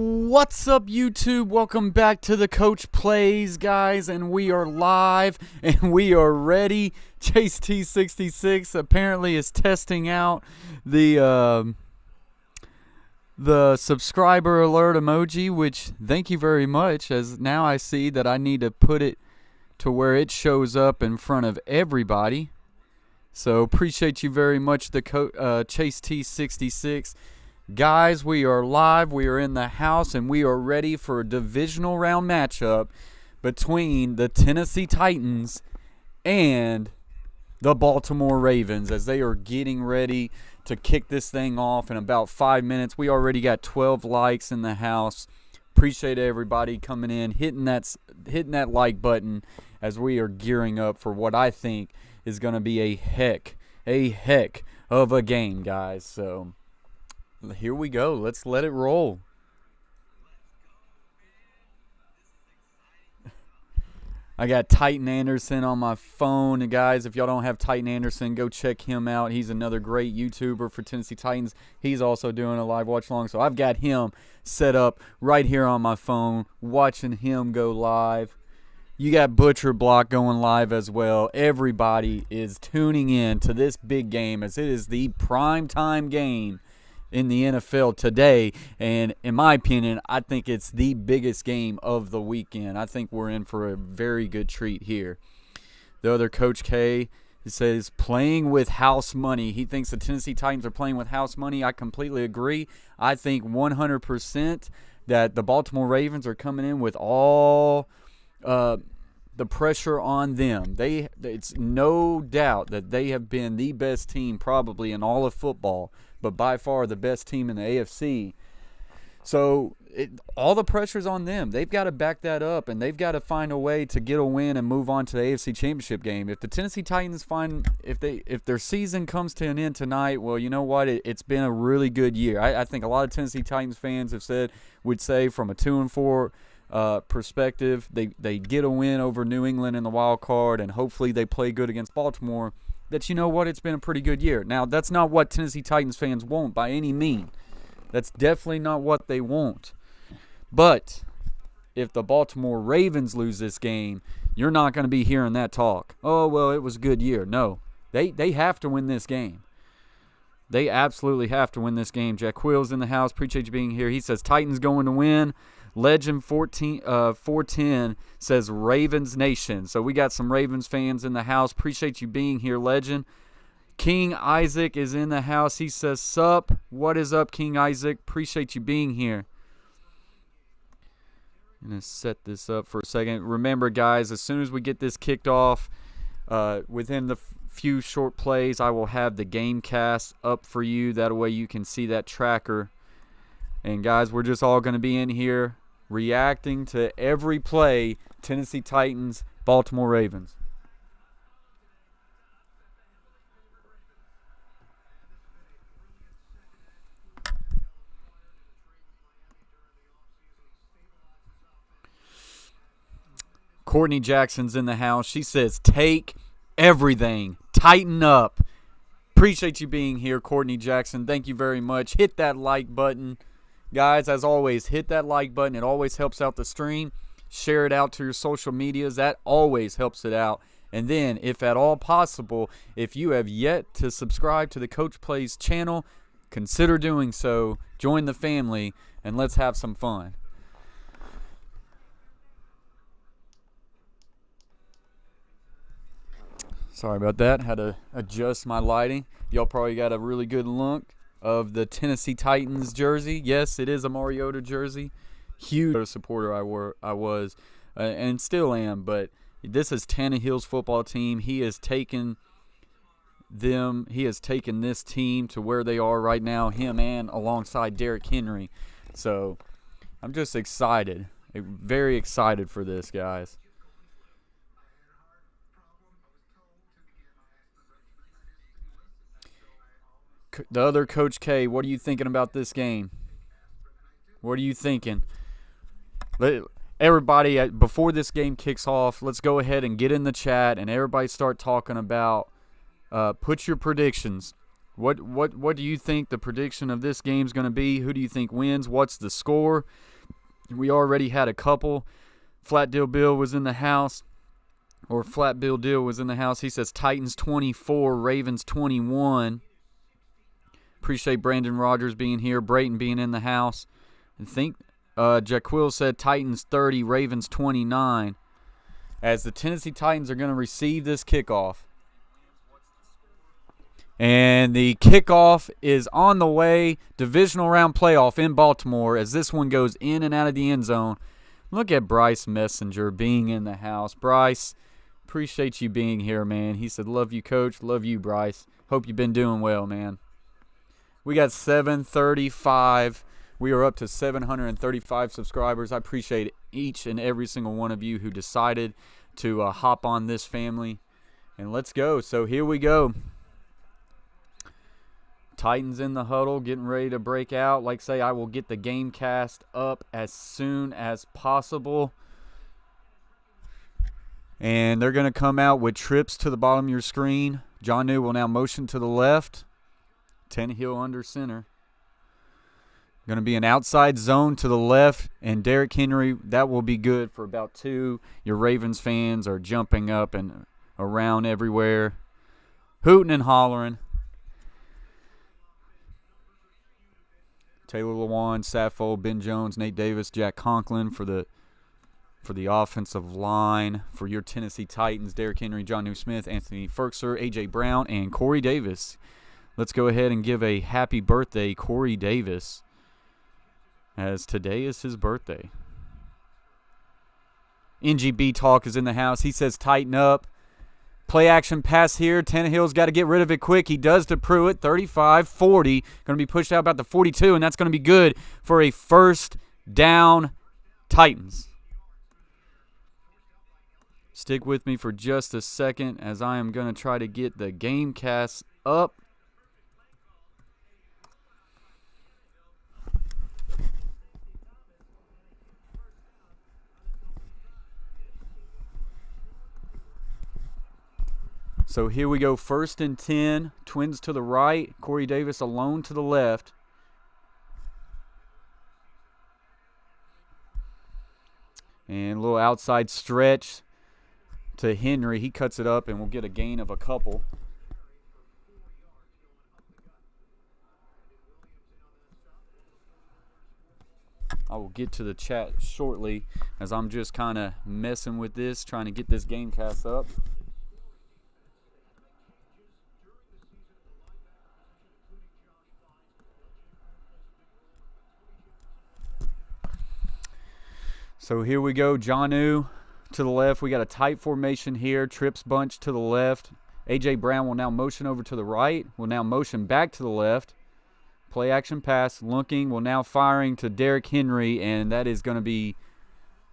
What's up, YouTube? Welcome back to the Coach Plays, guys, and we are live and we are ready. Chase T66 apparently is testing out the subscriber alert emoji, which thank you very much, as now I see that I need to put it to where it shows up in front of everybody. So appreciate you very much, the Chase T66. Guys, we are live, we are in the house, and we are ready for a divisional round matchup between the Tennessee Titans and the Baltimore Ravens, as they are getting ready to kick this thing off in about 5 minutes. We already got 12 likes in the house. Appreciate everybody coming in, hitting that like button, as we are gearing up for what I think is going to be a heck of a game, guys. So here we go. Let's let it roll. I got Titan Anderson on my phone. And guys, if y'all don't have Titan Anderson, go check him out. He's another great YouTuber for Tennessee Titans. He's also doing a live watch along. So I've got him set up right here on my phone, watching him go live. You got Butcher Block going live as well. Everybody is tuning in to this big game, as it is the prime time game in the NFL today, and in my opinion, I think it's the biggest game of the weekend. I think we're in for a very good treat here. The other Coach K says playing with house money. He thinks the Tennessee Titans are playing with house money. I completely agree. I think 100% that the Baltimore Ravens are coming in with all the pressure on them. It's no doubt that they have been the best team probably in all of football, but by far the best team in the AFC. So all the pressure's on them. They've got to back that up, and they've got to find a way to get a win and move on to the AFC Championship game. If the Tennessee Titans if their season comes to an end tonight, well, you know what? It's been a really good year. I think a lot of Tennessee Titans fans would say from a 2-4 perspective, they get a win over New England in the wild card, and hopefully they play good against Baltimore, that you know what, it's been a pretty good year. Now, that's not what Tennessee Titans fans want by any means. That's definitely not what they want. But if the Baltimore Ravens lose this game, you're not going to be hearing that talk. Oh, well, it was a good year. No, they have to win this game. They absolutely have to win this game. Jack Quill's in the house. Appreciate you being here. He says Titans going to win. Legend 410 says Ravens Nation. So we got some Ravens fans in the house. Appreciate you being here, Legend. King Isaac is in the house. He says, sup. What is up, King Isaac? Appreciate you being here. I'm going to set this up for a second. Remember, guys, as soon as we get this kicked off, within the few short plays, I will have the game cast up for you. That way you can see that tracker. And, guys, we're just all going to be in here reacting to every play, Tennessee Titans, Baltimore Ravens. Courtney Jackson's in the house. She says, take everything. Tighten up. Appreciate you being here, Courtney Jackson. Thank you very much. Hit that like button. Guys, as always, hit that like button. It always helps out the stream. Share it out to your social medias. That always helps it out. And then, if at all possible, if you have yet to subscribe to the Coach Plays channel, consider doing so. Join the family, and let's have some fun. Sorry about that. Had to adjust my lighting. Y'all probably got a really good look of the Tennessee Titans jersey. Yes, it is a Mariota jersey. Huge supporter I was and still am, but this is Tannehill's football team. He has taken this team to where they are right now, him and alongside Derrick Henry. So I'm just excited, very excited for this, guys. The other Coach K, what are you thinking about this game? What are you thinking? Everybody, before this game kicks off, let's go ahead and get in the chat and everybody start talking about, put your predictions. What do you think the prediction of this game is going to be? Who do you think wins? What's the score? We already had a couple. Flat Bill Bill was in the house. Or Flat Bill Deal was in the house. He says Titans 24, Ravens 21. Appreciate Brandon Rogers being here. Brayton being in the house. And think Jaquil said Titans 30, Ravens 29. As the Tennessee Titans are going to receive this kickoff. And the kickoff is on the way. Divisional round playoff in Baltimore as this one goes in and out of the end zone. Look at Bryce Messenger being in the house. Bryce, appreciate you being here, man. He said, love you, Coach. Love you, Bryce. Hope you've been doing well, man. We got 735. We are up to 735 subscribers. I appreciate each and every single one of you who decided to hop on this family. And let's go. So here we go. Titans in the huddle, getting ready to break out. Like I say, I will get the game cast up as soon as possible. And they're going to come out with trips to the bottom of your screen. John New will now motion to the left. Tannehill under center. Going to be an outside zone to the left. And Derrick Henry, that will be good for about 2. Your Ravens fans are jumping up and around everywhere, hooting and hollering. Taylor Lewan, Saffold, Ben Jones, Nate Davis, Jack Conklin for the offensive line. For your Tennessee Titans, Derrick Henry, Jonnu Smith, Anthony Firkser, A.J. Brown, and Corey Davis. Let's go ahead and give a happy birthday, Corey Davis, as today is his birthday. NGB Talk is in the house. He says tighten up. Play action pass here. Tannehill's got to get rid of it quick. He does to Pruitt. 35-40. Going to be pushed out about the 42, and that's going to be good for a first down, Titans. Stick with me for just a second as I am going to try to get the game cast up. So here we go, 1st and 10, Twins to the right, Corey Davis alone to the left. And a little outside stretch to Henry. He cuts it up and we'll get a gain of a couple. I will get to the chat shortly as I'm just kind of messing with this, trying to get this game cast up. So here we go, Jonnu to the left. We got a tight formation here. Trips bunch to the left. A.J. Brown will now motion over to the right. Will now motion back to the left. Play action pass. Looking. Will now firing to Derrick Henry. And that is going to be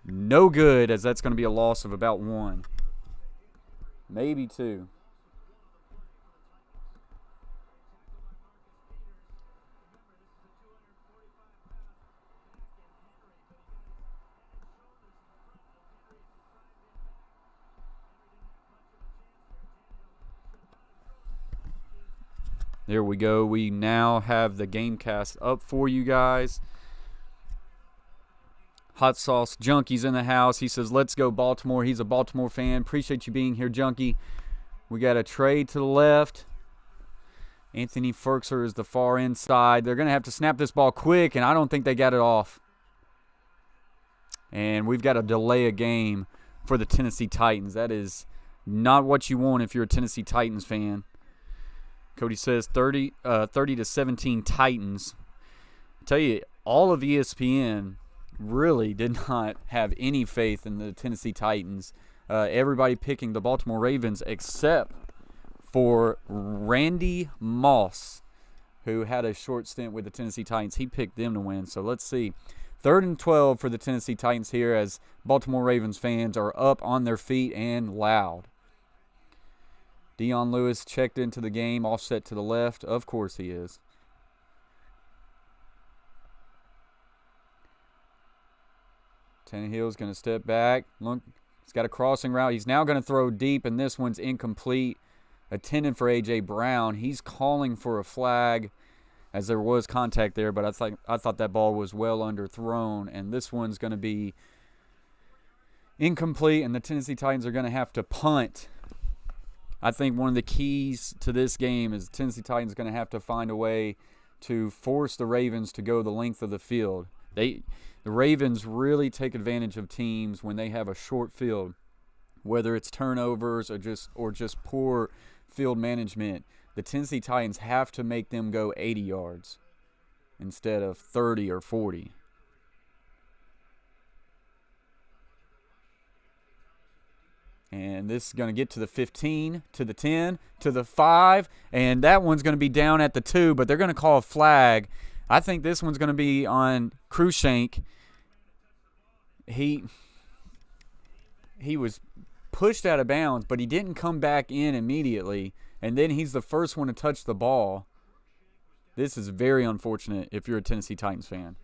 no good, as that's going to be a loss of about 1. Maybe 2. There we go. We now have the game cast up for you guys. Hot Sauce Junkie's in the house. He says, let's go Baltimore. He's a Baltimore fan. Appreciate you being here, Junkie. We got a trade to the left. Anthony Firkser is the far inside. They're going to have to snap this ball quick, and I don't think they got it off. And we've got to delay a game for the Tennessee Titans. That is not what you want if you're a Tennessee Titans fan. Cody says 30-17 Titans. I tell you, all of ESPN really did not have any faith in the Tennessee Titans. Everybody picking the Baltimore Ravens except for Randy Moss, who had a short stint with the Tennessee Titans. He picked them to win. So let's see. 3rd and 12 for the Tennessee Titans here as Baltimore Ravens fans are up on their feet and loud. Dion Lewis checked into the game, offset to the left. Of course he is. Tannehill's going to step back. Look, he's got a crossing route. He's now going to throw deep, and this one's incomplete. Attendant for A.J. Brown. He's calling for a flag. as there was contact there, but I thought that ball was well underthrown, and this one's going to be incomplete, and the Tennessee Titans are going to have to punt. I think one of the keys to this game is the Tennessee Titans are going to have to find a way to force the Ravens to go the length of the field. The Ravens really take advantage of teams when they have a short field, whether it's turnovers or just poor field management. The Tennessee Titans have to make them go 80 yards instead of 30 or 40. And this is going to get to the 15, to the 10, to the 5, and that one's going to be down at the 2, but they're going to call a flag. I think this one's going to be on Cruikshank. He was pushed out of bounds, but he didn't come back in immediately, and then he's the first one to touch the ball. This is very unfortunate if you're a Tennessee Titans fan.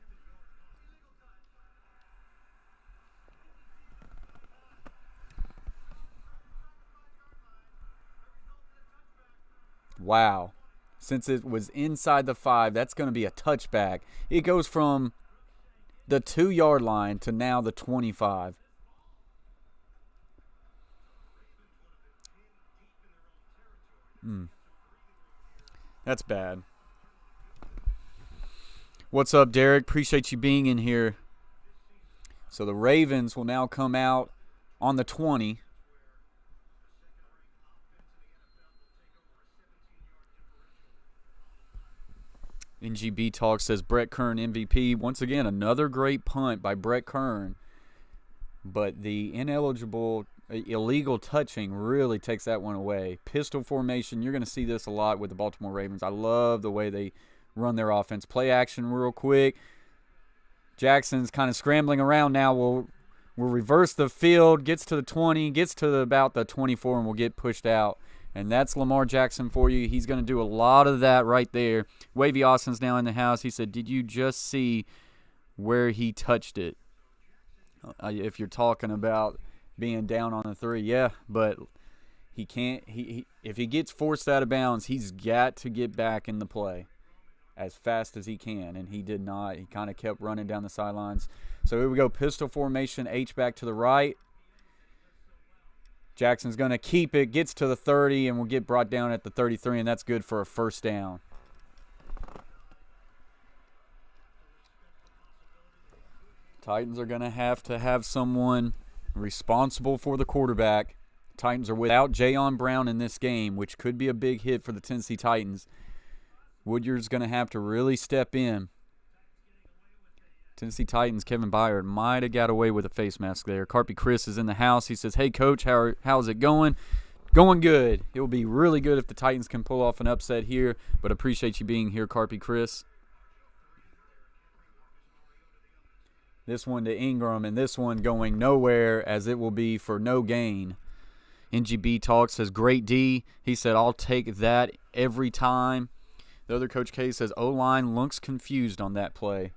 Wow. Since it was inside the 5, that's going to be a touchback. It goes from the 2-yard line to now the 25. That's bad. What's up, Derek? Appreciate you being in here. So the Ravens will now come out on the 20. NGB Talk says Brett Kern MVP. Once again, another great punt by Brett Kern. But the illegal touching really takes that one away. Pistol formation, you're going to see this a lot with the Baltimore Ravens. I love the way they run their offense. Play action real quick. Jackson's kind of scrambling around now. We'll reverse the field, gets to the 20, gets to about the 24, and will get pushed out. And that's Lamar Jackson for you. He's going to do a lot of that right there. Wavy Austin's now in the house. He said, did you just see where he touched it? If you're talking about being down on the 3, yeah, but he can't. If he gets forced out of bounds, he's got to get back in the play as fast as he can, and he did not. He kind of kept running down the sidelines. So here we go, pistol formation, H back to the right. Jackson's going to keep it, gets to the 30, and will get brought down at the 33, and that's good for a first down. Titans are going to have someone responsible for the quarterback. Titans are without Jayon Brown in this game, which could be a big hit for the Tennessee Titans. Woodyard's going to have to really step in. Tennessee Titans, Kevin Byard might have got away with a face mask there. Carpy Chris is in the house. He says, hey, Coach, how's it going? Going good. It will be really good if the Titans can pull off an upset here, but appreciate you being here, Carpy Chris. This one to Ingram, and this one going nowhere as it will be for no gain. NGB Talk says, great D. He said, I'll take that every time. The other Coach K says, O-line looks confused on that play.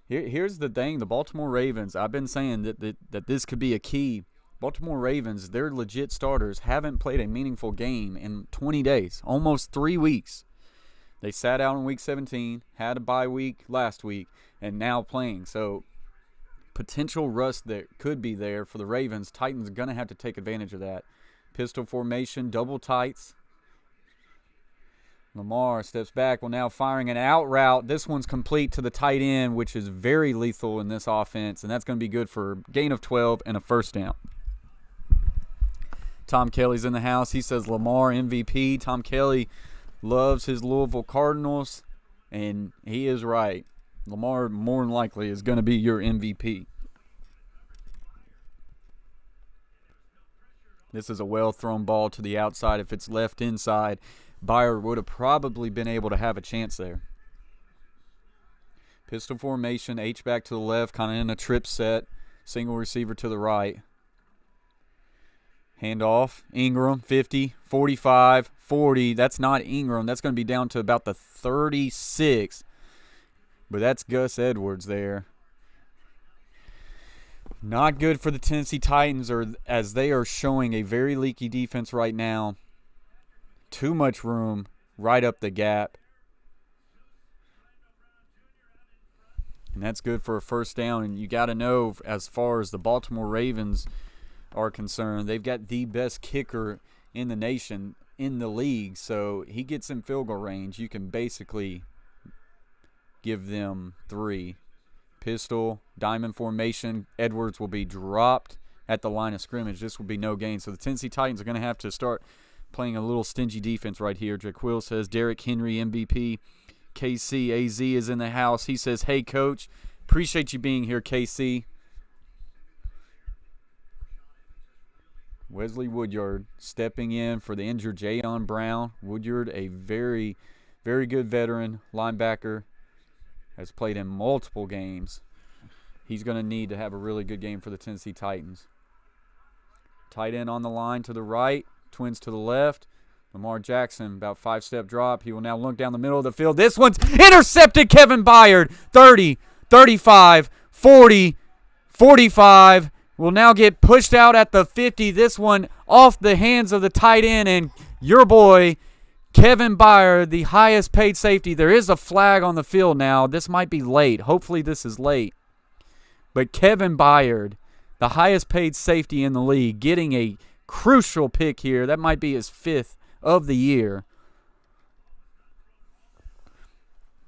Here's the thing, the Baltimore Ravens, I've been saying that this could be a key. Baltimore Ravens, their legit starters, haven't played a meaningful game in 20 days, almost 3 weeks. They sat out in Week 17, had a bye week last week, and now playing. So potential rust that could be there for the Ravens. Titans are going to have to take advantage of that. Pistol formation, double tights. Lamar steps back, now firing an out route. This one's complete to the tight end, which is very lethal in this offense, and that's going to be good for a gain of 12 and a first down. Tom Kelly's in the house. He says Lamar MVP. Tom Kelly loves his Louisville Cardinals, and he is right. Lamar more than likely is going to be your MVP. This is a well-thrown ball to the outside. If it's left inside, Byard would have probably been able to have a chance there. Pistol formation, H back to the left, kind of in a trip set. Single receiver to the right. Handoff, Ingram, 50, 45, 40. That's not Ingram. That's going to be down to about the 36. But that's Gus Edwards there. Not good for the Tennessee Titans, as they are showing a very leaky defense right now. Too much room right up the gap. And that's good for a first down. And you got to know, as far as the Baltimore Ravens are concerned, they've got the best kicker in the nation, in the league. So he gets in field goal range, you can basically give them 3. Pistol, diamond formation. Edwards will be dropped at the line of scrimmage. This will be no gain. So the Tennessee Titans are going to have to start playing a little stingy defense right here. Jaquil says Derrick Henry MVP. KC AZ is in the house. He says, hey, Coach, appreciate you being here, KC. Wesley Woodyard stepping in for the injured Jayon Brown. Woodyard, a very, very good veteran linebacker, has played in multiple games. He's going to need to have a really good game for the Tennessee Titans. Tight end on the line to the right, twins to the left. Lamar Jackson, about 5-step drop. He will now look down the middle of the field. This one's intercepted. Kevin Byard, 30, 35, 40, 45. Will now get pushed out at the 50. This one off the hands of the tight end, and your boy, Kevin Byard, the highest paid safety. There is a flag on the field now. This might be late. Hopefully this is late. But Kevin Byard, the highest paid safety in the league, getting a crucial pick here. That might be his 5th of the year.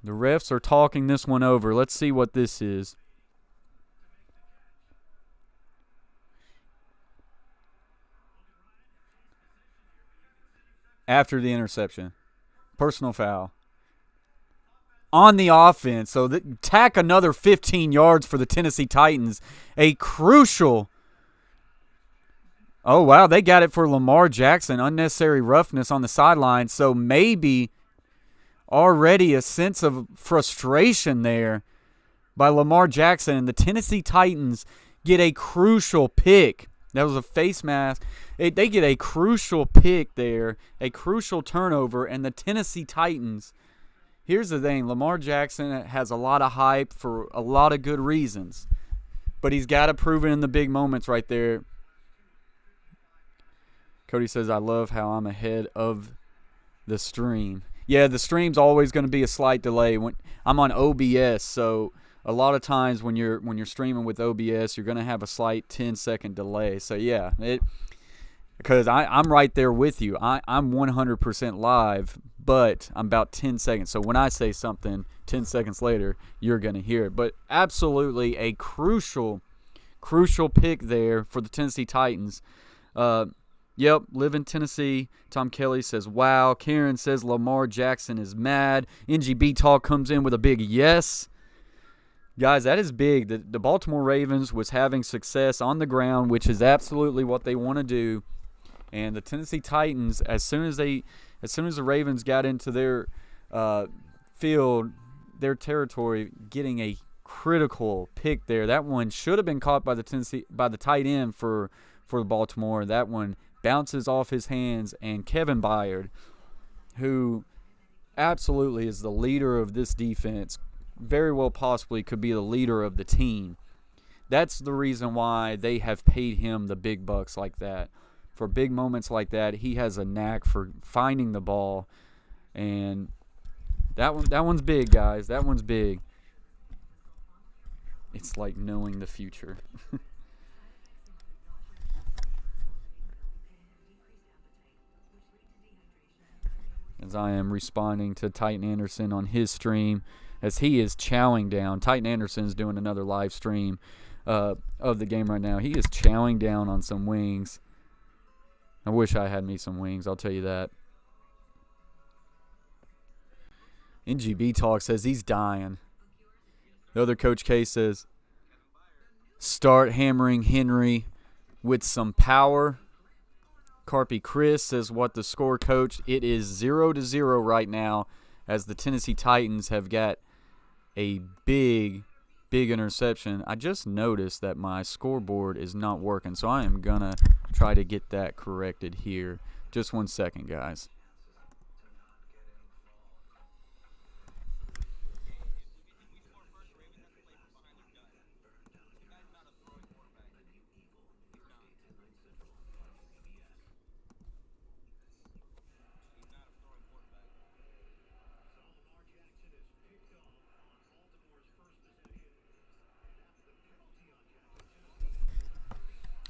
The refs are talking this one over. Let's see what this is. After the interception. Personal foul. On the offense. So tack another 15 yards for the Tennessee Titans. A crucial. Oh, wow. They got it for Lamar Jackson. Unnecessary roughness on the sideline. So maybe already a sense of frustration there by Lamar Jackson. And the Tennessee Titans get a crucial pick. That was a face mask. They get a crucial pick there, a crucial turnover, and the Tennessee Titans, here's the thing, Lamar Jackson has a lot of hype for a lot of good reasons, but he's got to prove it in the big moments right there. Cody says, I love how I'm ahead of the stream. Yeah, the stream's always going to be a slight delay. When I'm on OBS, so a lot of times when you're streaming with OBS, you're going to have a slight 10-second delay. So, yeah, because I'm right there with you. I'm 100% live, but I'm about 10 seconds. So when I say something 10 seconds later, you're going to hear it. But absolutely a crucial pick there for the Tennessee Titans. Yep, live in Tennessee. Tom Kelly says, wow. Karen says Lamar Jackson is mad. NGB Talk comes in with a big yes. Guys, that is big. The Baltimore Ravens was having success on the ground, which is absolutely what they want to do. And the Tennessee Titans, as soon as the Ravens got into their field, their territory, getting a critical pick there. That one should have been caught by the tight end for Baltimore. That one bounces off his hands, and Kevin Byard, who absolutely is the leader of this defense, very well possibly could be the leader of the team. That's the reason why they have paid him the big bucks like that. For big moments like that, he has a knack for finding the ball, and that one's big, guys. That one's big. It's like knowing the future. As I am responding to Titan Anderson on his stream, as he is chowing down. Titan Anderson's doing another live stream of the game right now. He is chowing down on some wings. I wish I had me some wings, I'll tell you that. NGB Talk says he's dying. The other Coach K says, start hammering Henry with some power. Carpy Chris says, what the score, Coach? It is 0-0 right now, as the Tennessee Titans have got a big interception. I just noticed that my scoreboard is not working, so I am going to try to get that corrected here. Just 1 second, guys.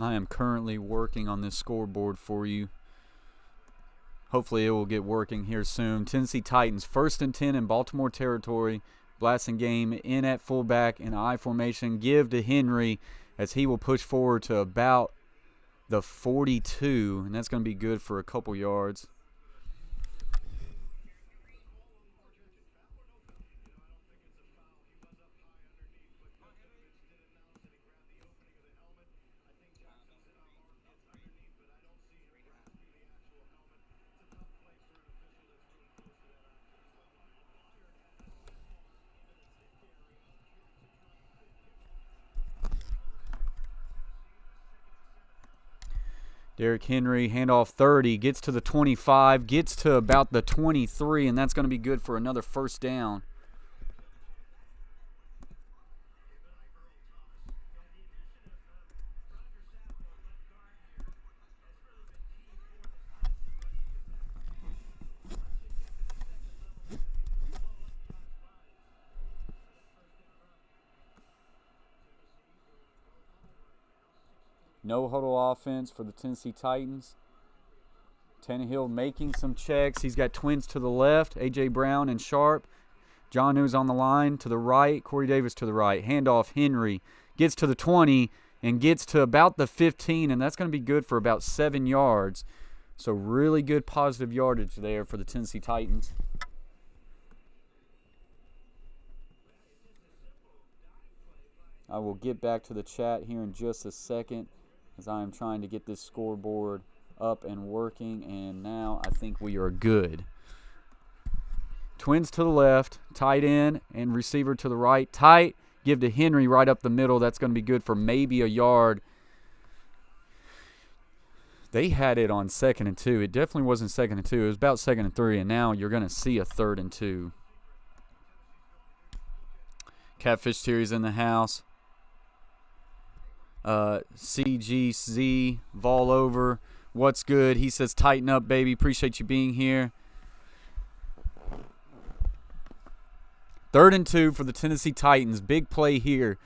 I am currently working on this scoreboard for you. Hopefully it will get working here soon. Tennessee Titans, 1st and 10 in Baltimore territory. Blasting game in at fullback in I formation. Give to Henry as he will push forward to about the 42, and that's going to be good for a couple yards. Derrick Henry, handoff 30, gets to the 25, gets to about the 23, and that's going to be good for another first down. No huddle offense for the Tennessee Titans. Tannehill making some checks. He's got twins to the left, A.J. Brown and Sharp. Jonnu's on the line to the right, Corey Davis to the right. Handoff, Henry gets to the 20 and gets to about the 15, and that's going to be good for about 7 yards. So really good positive yardage there for the Tennessee Titans. I will get back to the chat here in just a second as I am trying to get this scoreboard up and working, and now I think we are good. Twins to the left, tight end and receiver to the right. Tight, give to Henry right up the middle. That's going to be good for maybe a yard. They had it on 2nd and 2. It definitely wasn't 2nd and 2. It was about 2nd and 3, and now you're going to see a 3rd and 2. Catfish Series in the house. CGZ, Vol over. What's good? He says, tighten up, baby. Appreciate you being here. 3rd and 2 for the Tennessee Titans. Big play here.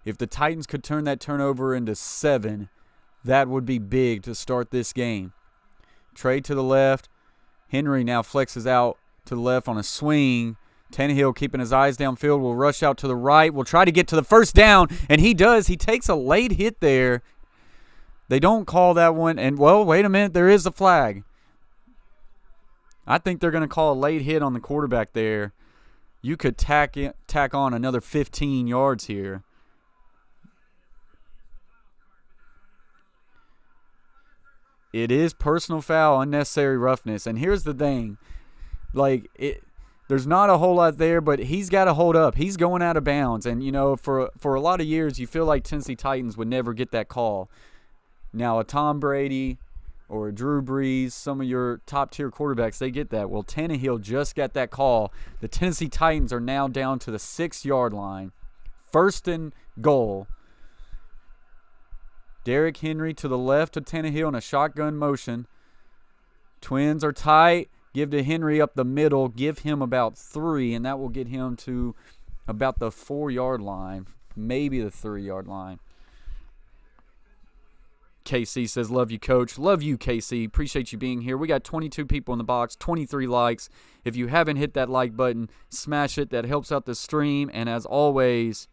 If the Titans could turn that turnover into 7, that would be big to start this game. Trade to the left. Henry now flexes out to the left on a swing. Tannehill keeping his eyes downfield will rush out to the right. Will try to get to the first down, and he does. He takes a late hit there. They don't call that one. And, well, wait a minute. There is a flag. I think they're going to call a late hit on the quarterback there. You could tack on another 15 yards here. It is personal foul, unnecessary roughness. And here's the thing. There's not a whole lot there, but he's got to hold up. He's going out of bounds. And, for a lot of years, you feel like Tennessee Titans would never get that call. Now, a Tom Brady or a Drew Brees, some of your top-tier quarterbacks, they get that. Well, Tannehill just got that call. The Tennessee Titans are now down to the 6-yard line. 1st and goal. Derrick Henry to the left of Tannehill in a shotgun motion. Twins are tight. Give to Henry up the middle. Give him about 3, and that will get him to about the 4-yard line, maybe the 3-yard line. KC says, love you, Coach. Love you, KC. Appreciate you being here. We got 22 people in the box, 23 likes. If you haven't hit that like button, smash it. That helps out the stream. And as always,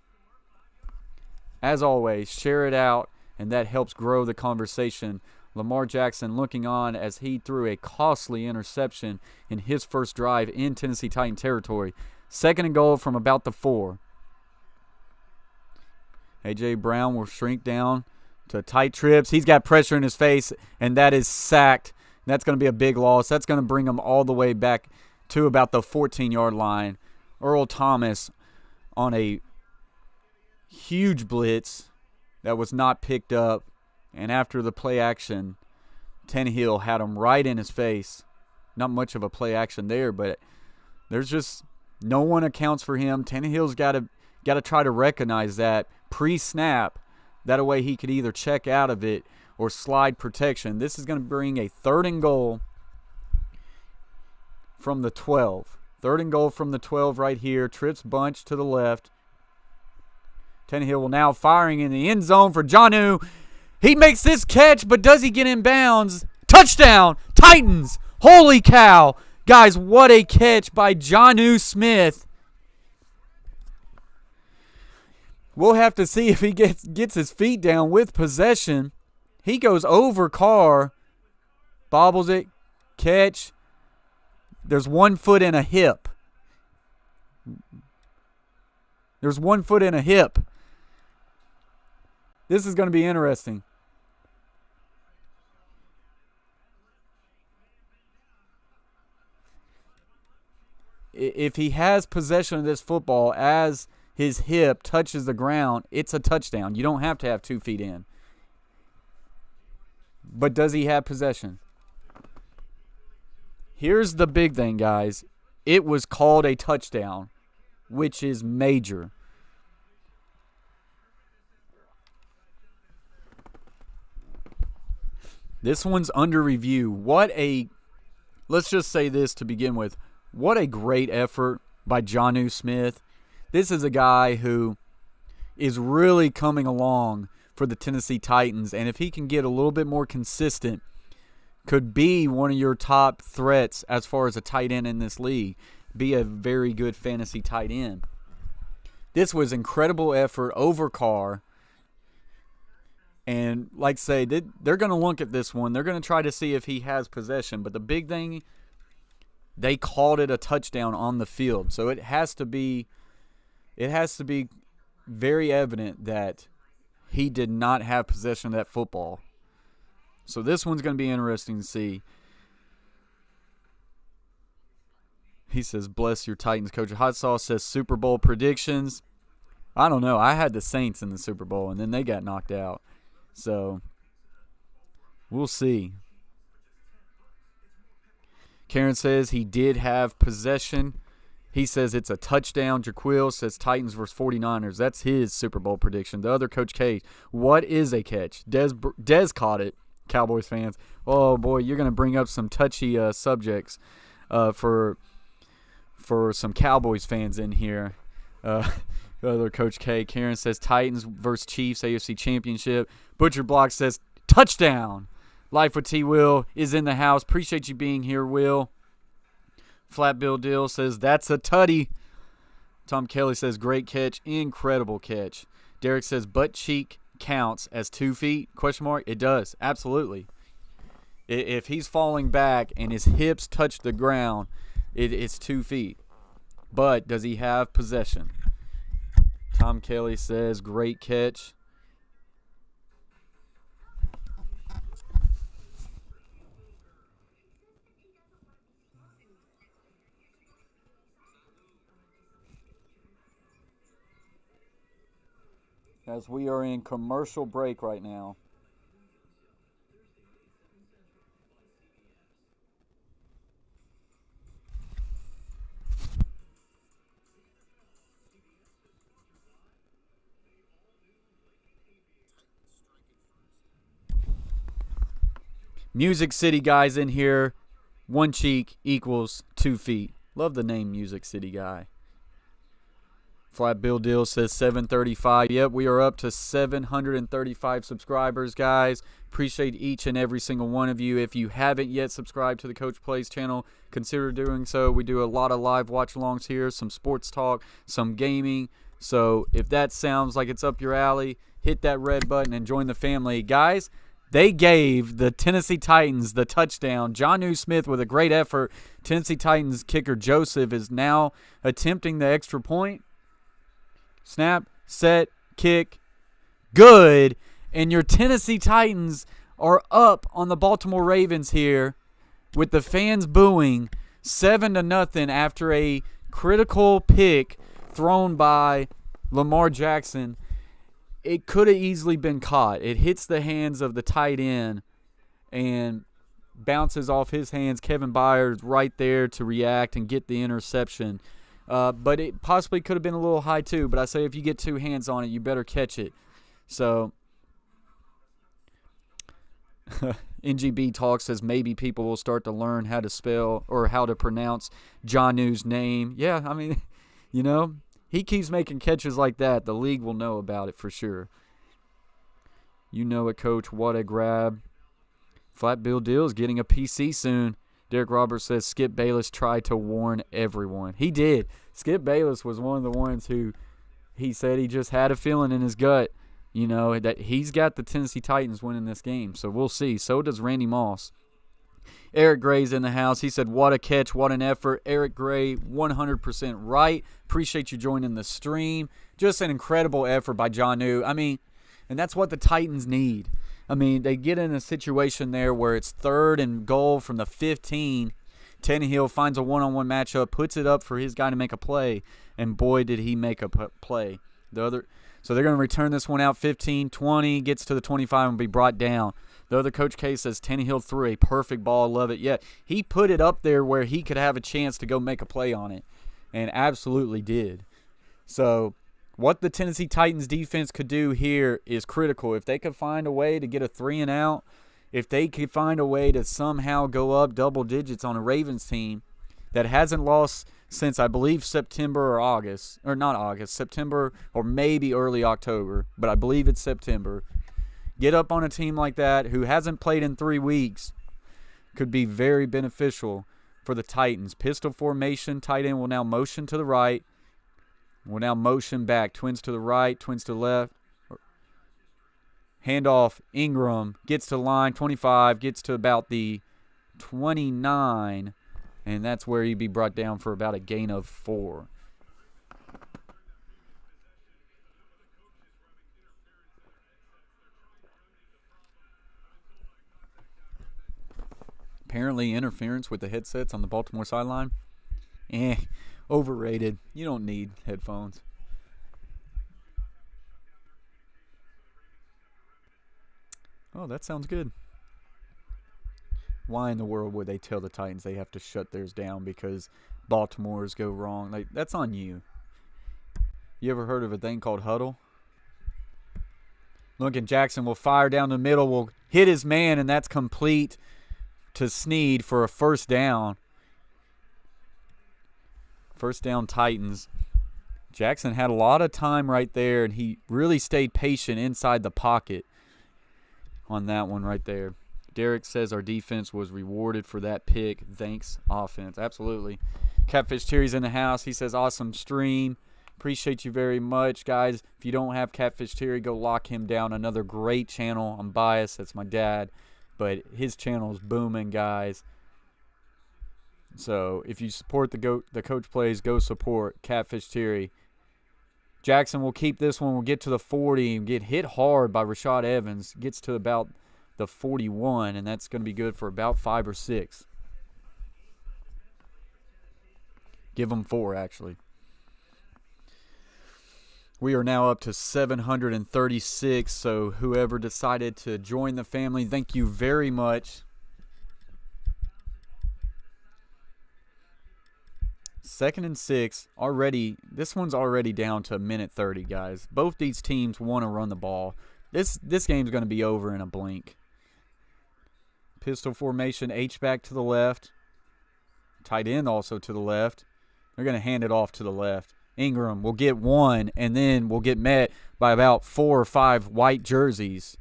share it out, and that helps grow the conversation. Lamar Jackson looking on as he threw a costly interception in his first drive in Tennessee Titan territory. 2nd and goal from about the 4. A.J. Brown will shrink down to tight trips. He's got pressure in his face, and that is sacked. That's going to be a big loss. That's going to bring him all the way back to about the 14-yard line. Earl Thomas on a huge blitz that was not picked up. And after the play action, Tannehill had him right in his face. Not much of a play action there, but there's just no one accounts for him. Tannehill's got to try to recognize that pre-snap. That way he could either check out of it or slide protection. This is going to bring a 3rd and goal from the 12. 3rd and goal from the 12 right here. Trips bunch to the left. Tannehill will now firing in the end zone for Jonnu. He makes this catch, but does he get in bounds? Touchdown, Titans. Holy cow. Guys, what a catch by Jonnu Smith. We'll have to see if he gets his feet down with possession. He goes over Carr, bobbles it, catch. There's 1 foot and a hip. There's 1 foot and a hip. This is going to be interesting. If he has possession of this football as his hip touches the ground, it's a touchdown. You don't have to have 2 feet in. But does he have possession? Here's the big thing, guys. It was called a touchdown, which is major. This one's under review. Let's just say this to begin with. What a great effort by Jonnu Smith. This is a guy who is really coming along for the Tennessee Titans, and if he can get a little bit more consistent, could be one of your top threats as far as a tight end in this league. Be a very good fantasy tight end. This was incredible effort over Carr. And like I say, they're going to look at this one. They're going to try to see if he has possession. But the big thing, they called it a touchdown on the field. So it has to be very evident that he did not have possession of that football. So this one's going to be interesting to see. He says, bless your Titans, Coach. Hot Sauce says Super Bowl predictions. I don't know. I had the Saints in the Super Bowl, and then they got knocked out. So we'll see. Karen says he did have possession. He says it's a touchdown. Jaquil says Titans versus 49ers. That's his Super Bowl prediction. The other Coach K, what is a catch? Dez caught it, Cowboys fans. Oh, boy, you're going to bring up some touchy subjects for some Cowboys fans in here. Other Coach K. Karen says Titans versus Chiefs AFC Championship. Butcher Block says touchdown. Life with T. Will is in the house. Appreciate you being here, Will. Flat Bill Dill says that's a tutty. Tom Kelly says great catch. Incredible catch. Derek says butt cheek counts as 2 feet? ? It does. Absolutely. If he's falling back and his hips touch the ground, it's 2 feet. But does he have possession? Tom Kelly says great catch. As we are in commercial break right now. Music City guys in here. 1 cheek equals 2 feet. Love the name Music City guy. Flat Bill Deal says 735. Yep, we are up to 735 subscribers, guys. Appreciate each and every single one of you. If you haven't yet subscribed to the Coach Plays channel, consider doing so. We do a lot of live watch-alongs here, some sports talk, some gaming. So if that sounds like it's up your alley, hit that red button and join the family. Guys, they gave the Tennessee Titans the touchdown. Jonnu Smith with a great effort. Tennessee Titans kicker Joseph is now attempting the extra point. Snap, set, kick, good. And your Tennessee Titans are up on the Baltimore Ravens here with the fans booing 7-0 after a critical pick thrown by Lamar Jackson. It could have easily been caught. It hits the hands of the tight end and bounces off his hands. Kevin Byers right there to react and get the interception. But it possibly could have been a little high too. But I say if you get 2 hands on it, you better catch it. So NGB Talk says maybe people will start to learn how to spell or how to pronounce Jonnu's name. Yeah, I mean, you know, he keeps making catches like that. The league will know about it for sure. You know it, Coach. What a grab. Flat Bill Deal's getting a PC soon. Derek Roberts says Skip Bayless tried to warn everyone. He did. Skip Bayless was one of the ones who he said he just had a feeling in his gut, that he's got the Tennessee Titans winning this game. So we'll see. So does Randy Moss. Eric Gray's in the house. He said, what a catch, what an effort. Eric Gray, 100% right. Appreciate you joining the stream. Just an incredible effort by Jonnu. And that's what the Titans need. They get in a situation there where it's 3rd and goal from the 15. Tannehill finds a one-on-one matchup, puts it up for his guy to make a play, and boy, did he make a play. So they're going to return this one out 15-20, gets to the 25 and be brought down. The other Coach K says Tannehill threw a perfect ball. Love it. Yeah, he put it up there where he could have a chance to go make a play on it, and absolutely did. So what the Tennessee Titans defense could do here is critical. If they could find a way to get a 3-and-out, if they could find a way to somehow go up double digits on a Ravens team that hasn't lost since, I believe, September or maybe early October, but I believe it's September. Get up on a team like that who hasn't played in 3 weeks could be very beneficial for the Titans. Pistol formation, tight end will now motion to the right. Will now motion back. Twins to the right, twins to the left. Handoff, Ingram gets to the line, 25, gets to about the 29, and that's where he'd be brought down for about a gain of 4. Apparently interference with the headsets on the Baltimore sideline. Overrated. You don't need headphones. Oh, that sounds good. Why in the world would they tell the Titans they have to shut theirs down because Baltimore's go wrong? That's on you. You ever heard of a thing called huddle? Logan Jackson will fire down the middle, will hit his man, and that's complete to Snead for a first down. First down Titans. Jackson had a lot of time right there, and he really stayed patient inside the pocket on that one right there. Derek says our defense was rewarded for that pick. Thanks, offense. Absolutely. Catfish Terry's in the house. He says, awesome stream. Appreciate you very much, guys. If you don't have Catfish Terry, go lock him down. Another great channel. I'm biased. That's my dad. But his channel is booming, guys. So if you support the Coach Plays, go support Catfish Terry. Jackson will keep this one. We'll get to the 40 and get hit hard by Rashad Evans. Gets to about the 41, and that's going to be good for about 5 or 6. Give them 4, actually. We are now up to 736, so whoever decided to join the family, thank you very much. 2nd and 6, already. This one's already down to a minute 30, guys. Both these teams want to run the ball. This game's going to be over in a blink. Pistol formation, H-back to the left. Tight end also to the left. They're going to hand it off to the left. Ingram will get 1, and then will get met by about 4 or 5 white jerseys.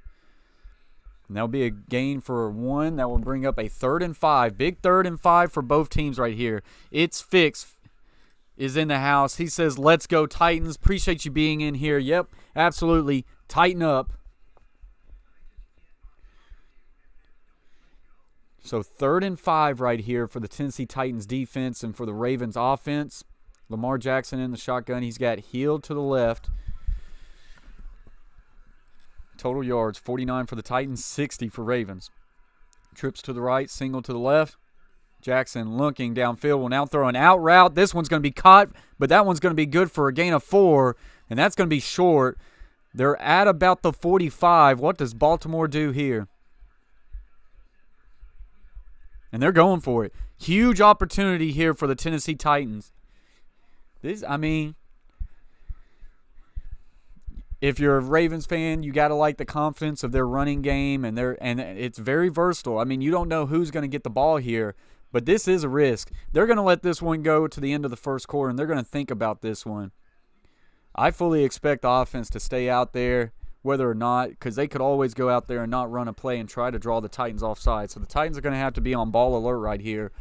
And that'll be a gain for 1. That will bring up a 3rd and 5. Big 3rd and 5 for both teams right here. It's Fix is in the house. He says, let's go Titans. Appreciate you being in here. Yep, absolutely. Tighten up. So 3rd and 5 right here for the Tennessee Titans defense and for the Ravens offense. Lamar Jackson in the shotgun. He's got Hill to the left. Total yards, 49 for the Titans, 60 for Ravens. Trips to the right, single to the left. Jackson looking downfield, will now throw an out route. This one's going to be caught, but that one's going to be good for a gain of 4, and that's going to be short. They're at about the 45. What does Baltimore do here? And they're going for it. Huge opportunity here for the Tennessee Titans. If you're a Ravens fan, you got to like the confidence of their running game, and it's very versatile. You don't know who's going to get the ball here, but this is a risk. They're going to let this one go to the end of the first quarter, and they're going to think about this one. I fully expect the offense to stay out there whether or not, because they could always go out there and not run a play and try to draw the Titans offside. So the Titans are going to have to be on ball alert right here.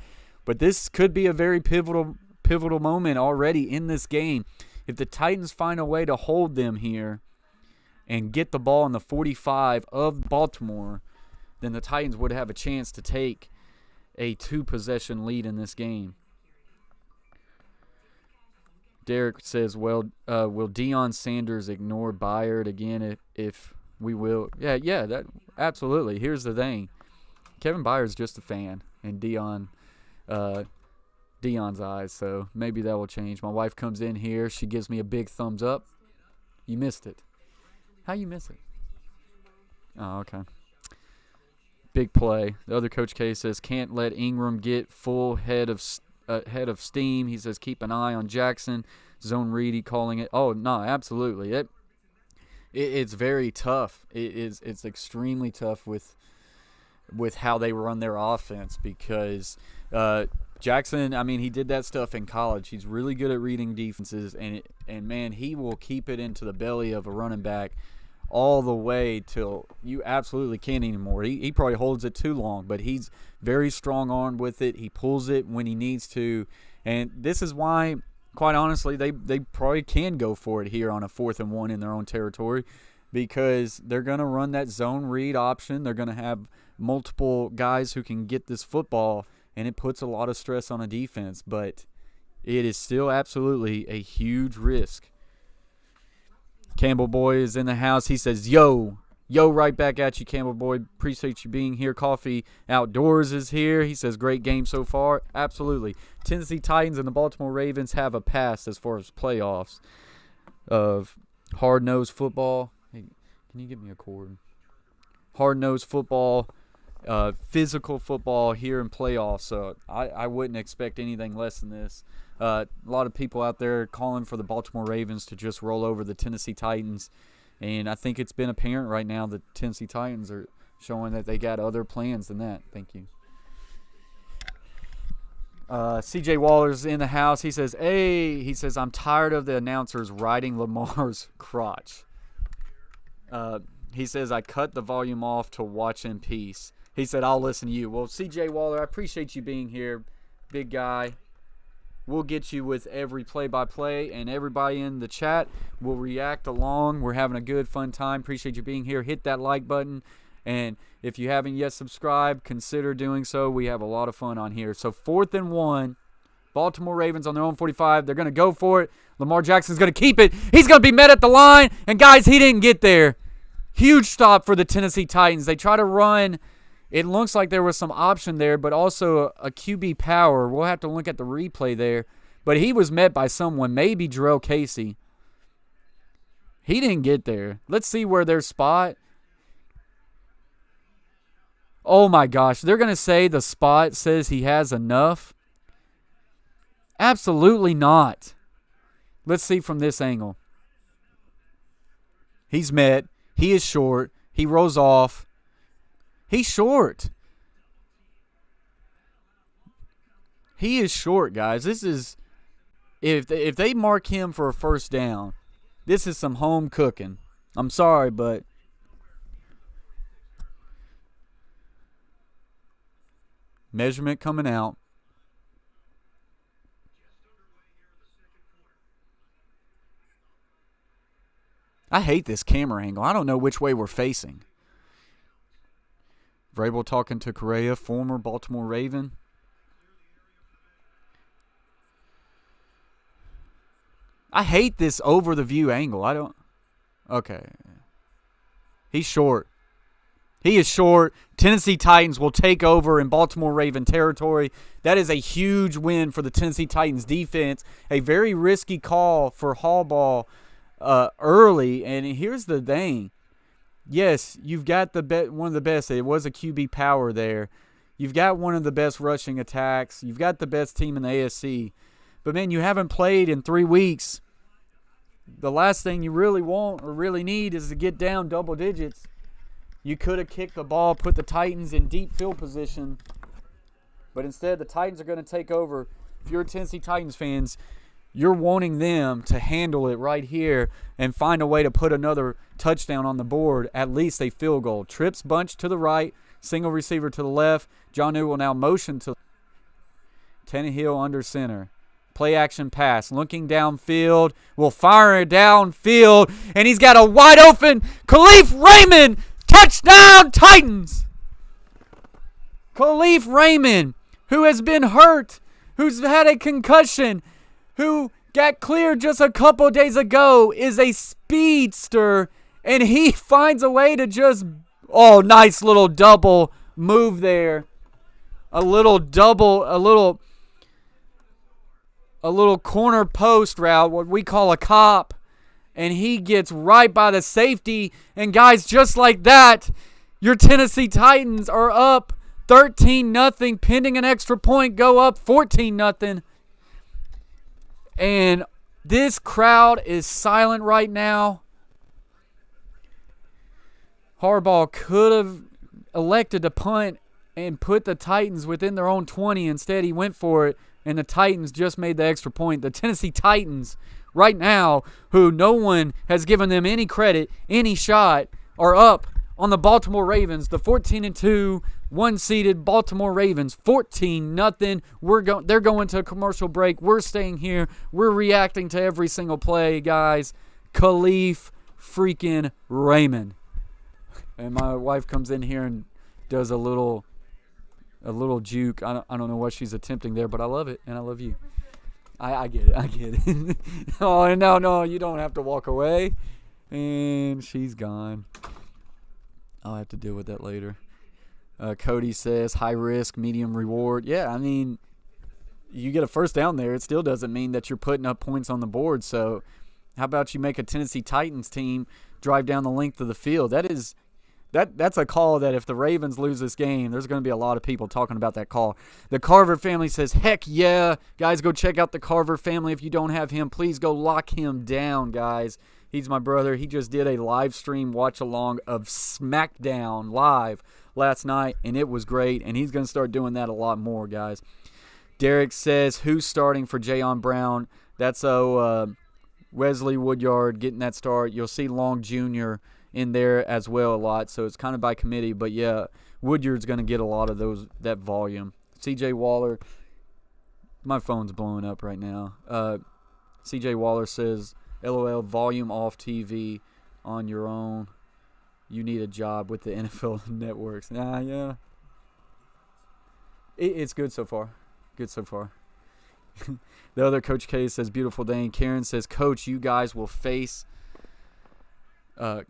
But this could be a very pivotal moment already in this game. If the Titans find a way to hold them here and get the ball in the 45 of Baltimore, then the Titans would have a chance to take a 2-possession lead in this game. Derek says, well, will Deion Sanders ignore Byard again if we will? Yeah, that absolutely. Here's the thing. Kevin Byard's just a fan in Deion's eyes, so maybe that will change. My wife comes in here. She gives me a big thumbs up. You missed it. How you miss it? Oh, okay. Big play. The other Coach K says, can't let Ingram get full head of steam. He says, keep an eye on Jackson. Zone read, he calling it. Oh, no, absolutely. It's very tough. It's extremely tough with how they run their offense because Jackson, I mean, he did that stuff in college. He's really good at reading defenses, and man, he will keep it into the belly of a running back all the way till you absolutely can't anymore. He probably holds it too long, but he's very strong-armed with it. He pulls it when he needs to, and this is why, quite honestly, they probably can go for it here on a 4th and 1 in their own territory because they're going to run that zone read option. They're going to have multiple guys who can get this football, and it puts a lot of stress on a defense, but it is still absolutely a huge risk. Campbell Boy is in the house. He says, yo, right back at you, Campbell Boy. Appreciate you being here. Coffee Outdoors is here. He says, great game so far. Absolutely. Tennessee Titans and the Baltimore Ravens have a pass as far as playoffs of hard-nosed football. Hey, can you give me a cord? Hard-nosed football, physical football here in playoffs. So I wouldn't expect anything less than this. A lot of people out there calling for the Baltimore Ravens to just roll over the Tennessee Titans. And I think it's been apparent right now that Tennessee Titans are showing that they got other plans than that. Thank you. CJ Waller's in the house. He says, I'm tired of the announcers riding Lamar's crotch. He says, I cut the volume off to watch in peace. He said, I'll listen to you. Well, CJ Waller, I appreciate you being here, big guy. We'll get you with every play-by-play, and everybody in the chat will react along. We're having a good, fun time. Appreciate you being here. Hit that like button, and if you haven't yet subscribed, consider doing so. We have a lot of fun on here. So 4th and 1, Baltimore Ravens on their own 45. They're going to go for it. Lamar Jackson's going to keep it. He's going to be met at the line, and guys, he didn't get there. Huge stop for the Tennessee Titans. They try to run. It looks like there was some option there, but also a QB power. We'll have to look at the replay there. But he was met by someone, maybe Jarrell Casey. He didn't get there. Let's see where their spot. Oh, my gosh. They're going to say the spot says he has enough. Absolutely not. Let's see from this angle. He's met. He is short. He rolls off. He's short. He is short, guys. This is if they mark him for a first down, this is some home cooking. I'm sorry, but measurement coming out. I hate this camera angle. I don't know which way we're facing. Vrabel talking to Correa, former Baltimore Raven. I hate this over the view angle. I don't. Okay. He's short. He is short. Tennessee Titans will take over in Baltimore Raven territory. That is a huge win for the Tennessee Titans defense. A very risky call for Hallball early. And here's the thing. Yes, you've got one of the best. It was a QB power there. You've got one of the best rushing attacks. You've got the best team in the AFC. But, man, you haven't played in 3 weeks. The last thing you really want or really need is to get down double digits. You could have kicked the ball, put the Titans in deep field position. But instead, the Titans are going to take over. If you're a Tennessee Titans fans, you're wanting them to handle it right here and find a way to put another touchdown on the board, at least a field goal. Trips bunch to the right, single receiver to the left. Jonnu will now motion to Tannehill under center. Play action pass, looking downfield, will fire it downfield, and he's got a wide open Khalif Raymond. Touchdown Titans! Khalif Raymond, who has been hurt, who's had a concussion, who got cleared just a couple days ago, is a speedster, and he finds a way to just, nice little double move there. A little corner post route, what we call a cop, and he gets right by the safety. And guys, just like that, your Tennessee Titans are up 13-0, pending an extra point, go up 14-0. And this crowd is silent right now. Harbaugh could have elected to punt and put the Titans within their own 20. Instead, he went for it, and the Titans just made the extra point. The Tennessee Titans right now, who no one has given them any credit, any shot, are up on the Baltimore Ravens, the 14-2, one-seeded Baltimore Ravens, 14-0. They're going to a commercial break. We're staying here. We're reacting to every single play, guys. Khalif freaking Raymond. And my wife comes in here and does a little juke. I don't know what she's attempting there, but I love it, and I love you. I get it. Oh, no, you don't have to walk away. And she's gone. I'll have to deal with that later. Cody says, high risk, medium reward. Yeah, I mean, you get a first down there. It still doesn't mean that you're putting up points on the board. So how about you make a Tennessee Titans team drive down the length of the field? That's a call that if the Ravens lose this game, there's going to be a lot of people talking about that call. The Carver family says, heck yeah. Guys, go check out the Carver family. If you don't have him, please go lock him down, guys. He's my brother. He just did a live stream watch-along of SmackDown live last night, and it was great, and he's going to start doing that a lot more, guys. Derek says, who's starting for Jayon Brown? That's Wesley Woodyard getting that start. You'll see Long Jr. in there as well a lot, so it's kind of by committee. But, yeah, Woodyard's going to get a lot of that volume. C.J. Waller, my phone's blowing up right now. C.J. Waller says, LOL, volume off TV on your own. You need a job with the NFL networks. Yeah. It's good so far. The other Coach K says, beautiful day. And Karen says, Coach, you guys will face us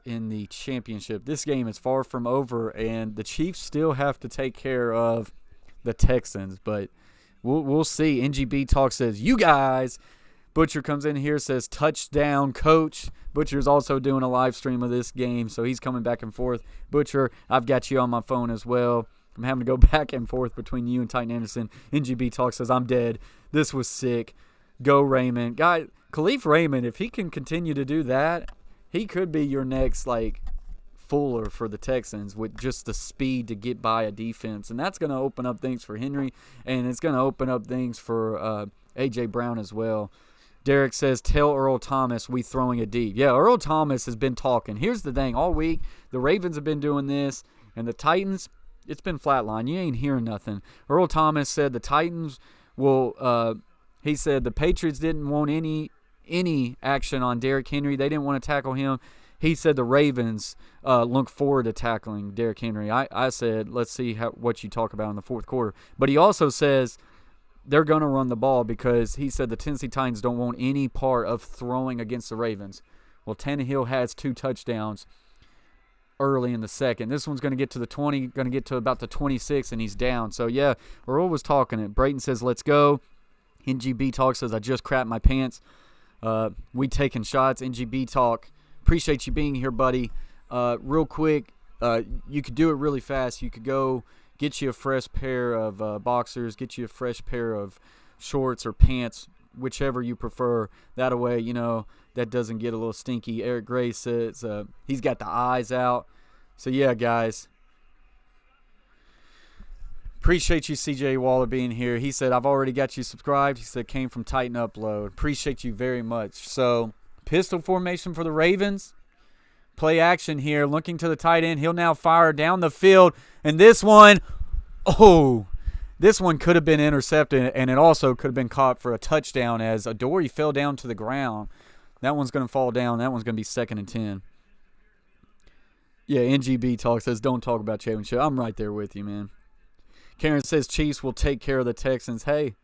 in the championship. This game is far from over, and the Chiefs still have to take care of the Texans. But we'll see. NGB Talk says, you guys. Butcher comes in here, says, touchdown, Coach. Butcher's also doing a live stream of this game, so he's coming back and forth. Butcher, I've got you on my phone as well. I'm having to go back and forth between you and Titan Anderson. NGB Talk says, I'm dead. This was sick. Go Raymond. Guy, Khalif Raymond, if he can continue to do that, he could be your next, Fuller for the Texans with just the speed to get by a defense. And that's going to open up things for Henry, and it's going to open up things for A.J. Brown as well. Derek says, tell Earl Thomas we throwing it deep. Yeah, Earl Thomas has been talking. Here's the thing. All week, the Ravens have been doing this, and the Titans, it's been flatline. You ain't hearing nothing. Earl Thomas said the Titans will he said the Patriots didn't want any action on Derrick Henry. They didn't want to tackle him. He said the Ravens look forward to tackling Derrick Henry. I said, let's see what you talk about in the fourth quarter. But he also says they're going to run the ball because he said the Tennessee Titans don't want any part of throwing against the Ravens. Well, Tannehill has 2 touchdowns early in the second. This one's going to get to the 20, going to get to about the 26, and he's down. So, yeah, Earl was talking it. Brayton says, let's go. NGB Talk says, I just crapped my pants. We taking shots. NGB Talk, appreciate you being here, buddy. Real quick, you could do it really fast. You could go get you a fresh pair of boxers, get you a fresh pair of shorts or pants, whichever you prefer. That way, that doesn't get a little stinky. Eric Gray says he's got the eyes out. So, yeah, guys. Appreciate you, CJ Waller, being here. He said, I've already got you subscribed. He said, came from Titan Upload. Appreciate you very much. So, pistol formation for the Ravens. Play action here. Looking to the tight end. He'll now fire down the field. And this one, this one could have been intercepted, and it also could have been caught for a touchdown as Adoree fell down to the ground. That one's going to fall down. That one's going to be 2nd and 10. Yeah, NGB Talk says, don't talk about championship. I'm right there with you, man. Karen says Chiefs will take care of the Texans. Hey,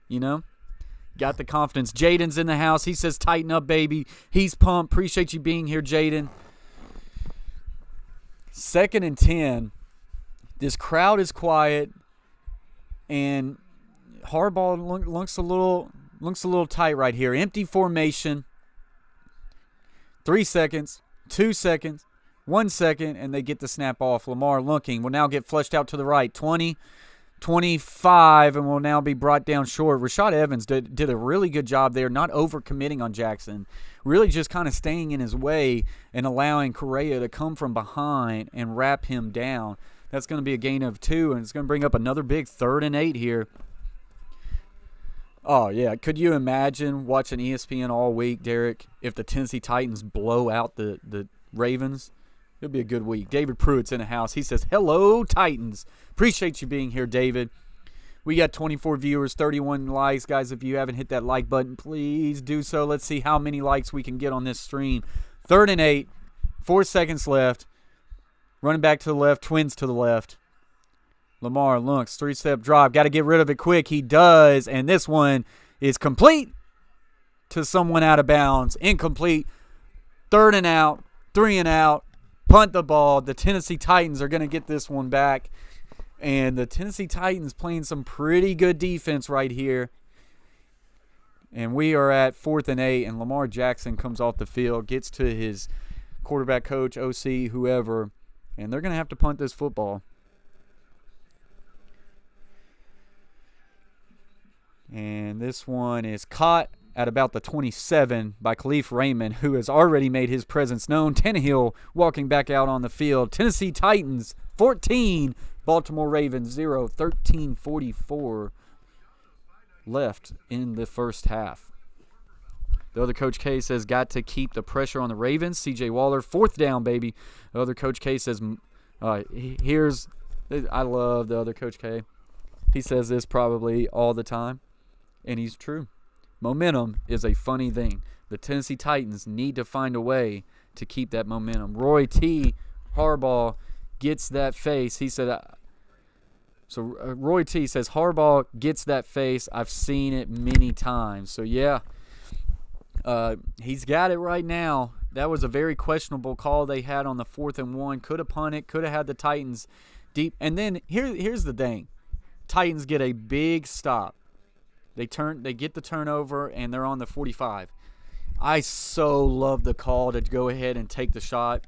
got the confidence. Jaden's in the house. He says, tighten up, baby. He's pumped. Appreciate you being here, Jaden. 2nd and 10. This crowd is quiet, and Harbaugh looks a little tight right here. Empty formation. 3 seconds, 2 seconds, 1 second, and they get the snap off. Lamar looking will now get flushed out to the right. 20, 25, and will now be brought down short. Rashad Evans did a really good job there, not over-committing on Jackson. Really just kind of staying in his way and allowing Correa to come from behind and wrap him down. That's going to be a gain of 2, and it's going to bring up another big 3rd and 8 here. Oh, yeah. Could you imagine watching ESPN all week, Derek, if the Tennessee Titans blow out the Ravens? It'll be a good week. David Pruitt's in the house. He says, hello, Titans. Appreciate you being here, David. We got 24 viewers, 31 likes. Guys, if you haven't hit that like button, please do so. Let's see how many likes we can get on this stream. 3rd and 8, 4 seconds left. Running back to the left, twins to the left. Lamar looks, 3-step drive. Got to get rid of it quick. He does, and this one is complete to someone out of bounds. Incomplete. 3rd and out, 3 and out. Punt the ball. The Tennessee Titans are going to get this one back. And the Tennessee Titans playing some pretty good defense right here. And we are at 4th and 8, and Lamar Jackson comes off the field, gets to his quarterback coach, OC, whoever, and they're going to have to punt this football. And this one is caught at about the 27 by Khalif Raymond, who has already made his presence known. Tannehill walking back out on the field. Tennessee Titans 14, Baltimore Ravens 0, 13:44 left in the first half. The other Coach K says, got to keep the pressure on the Ravens. CJ Waller, 4th down, baby. The other Coach K says, I love the other Coach K. He says this probably all the time, and he's true. Momentum is a funny thing. The Tennessee Titans need to find a way to keep that momentum. Roy T. Harbaugh gets that face. He said, Roy T. says, Harbaugh gets that face. I've seen it many times. So, yeah, he's got it right now. That was a very questionable call they had on the 4th and 1. Could have punted, could have had the Titans deep. And then here's the thing. Titans get a big stop. They get the turnover, and they're on the 45. I so love the call to go ahead and take the shot.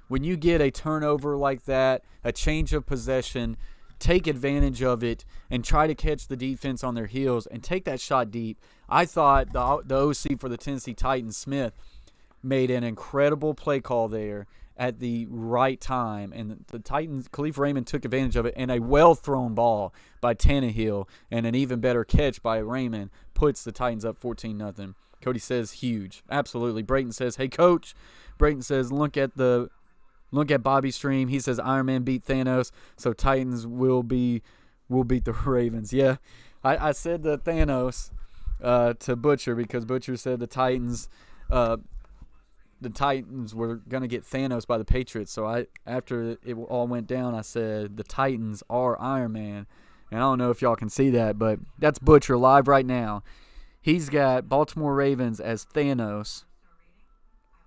When you get a turnover like that, a change of possession, take advantage of it and try to catch the defense on their heels and take that shot deep. I thought the OC for the Tennessee Titans, Smith, made an incredible play call there at the right time, and the Titans, Khalif Raymond took advantage of it, and a well-thrown ball by Tannehill and an even better catch by Raymond puts the Titans up 14-0. Cody says huge. Absolutely. Brayton says, hey, Coach. Brayton says, look at Bobby's stream. He says Iron Man beat Thanos, so Titans will beat the Ravens. Yeah, I said the Thanos to Butcher because Butcher said the Titans were going to get Thanos by the Patriots. So after it all went down, I said the Titans are Iron Man. And I don't know if y'all can see that, but that's Butcher live right now. He's got Baltimore Ravens as Thanos,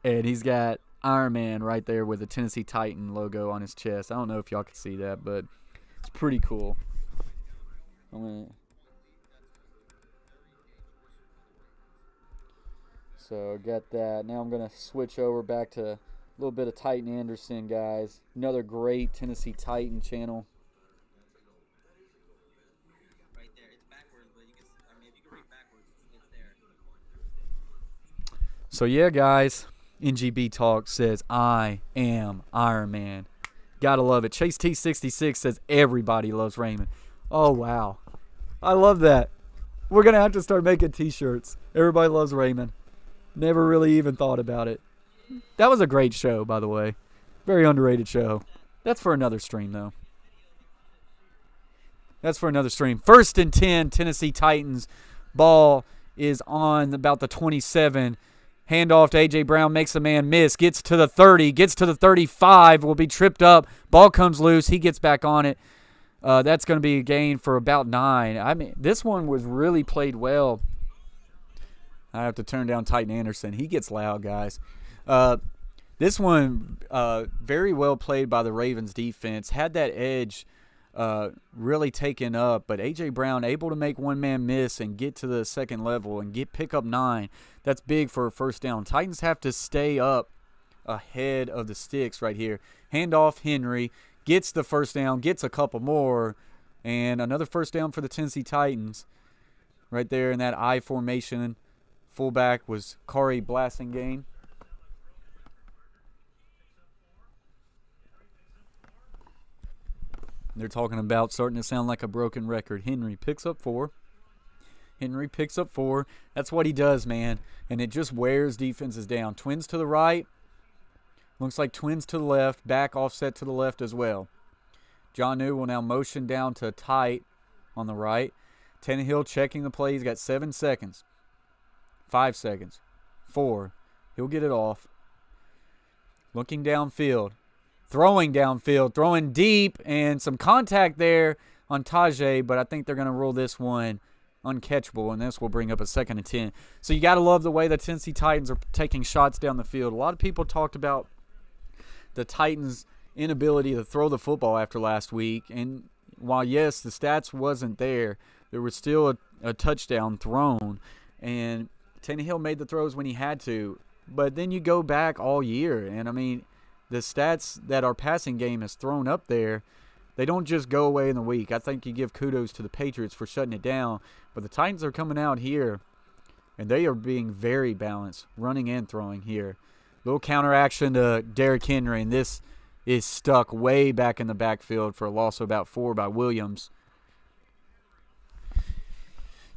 and he's got Iron Man right there with the Tennessee Titan logo on his chest. I don't know if y'all can see that, but it's pretty cool. So got that. Now I'm going to switch over back to a little bit of Titan Anderson, guys. Another great Tennessee Titan channel. Right there. It's backwards, but if you can read backwards, it's there. So yeah, guys. NGB Talk says, I am Iron Man. Gotta love it. Chase T66 says, everybody loves Raymond. Oh, wow. I love that. We're going to have to start making T-shirts. Everybody loves Raymond. Never really even thought about it. That was a great show, by the way. Very underrated show. That's for another stream, though. That's for another stream. 1st and 10, Tennessee Titans. Ball is on about the 27. Handoff to A.J. Brown, makes a man miss, gets to the 30, gets to the 35, will be tripped up. Ball comes loose. He gets back on it. That's going to be a gain for about 9. I mean, this one was really played well. I have to turn down Titan Anderson. He gets loud, guys. This one, very well played by the Ravens defense. Had that edge really taken up, but A.J. Brown able to make one man miss and get to the second level and pick up 9. That's big for a first down. Titans have to stay up ahead of the sticks right here. Handoff Henry, gets the first down, gets a couple more, and another first down for the Tennessee Titans. Right there in that I formation. Fullback was Kari Blasingame. They're talking about starting to sound like a broken record. Henry picks up 4. That's what he does, man. And it just wears defenses down. Twins to the right. Looks like twins to the left. Back offset to the left as well. John New will now motion down to tight on the right. Tannehill checking the play. He's got 7 seconds. 5 seconds. 4. He'll get it off. Looking downfield. Throwing downfield. Throwing deep. And some contact there on Tajay. But I think they're going to rule this one uncatchable. And this will bring up a 2nd and 10. So you got to love the way the Tennessee Titans are taking shots down the field. A lot of people talked about the Titans' inability to throw the football after last week. And while, yes, the stats wasn't there was still a touchdown thrown. And Tannehill made the throws when he had to. But then you go back all year. And, I mean, the stats that our passing game has thrown up there, they don't just go away in the week. I think you give kudos to the Patriots for shutting it down. But the Titans are coming out here, and they are being very balanced, running and throwing here. Little counteraction to Derrick Henry, and this is stuck way back in the backfield for a loss of about 4 by Williams.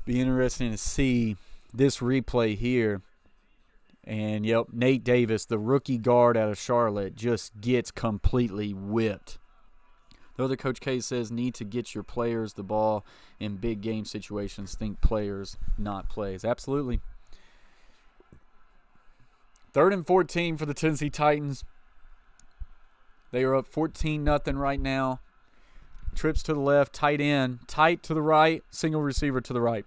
Be interesting to see this replay here. And, yep, Nate Davis, the rookie guard out of Charlotte, just gets completely whipped. The other Coach K says need to get your players the ball in big game situations. Think players, not plays. Absolutely. 3rd and 14 for the Tennessee Titans. They are up 14-0 right now. Trips to the left, tight end, tight to the right, single receiver to the right.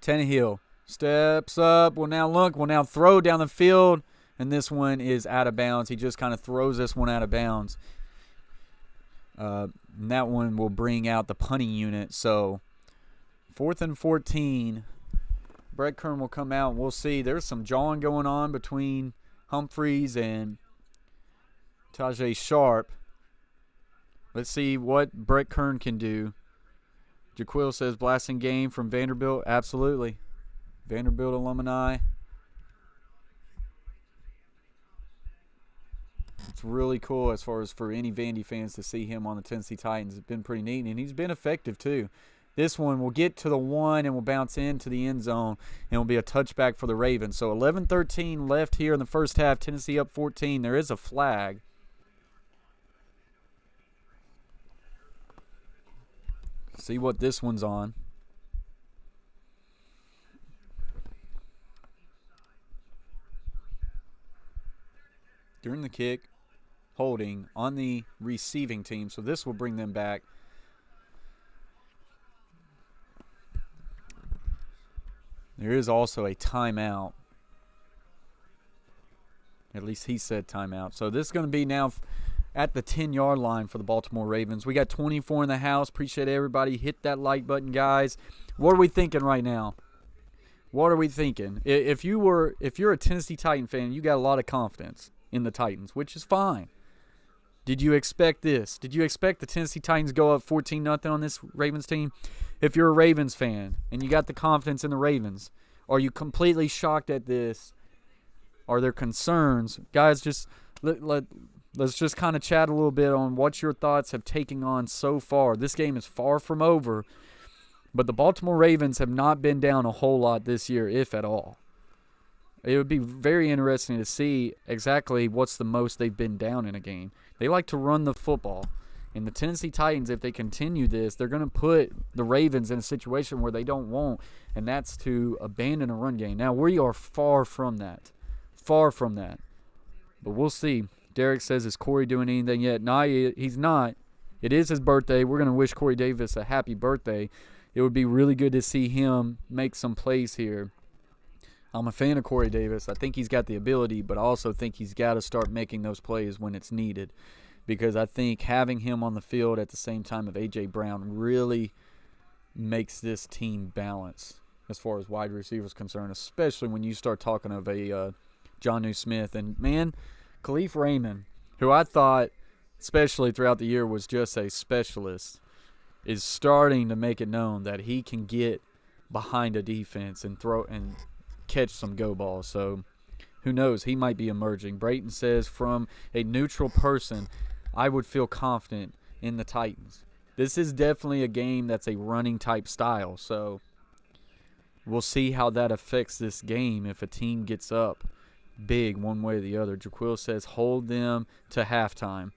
Tannehill steps up, will now throw down the field, and this one is out of bounds. He just kind of throws this one out of bounds. And that one will bring out the punting unit. So 4th and 14. Brett Kern will come out, and we'll see. There's some jawing going on between Humphreys and Tajay Sharp. Let's see what Brett Kern can do. Jaquil says blasting game from Vanderbilt. Absolutely. Vanderbilt alumni. It's really cool as far as for any Vandy fans to see him on the Tennessee Titans. It's been pretty neat, and he's been effective too. This one will get to the 1 and will bounce into the end zone, and will be a touchback for the Ravens. So 11-13 left here in the first half. Tennessee up 14. There is a flag. See what this one's on. During the kick, holding on the receiving team. So this will bring them back. There is also a timeout. At least he said timeout. So this is going to be now at the 10-yard line for the Baltimore Ravens. We got 24 in the house. Appreciate everybody. Hit that like button, guys. What are we thinking right now? What are we thinking? If you're a Tennessee Titan fan, you got a lot of confidence in the Titans, which is fine. Did you expect this? Did you expect the Tennessee Titans go up 14-0 on this Ravens team? If you're a Ravens fan and you got the confidence in the Ravens, are you completely shocked at this? Are there concerns? Guys, just let's just kind of chat a little bit on what your thoughts have taken on so far. This game is far from over, but the Baltimore Ravens have not been down a whole lot this year, if at all. It would be very interesting to see exactly what's the most they've been down in a game. They like to run the football. And the Tennessee Titans, if they continue this, they're going to put the Ravens in a situation where they don't want, and that's to abandon a run game. Now, we are far from that. Far from that. But we'll see. Derek says, is Corey doing anything yet? No, he's not. It is his birthday. We're going to wish Corey Davis a happy birthday. It would be really good to see him make some plays here. I'm a fan of Corey Davis. I think he's got the ability, but I also think he's got to start making those plays when it's needed. Because I think having him on the field at the same time of A.J. Brown really makes this team balance as far as wide receivers concerned, especially when you start talking of a Jonnu Smith. And, man, Khalif Raymond, who I thought, especially throughout the year, was just a specialist, is starting to make it known that he can get behind a defense and throw and catch some go balls. So, who knows? He might be emerging. Brayton says, from a neutral person, I would feel confident in the Titans. This is definitely a game that's a running type style, so we'll see how that affects this game if a team gets up big one way or the other. Jaquil says, hold them to halftime.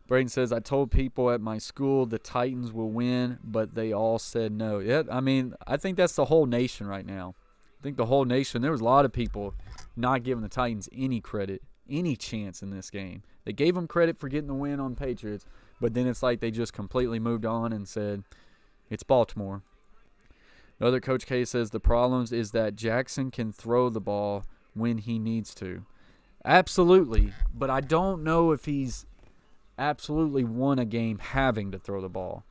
Brayden says, I told people at my school the Titans will win, but they all said no. Yeah, I mean, I think that's the whole nation right now. I think the whole nation, there was a lot of people not giving the Titans any credit, any chance in this game. They gave them credit for getting the win on Patriots, but then it's like they just completely moved on and said, it's Baltimore. The other Coach K says the problem is that Jackson can throw the ball when he needs to. Absolutely, but I don't know if he's absolutely won a game having to throw the ball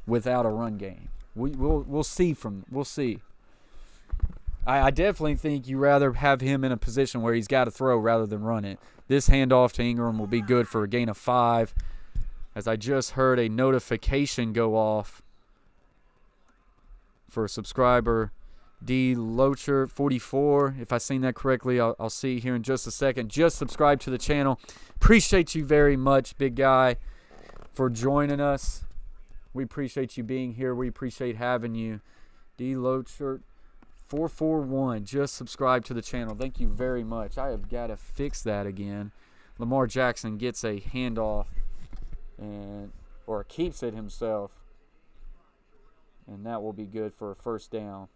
without a run game. We'll see. We'll see. I definitely think you rather have him in a position where he's got to throw rather than run it. This handoff to Ingram will be good for a gain of 5. As I just heard a notification go off for a subscriber, D. Locher 44. If I've seen that correctly, I'll see here in just a second. Just subscribe to the channel. Appreciate you very much, big guy, for joining us. We appreciate you being here. We appreciate having you. D. Locher 441. Just subscribe to the channel. Thank you very much. I have got to fix that again. Lamar Jackson gets a handoff or keeps it himself. And that will be good for a first down.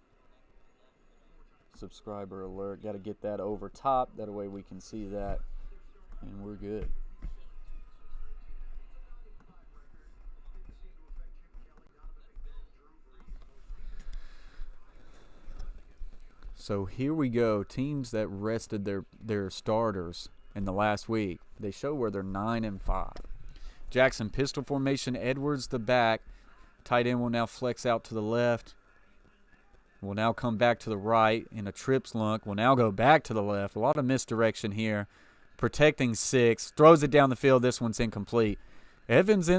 Subscriber alert. Got to get that over top. That way we can see that. And we're good. So here we go. Teams that rested their starters in the last week. They show where they're 9-5. Jackson pistol formation. Edwards the back. Tight end will now flex out to the left. Will now come back to the right in a trip slunk. Will now go back to the left. A lot of misdirection here. Protecting 6. Throws it down the field. This one's incomplete. Evans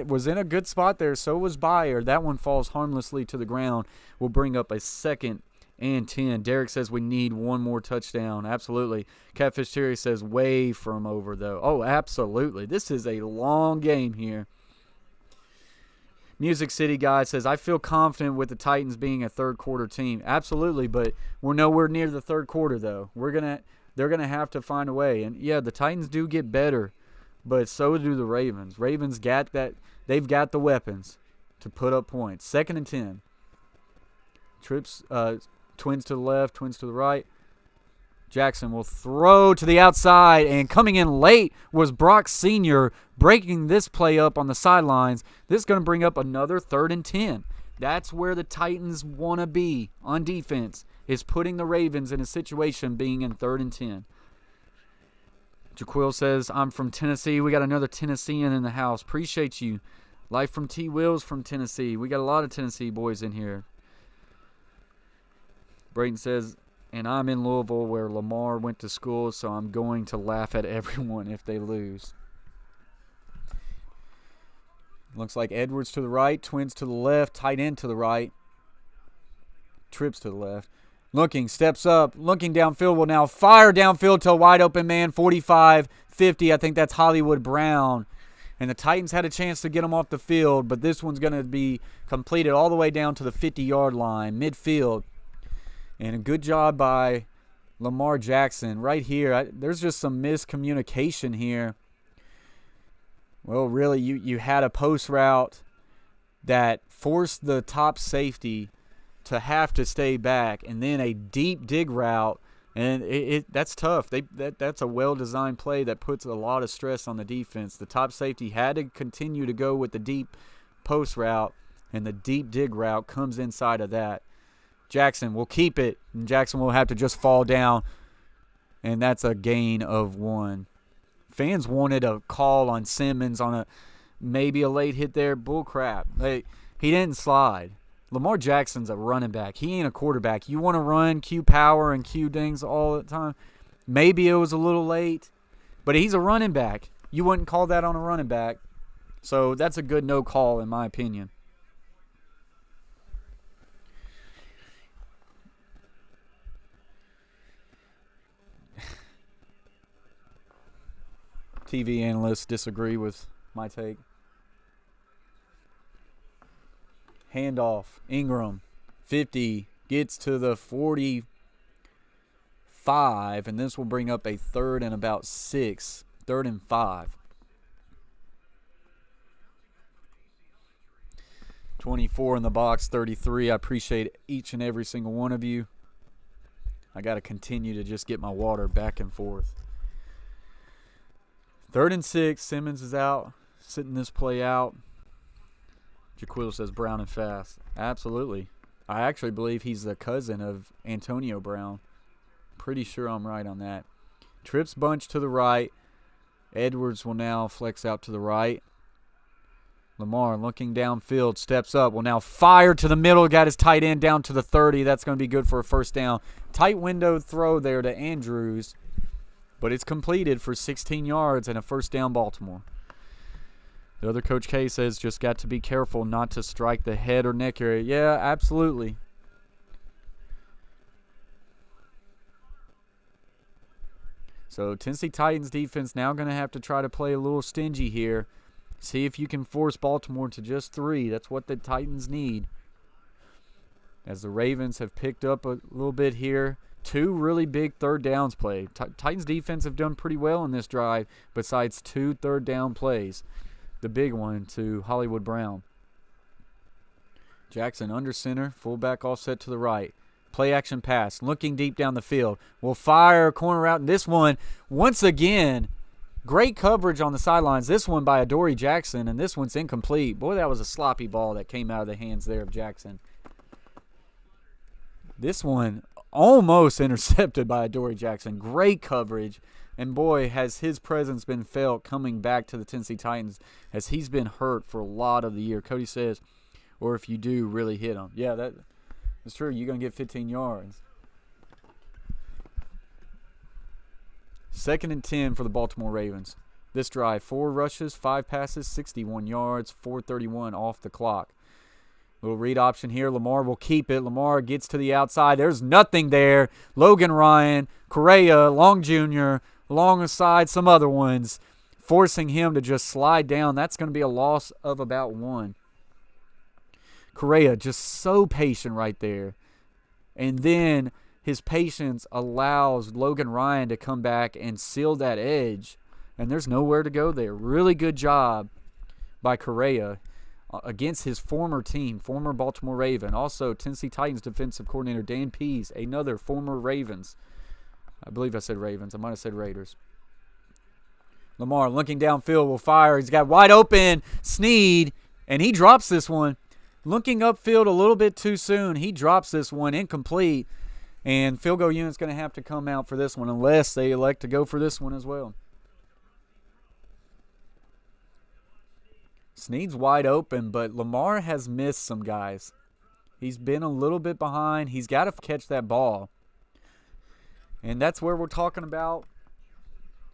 was in a good spot there. So was Byer. That one falls harmlessly to the ground. Will bring up a 2nd and 10. Derek says we need one more touchdown. Absolutely. Catfish Terry says way from over, though. Oh, absolutely. This is a long game here. Music City guy says, I feel confident with the Titans being a third-quarter team. Absolutely, but we're nowhere near the third quarter, though. They're gonna have to find a way. And, yeah, the Titans do get better, but so do the Ravens. Ravens got that. They've got the weapons to put up points. 2nd and 10. Twins to the left, twins to the right. Jackson will throw to the outside, and coming in late was Brock Sr. breaking this play up on the sidelines. This is going to bring up another 3rd and 10. That's where the Titans want to be on defense, is putting the Ravens in a situation being in 3rd and 10. Jaquil says, I'm from Tennessee. We got another Tennessean in the house. Appreciate you. Life from T. Wills from Tennessee. We got a lot of Tennessee boys in here. Brayton says, and I'm in Louisville where Lamar went to school, so I'm going to laugh at everyone if they lose. Looks like Edwards to the right, twins to the left, tight end to the right, trips to the left. Looking, steps up, looking downfield, will now fire downfield to a wide open man, 45, 50. I think that's Hollywood Brown. And the Titans had a chance to get him off the field, but this one's going to be completed all the way down to the 50-yard line, midfield. And a good job by Lamar Jackson right here. There's just some miscommunication here. Well, really, you had a post route that forced the top safety to have to stay back, and then a deep dig route, and that's tough. That's a well-designed play that puts a lot of stress on the defense. The top safety had to continue to go with the deep post route, and the deep dig route comes inside of that. Jackson will keep it, and Jackson will have to just fall down, and that's a gain of 1. Fans wanted a call on Simmons on maybe a late hit there. Bull crap. He didn't slide. Lamar Jackson's a running back. He ain't a quarterback. You want to run Q power and Q dings all the time. Maybe it was a little late, but he's a running back. You wouldn't call that on a running back. So that's a good no call in my opinion. TV analysts disagree with my take. Handoff. Ingram, 50, gets to the 45, and this will bring up a 3rd and about 6. 3rd and 5. 24 in the box, 33. I appreciate each and every single one of you. I got to continue to just get my water back and forth. 3rd and 6. Simmons is out, sitting this play out. Jaquil says Brown and fast. Absolutely. I actually believe he's the cousin of Antonio Brown. Pretty sure I'm right on that. Trips bunch to the right. Edwards will now flex out to the right. Lamar looking downfield, steps up, will now fire to the middle, got his tight end down to the 30. That's going to be good for a first down. Tight window throw there to Andrews, but it's completed for 16 yards and a first down Baltimore. The other Coach K says just got to be careful not to strike the head or neck area. Yeah, absolutely. So Tennessee Titans defense now going to have to try to play a little stingy here. See if you can force Baltimore to just 3. That's what the Titans need. As the Ravens have picked up a little bit here. 2 really big third downs play. Titans defense have done pretty well in this drive besides 2 third down plays. The big one to Hollywood Brown. Jackson under center, fullback offset to the right. Play action pass, looking deep down the field. Will fire a corner route. And this one, once again, great coverage on the sidelines. This one by Adoree Jackson, and this one's incomplete. Boy, that was a sloppy ball that came out of the hands there of Jackson. This one almost intercepted by Adoree Jackson. Great coverage. And, boy, has his presence been felt coming back to the Tennessee Titans as he's been hurt for a lot of the year. Cody says, or if you do, really hit him. Yeah, that's true. You're going to get 15 yards. 2nd and 10 for the Baltimore Ravens. This drive, 4 rushes, 5 passes, 61 yards, 4:31 off the clock. Little read option here. Lamar will keep it. Lamar gets to the outside. There's nothing there. Logan Ryan, Correa, Long Jr., alongside some other ones, forcing him to just slide down. That's going to be a loss of about 1. Correa just so patient right there. And then his patience allows Logan Ryan to come back and seal that edge. And there's nowhere to go there. Really good job by Correa against his former team, former Baltimore Raven. Also, Tennessee Titans defensive coordinator Dan Pease, another former Ravens. I believe I said Ravens. I might have said Raiders. Lamar looking downfield will fire. He's got wide open Snead, and he drops this one. Looking upfield a little bit too soon. He drops this one incomplete, and field goal unit's going to have to come out for this one unless they elect to go for this one as well. Snead's wide open, but Lamar has missed some guys. He's been a little bit behind. He's got to catch that ball. And that's where we're talking about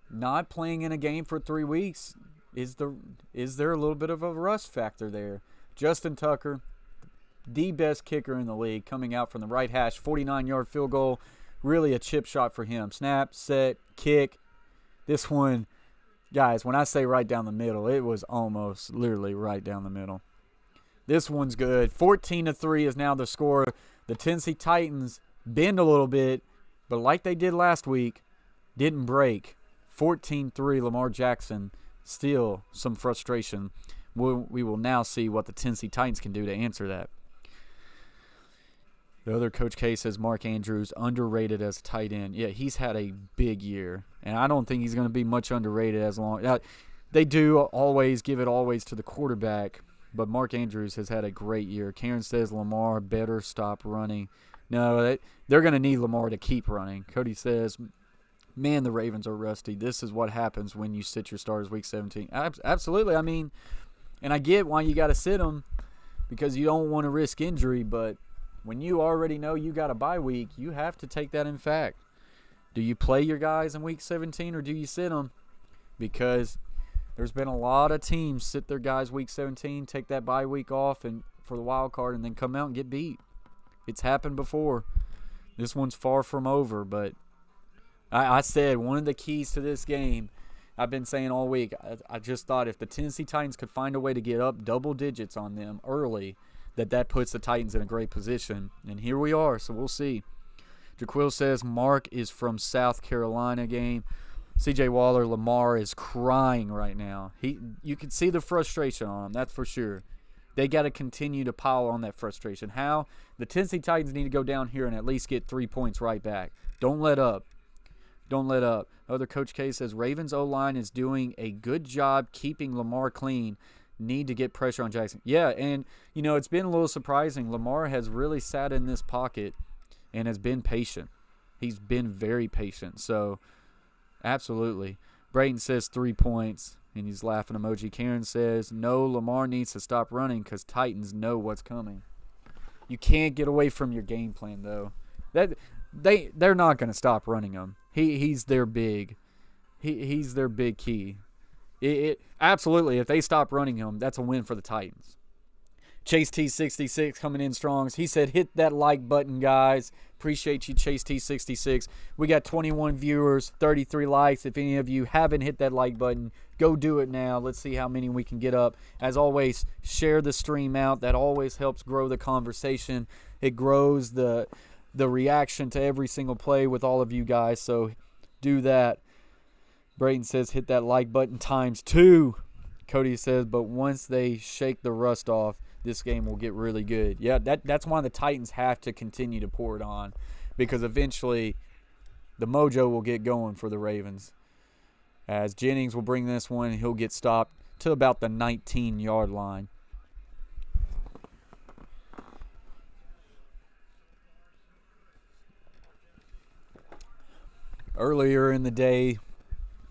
not playing in a game for 3 weeks. Is there a little bit of a rust factor there? Justin Tucker, the best kicker in the league, coming out from the right hash, 49-yard field goal. Really a chip shot for him. Snap, set, kick. This one, guys, when I say right down the middle, it was almost literally right down the middle. This one's good. 14-3 is now the score. The Tennessee Titans bend a little bit, but like they did last week, didn't break. 14-3, Lamar Jackson. Still some frustration. We will now see what the Tennessee Titans can do to answer that. The other Coach K says Mark Andrews underrated as tight end. Yeah, he's had a big year, and I don't think he's going to be much underrated as long. They do always give it always to the quarterback, but Mark Andrews has had a great year. Karen says Lamar better stop running. No, they're going to need Lamar to keep running. Cody says, man, the Ravens are rusty. This is what happens when you sit your starters week 17. Absolutely. I mean, and I get why you got to sit them because you don't want to risk injury, but when you already know you got a bye week, you have to take that in fact. Do you play your guys in week 17 or do you sit them? Because there's been a lot of teams sit their guys week 17, take that bye week off and for the wild card and then come out and get beat. It's happened before. This one's far from over, but I said one of the keys to this game, I've been saying all week, I just thought if the Tennessee Titans could find a way to get up double digits on them early, that puts the Titans in a great position. And here we are, so we'll see. Jaquil says Mark is from South Carolina game. C.J. Waller, Lamar is crying right now. You can see the frustration on him, that's for sure. They got to continue to pile on that frustration. How? The Tennessee Titans need to go down here and at least get 3 points right back. Don't let up. Don't let up. Other Coach K says Ravens O-line is doing a good job keeping Lamar clean. Need to get pressure on Jackson. Yeah, and, it's been a little surprising. Lamar has really sat in this pocket and has been patient. He's been very patient. So, absolutely. Brayton says 3 points, and he's laughing emoji. Karen says, no, Lamar needs to stop running because Titans know what's coming. You can't get away from your game plan, though. They're not going to stop running him. He's their big. He's their big key. Absolutely, if they stop running him, that's a win for the Titans. Chase T66 coming in strong. He said, hit that like button, guys. Appreciate you, Chase T66. We got 21 viewers, 33 likes. If any of you haven't hit that like button, go do it now. Let's see how many we can get up. As always, share the stream out. That always helps grow the conversation. It grows the reaction to every single play with all of you guys. So do that. Brayton says hit that like button ×2. Cody says, but once they shake the rust off, this game will get really good. Yeah, that's why the Titans have to continue to pour it on because eventually the mojo will get going for the Ravens. As Jennings will bring this one, he'll get stopped to about the 19-yard line. Earlier in the day,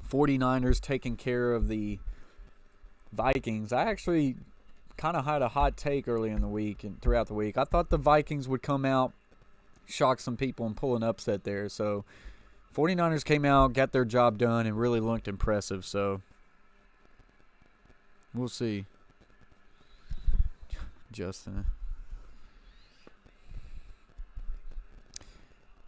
49ers taking care of the Vikings. I actually kind of had a hot take early in the week and throughout the week. I thought the Vikings would come out, shock some people, and pull an upset there. So 49ers came out, got their job done, and really looked impressive. So we'll see. Justin.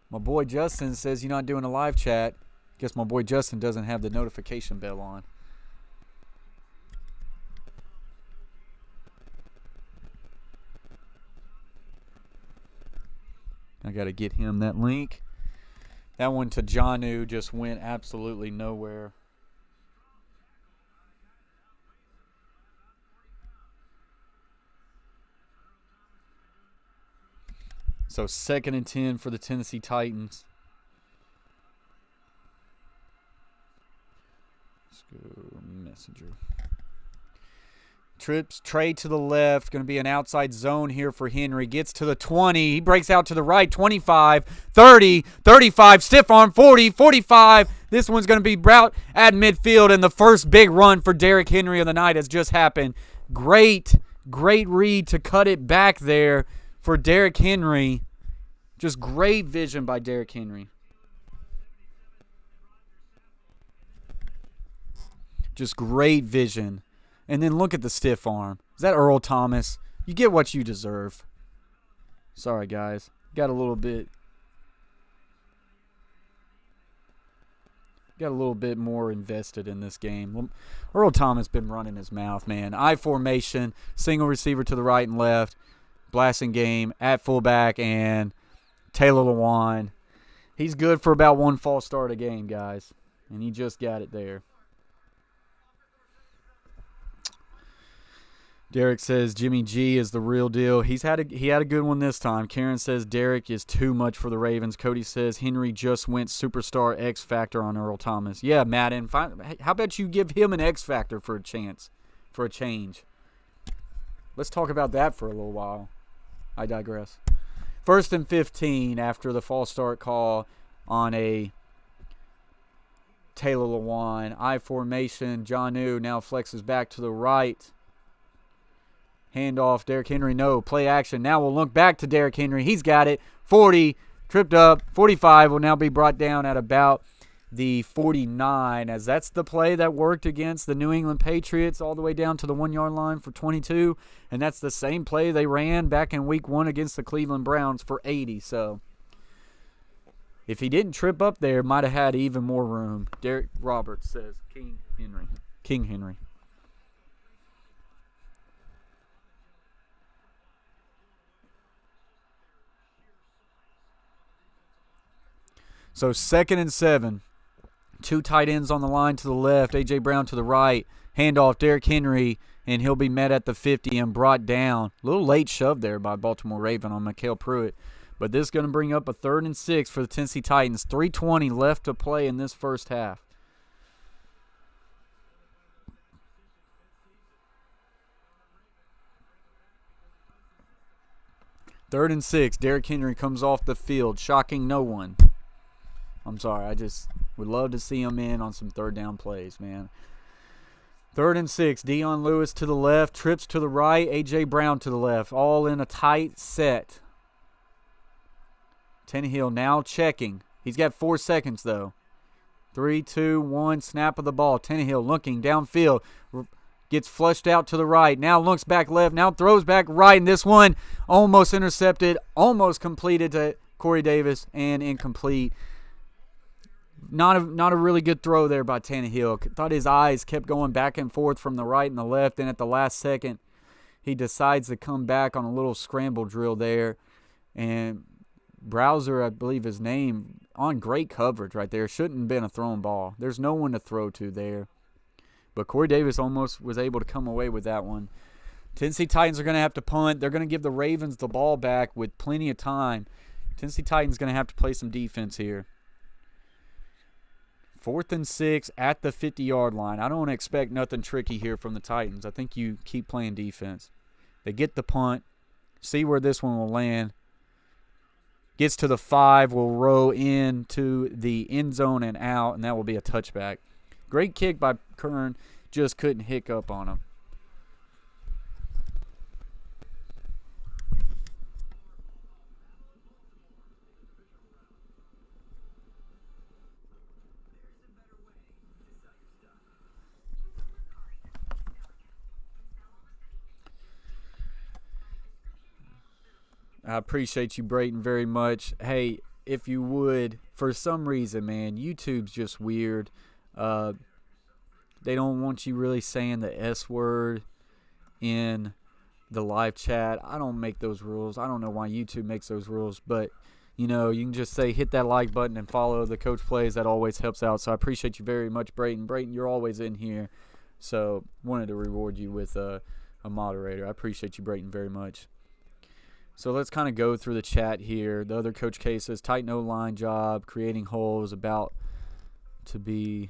My boy Justin says you're not doing a live chat. Guess my boy Justin doesn't have the notification bell on. I got to get him that link. That one to Janu just went absolutely nowhere. So 2nd and 10 for the Tennessee Titans. Let's go Messenger. Trips Trey to the left. Going to be an outside zone here for Henry. Gets to the 20. He breaks out to the right. 25, 30, 35. Stiff arm. 40, 45. This one's going to be route at midfield. And the first big run for Derrick Henry of the night has just happened. Great read to cut it back there for Derrick Henry. Just great vision by Derrick Henry. Just great vision. And then look at the stiff arm. Is that Earl Thomas? You get what you deserve. Sorry, guys. Got a little bit more invested in this game. Earl Thomas been running his mouth, man. I formation, single receiver to the right and left, blasting game at fullback, and Taylor Lewan. He's good for about one false start a game, guys, and he just got it there. Derek says Jimmy G is the real deal. He had a good one this time. Karen says Derek is too much for the Ravens. Cody says Henry just went superstar X Factor on Earl Thomas. Yeah, Madden. How about you give him an X Factor for a change? Let's talk about that for a little while. I digress. 1st and 15 after the false start call on a Taylor Lewan. I formation. Jonnu now flexes back to the right. Handoff, Derrick Henry, no. Play action. Now we'll look back to Derrick Henry. He's got it. 40, tripped up. 45 will now be brought down at about the 49, as that's the play that worked against the New England Patriots all the way down to the 1-yard line for 22. And that's the same play they ran back in Week 1 against the Cleveland Browns for 80. So if he didn't trip up there, might have had even more room. Derek Roberts says King Henry. So 2nd and 7. 2 tight ends on the line to the left. A.J. Brown to the right. Handoff, Derrick Henry, and he'll be met at the 50 and brought down. A little late shove there by Baltimore Raven on Mikael Pruitt. But this is going to bring up a 3rd and 6 for the Tennessee Titans. 3:20 left to play in this first half. Third and 6. Derrick Henry comes off the field, shocking no one. I'm sorry. I just would love to see him in on some third down plays, man. 3rd and 6. Dion Lewis to the left, trips to the right, A.J. Brown to the left, all in a tight set. Tannehill now checking. He's got 4 seconds, though. 3, 2, 1, snap of the ball. Tannehill looking downfield. Gets flushed out to the right. Now looks back left. Now throws back right. And this one almost intercepted. Almost completed to Corey Davis and incomplete. Not a really good throw there by Tannehill. Thought his eyes kept going back and forth from the right and the left. And at the last second, he decides to come back on a little scramble drill there. And Browser, I believe his name, on great coverage right there. Shouldn't have been a thrown ball. There's no one to throw to there. But Corey Davis almost was able to come away with that one. Tennessee Titans are going to have to punt. They're going to give the Ravens the ball back with plenty of time. Tennessee Titans going to have to play some defense here. 4th and 6 at the 50-yard line. I don't expect nothing tricky here from the Titans. I think you keep playing defense. They get the punt. See where this one will land. Gets to the 5, will row into the end zone and out, and that will be a touchback. Great kick by Kern. Just couldn't hiccup on him. I appreciate you, Brayton, very much. Hey, if you would, for some reason, man, YouTube's just weird. They don't want you really saying the S word in the live chat. I don't make those rules. I don't know why YouTube makes those rules, but you know, you can just say hit that like button and follow the Coach Plays. That always helps out. So I appreciate you very much, Brayton. Brayton, you're always in here, so wanted to reward you with a moderator. I appreciate you, Brayton, very much. So let's kind of go through the chat here. The other Coach K says tight O-line job, creating holes, about to be.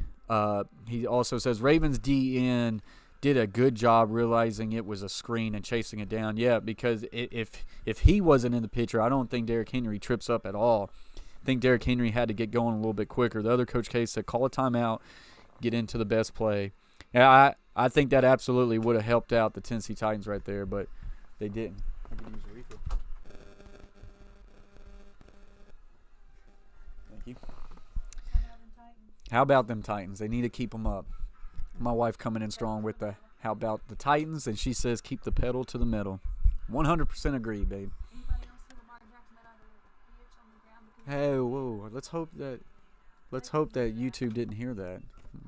He also says Ravens DN did a good job realizing it was a screen and chasing it down. Yeah, because if he wasn't in the picture, I don't think Derrick Henry trips up at all. I think Derrick Henry had to get going a little bit quicker. The other Coach K said call a timeout, get into the best play. Yeah, I think that absolutely would have helped out the Tennessee Titans right there, but they didn't. I could use a refill. Thank you. How about them Titans? They need to keep them up. My wife coming in strong with the how about the Titans, and she says keep the pedal to the metal. 100% agree, babe. Hey, whoa. Let's hope that YouTube didn't hear that.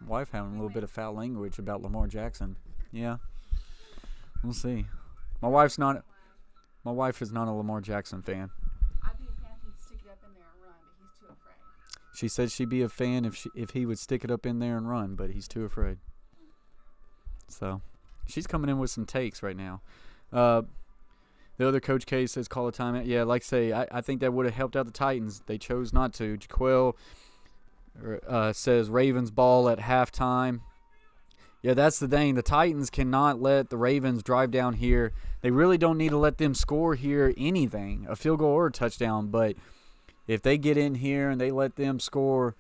Wife having a little bit of foul language about Lamar Jackson. Yeah, we'll see. My wife is not a Lamar Jackson fan. I'd be a fan if he'd stick it up in there and run, but he's too afraid. She said she'd be a fan if he would stick it up in there and run, but he's too afraid. So, she's coming in with some takes right now. The other Coach K says call a timeout. Yeah, like I say, I think that would have helped out the Titans. They chose not to. Jaquel says Ravens ball at halftime. Yeah, that's the thing. The Titans cannot let the Ravens drive down here. They really don't need to let them score here anything, a field goal or a touchdown. But if they get in here and they let them score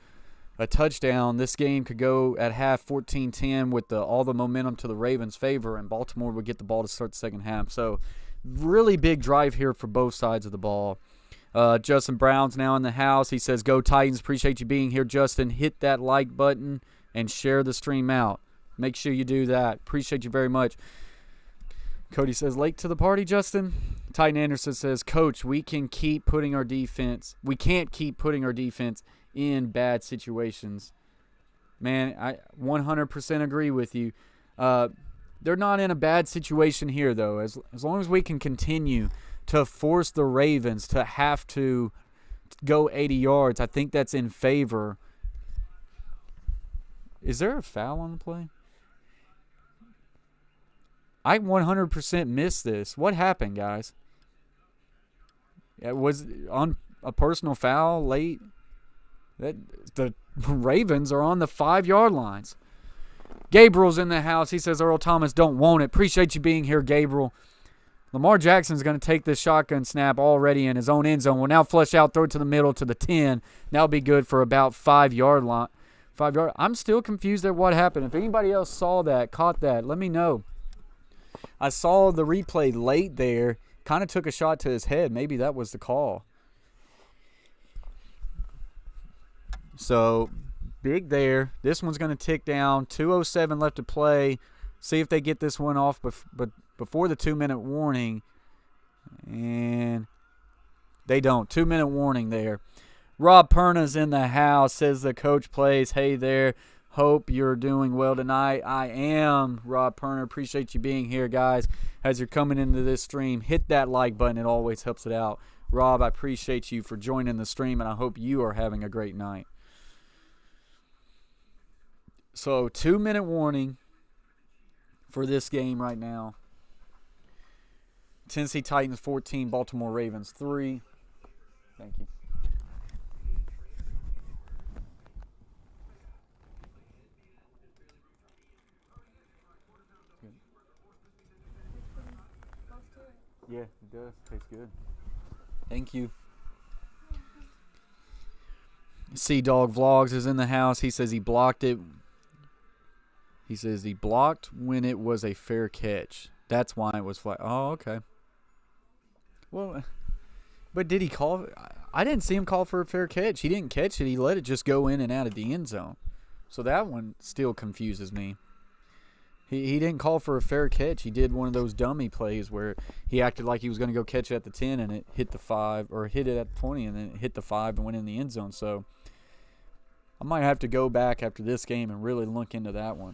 a touchdown, this game could go at half 14-10 with all the momentum to the Ravens' favor, and Baltimore would get the ball to start the second half. So really big drive here for both sides of the ball. Justin Brown's now in the house. He says, go Titans. Appreciate you being here, Justin. Hit that like button and share the stream out. Make sure you do that. Appreciate you very much. Cody says, late to the party, Justin. Titan Anderson says, Coach, we can't keep putting our defense in bad situations. Man, I 100% agree with you. They're not in a bad situation here, though. As long as we can continue to force the Ravens to have to go 80 yards, I think that's in favor. Is there a foul on the play? I 100% missed this. What happened, guys? It was on a personal foul late. The Ravens are on the 5-yard lines. Gabriel's in the house. He says, Earl Thomas don't want it. Appreciate you being here, Gabriel. Lamar Jackson's going to take this shotgun snap already in his own end zone. Will now flush out, throw it to the middle to the 10. That'll be good for about 5-yard line. 5 yard. I'm still confused at what happened. If anybody else saw that, caught that, let me know. I saw the replay late there. Kind of took a shot to his head. Maybe that was the call. So, big there. This one's going to tick down. 2:07 left to play. See if they get this one off but before the 2-minute warning. And they don't. 2-minute warning there. Rob Perna's in the house, says the coach plays. Hey there. Hope you're doing well tonight. I am, Rob Perna. Appreciate you being here, guys. As you're coming into this stream, hit that like button. It always helps it out. Rob, I appreciate you for joining the stream, and I hope you are having a great night. So, 2-minute warning for this game right now. Tennessee Titans 14, Baltimore Ravens 3. Thank you. Yeah, it does. Tastes good. Thank you. Sea Dog Vlogs is in the house. He says he blocked it. He says he blocked when it was a fair catch. That's why it was flat. Oh, okay. Well, but did he call? I didn't see him call for a fair catch. He didn't catch it. He let it just go in and out of the end zone. So that one still confuses me. He didn't call for a fair catch. He did one of those dummy plays where he acted like he was going to go catch it at the 10 and it hit the 5, or hit it at the 20 and then it hit the 5 and went in the end zone. So I might have to go back after this game and really look into that one.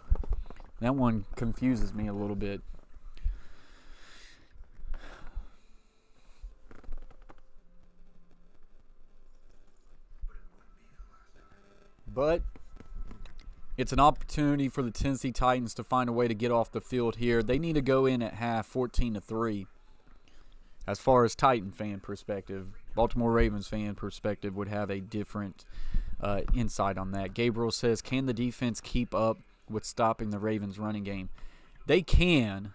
That one confuses me a little bit. But it's an opportunity for the Tennessee Titans to find a way to get off the field here. They need to go in at half 14-3. As far as Titan fan perspective, Baltimore Ravens fan perspective would have a different insight on that. Gabriel says, can the defense keep up with stopping the Ravens running game? They can.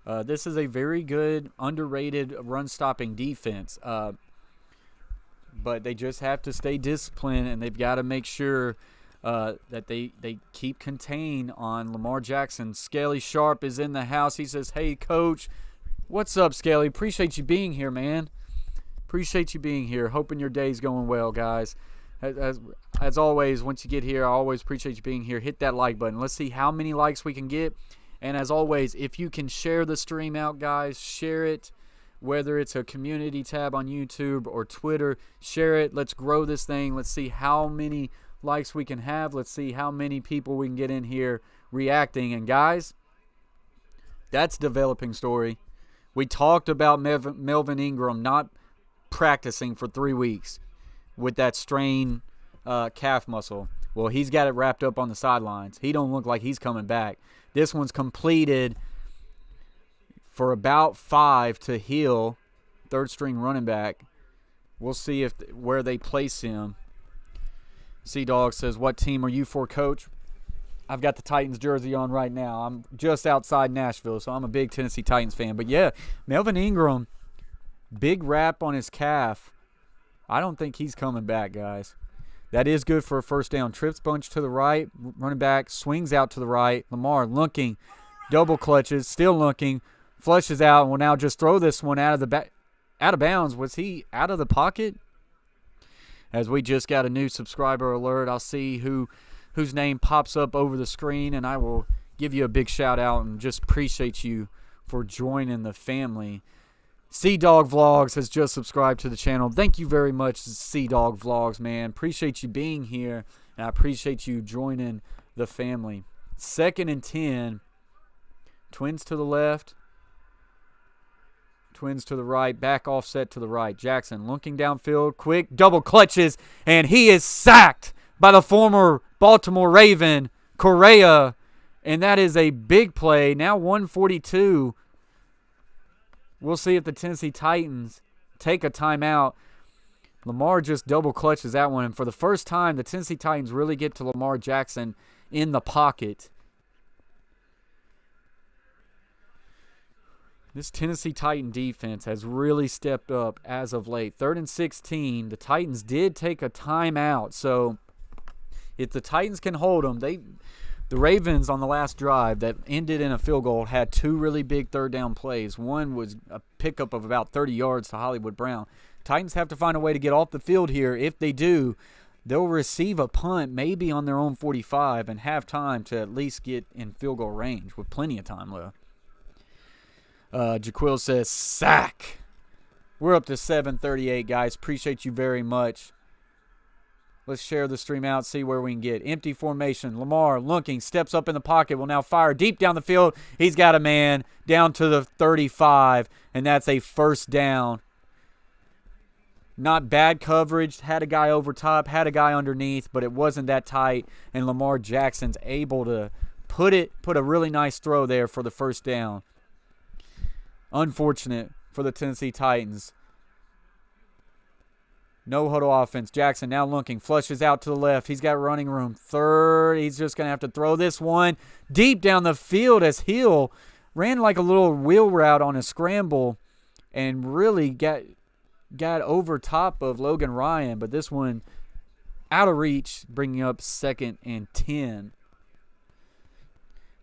This is a very good, underrated run-stopping defense. But they just have to stay disciplined, and they've got to make sure that they keep contained on Lamar Jackson. Scaly Sharp is in the house. He says, hey, Coach. What's up, Scaly? Appreciate you being here, man. Appreciate you being here. Hoping your day's going well, guys. As always, once you get here, I always appreciate you being here. Hit that like button. Let's see how many likes we can get. And as always, if you can share the stream out, guys, share it whether it's a community tab on YouTube or Twitter. Share it. Let's grow this thing. Let's see how many likes we can have. Let's see how many people we can get in here reacting. And guys, that's developing story. We talked about Melvin Ingram not practicing for 3 weeks with that strained calf muscle. Well, he's got it wrapped up on the sidelines. He don't look like he's coming back. This one's completed for about 5 to Hill, third-string running back. We'll see where they place him. C-Dog says, what team are you for, Coach? I've got the Titans jersey on right now. I'm just outside Nashville, so I'm a big Tennessee Titans fan. But, yeah, Melvin Ingram, big wrap on his calf. I don't think he's coming back, guys. That is good for a first down. Trips bunch to the right. Running back swings out to the right. Lamar looking. Double clutches. Still looking. Flushes out and will now just throw this one out of bounds. Was he out of the pocket? As we just got a new subscriber alert, I'll see whose name pops up over the screen, and I will give you a big shout out and just appreciate you for joining the family. C-Dog Vlogs has just subscribed to the channel. Thank you very much, C-Dog Vlogs, man. Appreciate you being here, and I appreciate you joining the family. 2nd and 10. Twins to the left. Twins to the right. Back offset to the right. Jackson looking downfield. Quick double clutches, and he is sacked by the former Baltimore Raven, Correa. And that is a big play. Now 142. We'll see if the Tennessee Titans take a timeout. Lamar just double clutches that one. And for the first time, the Tennessee Titans really get to Lamar Jackson in the pocket. This Tennessee Titan defense has really stepped up as of late. 3rd and 16. The Titans did take a timeout. So if the Titans can hold them, the Ravens on the last drive that ended in a field goal had 2 really big third down plays. One was a pickup of about 30 yards to Hollywood Brown. Titans have to find a way to get off the field here. If they do, they'll receive a punt maybe on their own 45 and have time to at least get in field goal range with plenty of time left. Jaquil says, sack. We're up to 7:38, guys. Appreciate you very much. Let's share the stream out, see where we can get. Empty formation. Lamar looking, steps up in the pocket, will now fire deep down the field. He's got a man down to the 35, and that's a first down. Not bad coverage. Had a guy over top, had a guy underneath, but it wasn't that tight, and Lamar Jackson's able to put a really nice throw there for the first down. Unfortunate for the Tennessee Titans. No huddle offense. Jackson now looking. Flushes out to the left. He's got running room. 3rd. He's just going to have to throw this one deep down the field as Hill ran like a little wheel route on a scramble and really got over top of Logan Ryan. But this one out of reach, bringing up 2nd and 10.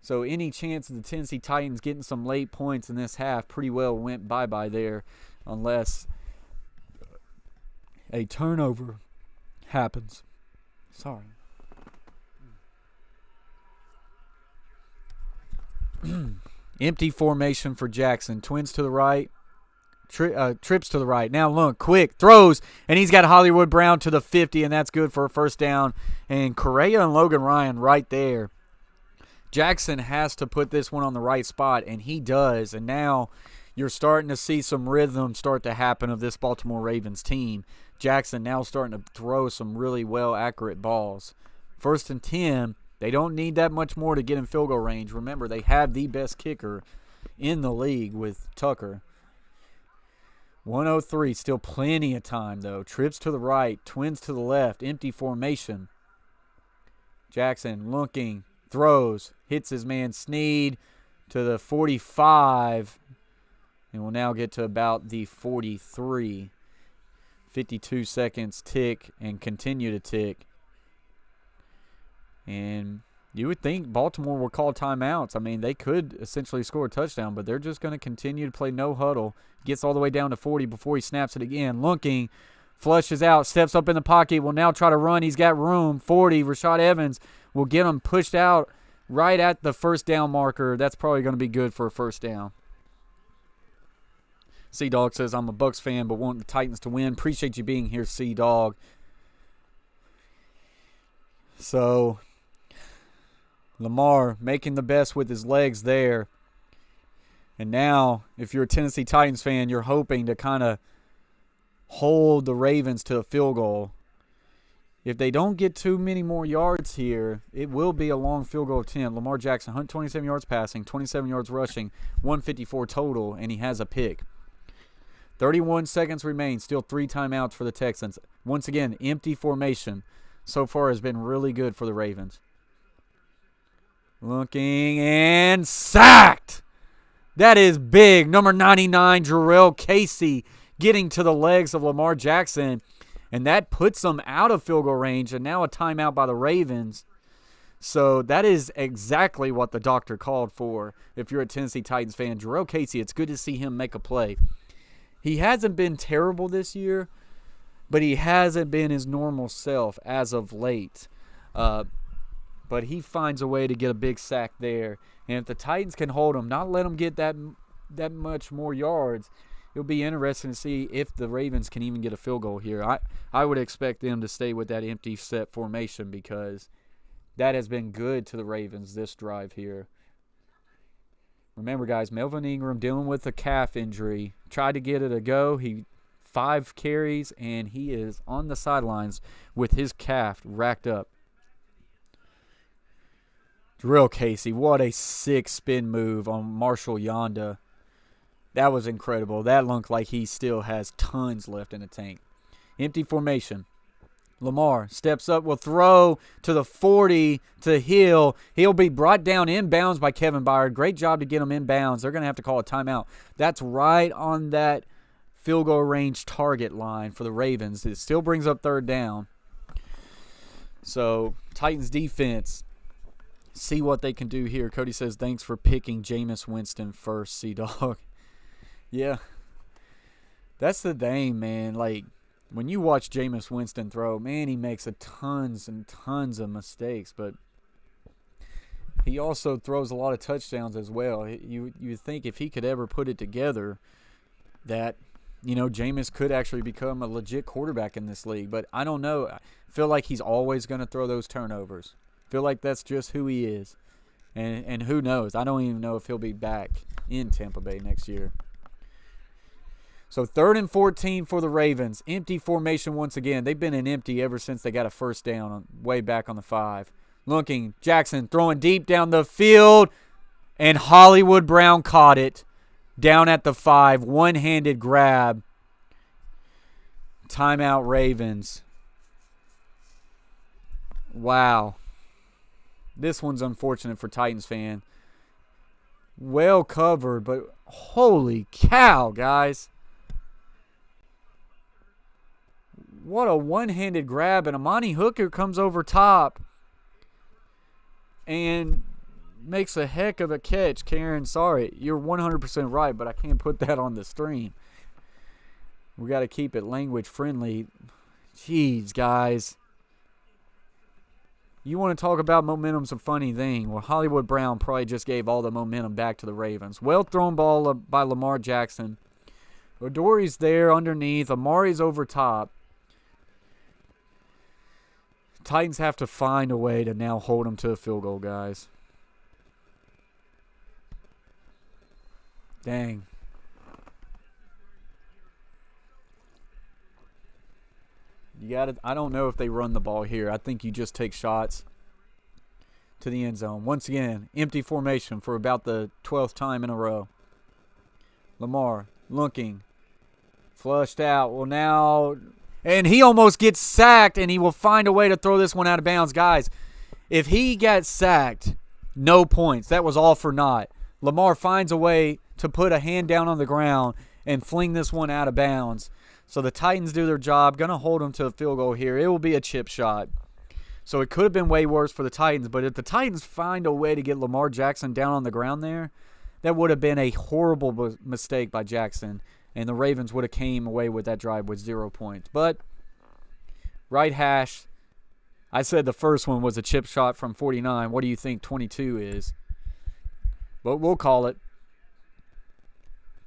So any chance of the Tennessee Titans getting some late points in this half pretty well went bye-bye there unless a turnover happens. Sorry. Empty formation for Jackson. Twins to the right. Trips to the right. Now look, quick, throws, and he's got Hollywood Brown to the 50, and that's good for a first down. And Correa and Logan Ryan right there. Jackson has to put this one on the right spot, and he does. And now you're starting to see some rhythm start to happen of this Baltimore Ravens team. Jackson now starting to throw some really well accurate balls. 1st and 10. They don't need that much more to get in field goal range. Remember, they have the best kicker in the league with Tucker. 103, still plenty of time, though. Trips to the right, twins to the left, empty formation. Jackson looking, throws, hits his man Snead to the 45, and will now get to about the 43. 52 seconds tick and continue to tick. And you would think Baltimore will call timeouts. I mean, they could essentially score a touchdown, but they're just going to continue to play no huddle. Gets all the way down to 40 before he snaps it again. Looking, flushes out, steps up in the pocket, will now try to run. He's got room. 40, Rashad Evans will get him pushed out right at the first down marker. That's probably going to be good for a first down. C-Dog says, I'm a Bucks fan but want the Titans to win. Appreciate you being here, C-Dog. So, Lamar making the best with his legs there. And now, if you're a Tennessee Titans fan, you're hoping to kind of hold the Ravens to a field goal. If they don't get too many more yards here, it will be a long field goal attempt. Lamar Jackson, 127 yards passing, 27 yards rushing, 154 total, and he has a pick. 31 seconds remain. Still 3 timeouts for the Texans. Once again, empty formation so far has been really good for the Ravens. Looking and sacked. That is big. Number 99, Jarrell Casey, getting to the legs of Lamar Jackson. And that puts them out of field goal range, and now a timeout by the Ravens. So that is exactly what the doctor called for. If you're a Tennessee Titans fan, Jarrell Casey, it's good to see him make a play. He hasn't been terrible this year, but he hasn't been his normal self as of late. But he finds a way to get a big sack there. And if the Titans can hold him, not let him get that much more yards, it'll be interesting to see if the Ravens can even get a field goal here. I would expect them to stay with that empty set formation because that has been good to the Ravens this drive here. Remember, guys, Melvin Ingram dealing with a calf injury. Tried to get it a go. 5 carries, and he is on the sidelines with his calf racked up. Jarrell Casey, what a sick spin move on Marshall Yonda. That was incredible. That looked like he still has tons left in the tank. Empty formation. Lamar steps up, will throw to the 40 to Hill. He'll be brought down inbounds by Kevin Byard. Great job to get him inbounds. They're going to have to call a timeout. That's right on that field goal range target line for the Ravens. It still brings up 3rd down. So, Titans defense, see what they can do here. Cody says, thanks for picking Jameis Winston first, C-Dog. Yeah. That's the thing, man. Like, when you watch Jameis Winston throw, man, he makes tons and tons of mistakes, but he also throws a lot of touchdowns as well. You think if he could ever put it together that, Jameis could actually become a legit quarterback in this league, but I don't know. I feel like he's always going to throw those turnovers. I feel like that's just who he is, and who knows? I don't even know if he'll be back in Tampa Bay next year. So 3rd and 14 for the Ravens. Empty formation once again. They've been in empty ever since they got a 1st down way back on the 5. Looking, Jackson throwing deep down the field, and Hollywood Brown caught it down at the 5. One-handed grab. Timeout Ravens. Wow. This one's unfortunate for Titans fan. Well covered, but holy cow, guys. What a one-handed grab, and Amani Hooker comes over top and makes a heck of a catch. Karen, sorry, you're 100% right, but I can't put that on the stream. We got to keep it language friendly. Jeez, guys. You want to talk about momentum's a funny thing. Well, Hollywood Brown probably just gave all the momentum back to the Ravens. Well thrown ball by Lamar Jackson. Odori's there underneath. Amari's over top. Titans have to find a way to now hold them to a field goal, guys. Dang. I don't know if they run the ball here. I think you just take shots to the end zone. Once again, empty formation for about the 12th time in a row. Lamar looking. Flushed out. Well, now... And he almost gets sacked, and he will find a way to throw this one out of bounds. Guys, if he got sacked, no points. That was all for naught. Lamar finds a way to put a hand down on the ground and fling this one out of bounds. So the Titans do their job. Going to hold them to a field goal here. It will be a chip shot. So it could have been way worse for the Titans. But if the Titans find a way to get Lamar Jackson down on the ground there, that would have been a horrible mistake by Jackson. And the Ravens would have came away with that drive with 0 points. But, right hash, I said the first one was a chip shot from 49. What do you think 22 is? But we'll call it.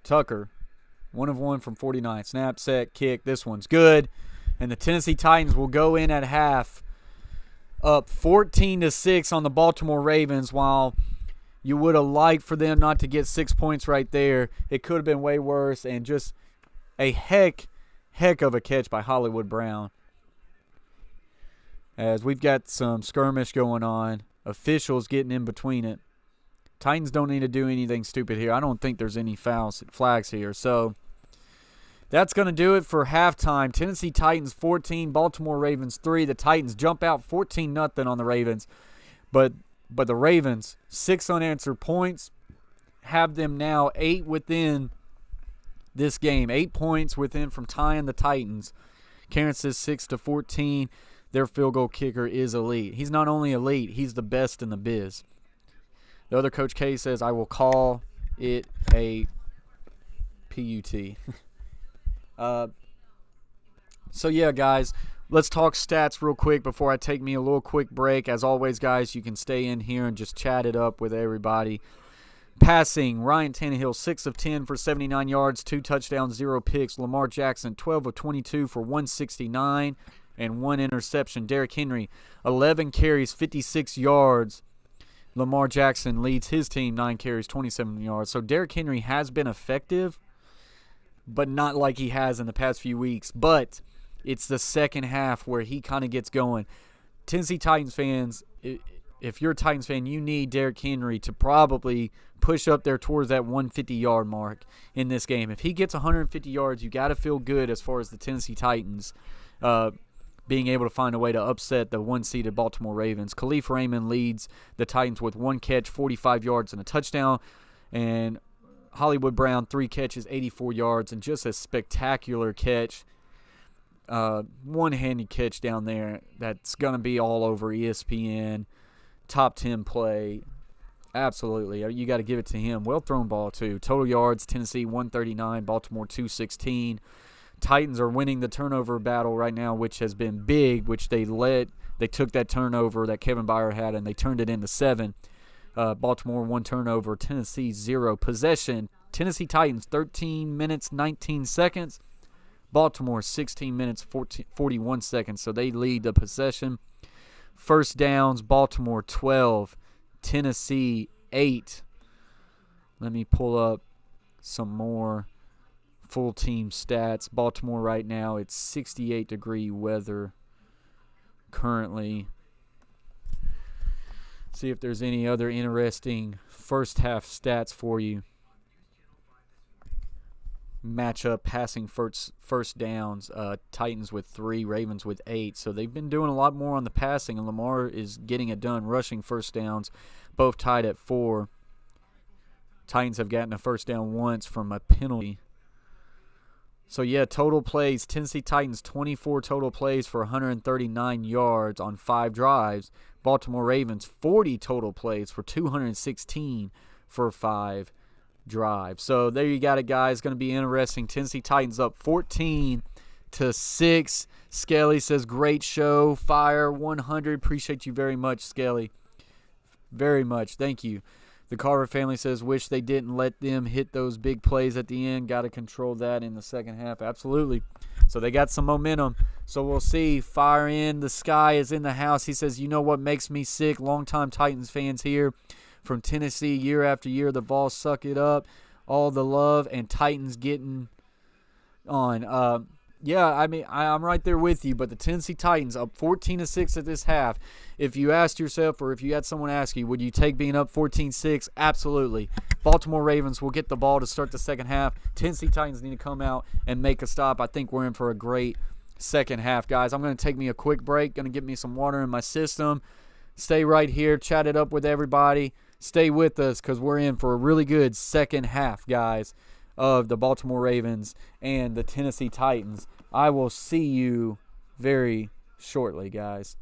Tucker 1 of 1 from 49. Snap, set, kick. This one's good. And the Tennessee Titans will go in at half up 14-6 on the Baltimore Ravens. While you would have liked for them not to get 6 points right there, it could have been way worse. And just a heck of a catch by Hollywood Brown. As we've got some skirmish going on, officials getting in between it. Titans don't need to do anything stupid here. I don't think there's any flags here. So that's going to do it for halftime. Tennessee Titans 14, Baltimore Ravens 3. The Titans jump out 14-0 on the Ravens. But the Ravens, 6 unanswered points, have them now 8 within this game. 8 points within from tying the Titans. Kansas 6-14. Their field goal kicker is elite. He's not only elite, he's the best in the biz. The other Coach K says, I will call it a PUT. So, yeah, guys, let's talk stats real quick before I take me a little quick break. As always, guys, you can stay in here and just chat it up with everybody. Passing, Ryan Tannehill, 6 of 10 for 79 yards, 2 touchdowns, 0 picks. Lamar Jackson, 12 of 22 for 169 and 1 interception. Derrick Henry, 11 carries, 56 yards. Lamar Jackson leads his team, 9 carries, 27 yards. So Derrick Henry has been effective, but not like he has in the past few weeks. But it's the second half where he kind of gets going. Tennessee Titans fans, if you're a Titans fan, you need Derrick Henry to probably push up there towards that 150-yard mark in this game. If he gets 150 yards, you got to feel good as far as the Tennessee Titans being able to find a way to upset the one-seeded Baltimore Ravens. Khalif Raymond leads the Titans with 1 catch, 45 yards, and a touchdown. And Hollywood Brown, 3 catches, 84 yards, and just a spectacular catch. One-handed catch down there that's going to be all over ESPN. Top 10 play. Absolutely. You got to give it to him. Well-thrown ball, too. Total yards, Tennessee 139, Baltimore 216. Titans are winning the turnover battle right now, which has been big, which they took that turnover that Kevin Byard had, and they turned it into 7. Baltimore 1 turnover, Tennessee 0. Possession, Tennessee Titans 13 minutes, 19 seconds. Baltimore 16 minutes, 41 seconds. So they lead the possession. First downs, Baltimore 12, Tennessee 8. Let me pull up some more full team stats. Baltimore right now, it's 68-degree weather currently. See if there's any other interesting first half stats for you. Matchup, passing first downs, Titans with 3, Ravens with 8. So they've been doing a lot more on the passing, and Lamar is getting it done. Rushing first downs, both tied at 4. Titans have gotten a first down once from a penalty. So, yeah, total plays, Tennessee Titans 24 total plays for 139 yards on 5 drives. Baltimore Ravens 40 total plays for 216 for 5 drives. So, there you got it, guys. Going to be interesting. Tennessee Titans up 14-6. Skelly says, great show. Fire 100. Appreciate you very much, Skelly. Very much. Thank you. The Carver family says, wish they didn't let them hit those big plays at the end. Got to control that in the second half. Absolutely. So they got some momentum. So we'll see. Fire in. The sky is in the house. He says, you know what makes me sick? Longtime Titans fans here from Tennessee year after year. The Vols suck it up. All the love and Titans getting on. Yeah, I mean, I'm right there with you, but the Tennessee Titans up 14-6 at this half. If you asked yourself, or if you had someone ask you, would you take being up 14-6? Absolutely. Baltimore Ravens will get the ball to start the second half. Tennessee Titans need to come out and make a stop. I think we're in for a great second half, guys. I'm going to take me a quick break, going to get me some water in my system. Stay right here, chat it up with everybody. Stay with us because we're in for a really good second half, guys, of the Baltimore Ravens and the Tennessee Titans. I will see you very shortly, guys.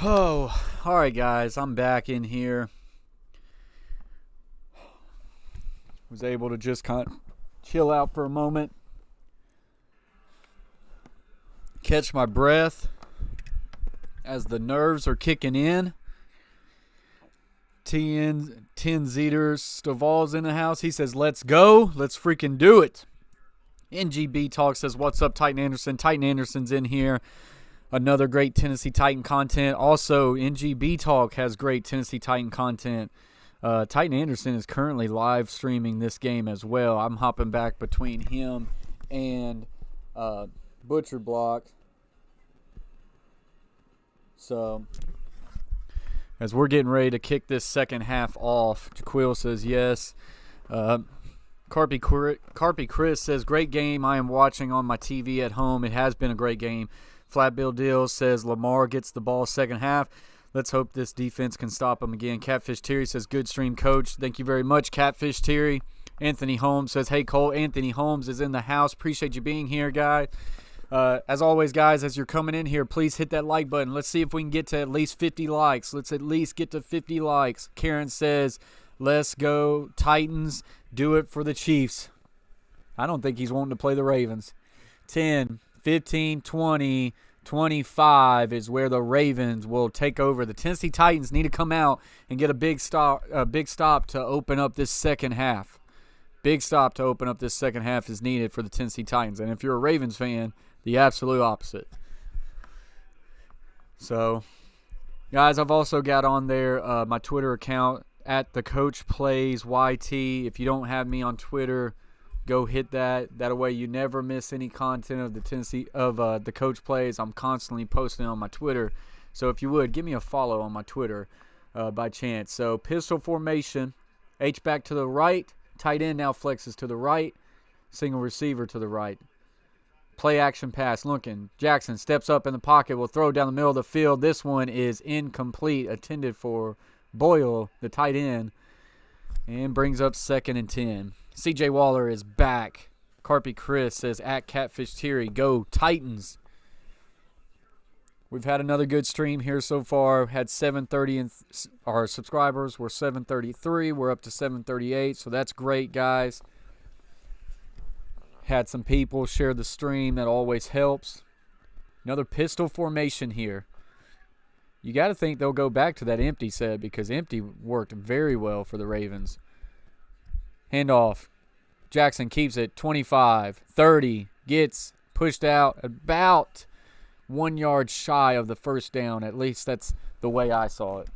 Oh, all right, guys. I'm back in here. Was able to just kind of chill out for a moment, catch my breath as the nerves are kicking in. Ten Zeter Staval's in the house. He says, let's go. Let's freaking do it. NGB Talk says, what's up, Titan Anderson? Titan Anderson's in here. Another great Tennessee Titan content. Also, NGB Talk has great Tennessee Titan content. Titan Anderson is currently live streaming this game as well. I'm hopping back between him and Butcher Block. So, as we're getting ready to kick this second half off, Jaquil says yes. Carpy Chris says, great game. I am watching on my TV at home. It has been a great game. Flat Bill Deal says Lamar gets the ball second half. Let's hope this defense can stop him again. Catfish Terry says, good stream, coach. Thank you very much, Catfish Terry. Anthony Holmes says, hey, Cole. Anthony Holmes is in the house. Appreciate you being here, guy. As always, guys, as you're coming in here, please hit that like button. Let's see if we can get to at least 50 likes. Let's at least get to 50 likes. Karen says, let's go Titans. Do it for the Chiefs. I don't think he's wanting to play the Ravens. 10, 15, 20, 25 is where the Ravens will take over. The Tennessee Titans need to come out and get a big stop to open up this second half. Big stop to open up this second half is needed for the Tennessee Titans. And if you're a Ravens fan, the absolute opposite. So, guys, I've also got on there my Twitter account at the Coach Plays YT. If you don't have me on Twitter, go hit that. That way you never miss any content of the Coach Plays. I'm constantly posting on my Twitter. So if you would, give me a follow on my Twitter by chance. So pistol formation, H back to the right, tight end now flexes to the right, single receiver to the right. Play action pass, looking. Jackson steps up in the pocket, will throw down the middle of the field. This one is incomplete, intended for Boyle, the tight end, and brings up 2nd and 10. CJ Waller is back. Carpy Chris says, at Catfish Terry, go Titans. We've had another good stream here so far. Had 730 and our subscribers were 733. We're up to 738, so that's great, guys. Had some people share the stream. That always helps. Another pistol formation here. You got to think they'll go back to that empty set because empty worked very well for the Ravens. Handoff. Jackson keeps it. 25, 30. Gets pushed out about 1 yard shy of the first down. At least that's the way I saw it.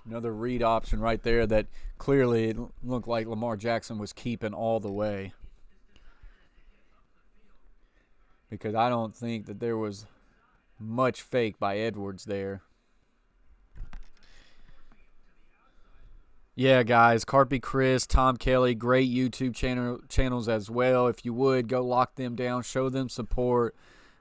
Another read option right there that clearly it looked like Lamar Jackson was keeping all the way. Because I don't think that there was much fake by Edwards there. Yeah, guys, Carpy Chris, Tom Kelly, great YouTube channels as well. If you would, go lock them down, show them support.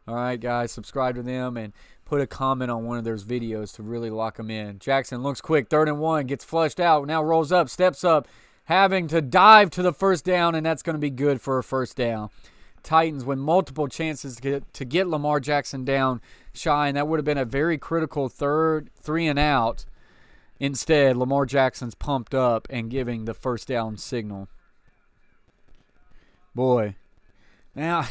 All right, guys, subscribe to them and put a comment on one of their videos to really lock them in. Jackson looks quick, 3rd and 1, gets flushed out, now rolls up, steps up, having to dive to the first down, and that's going to be good for a first down. Titans with multiple chances to get Lamar Jackson down shy, and that would have been a very critical 3 and out. Instead, Lamar Jackson's pumped up and giving the first down signal. Boy. Now,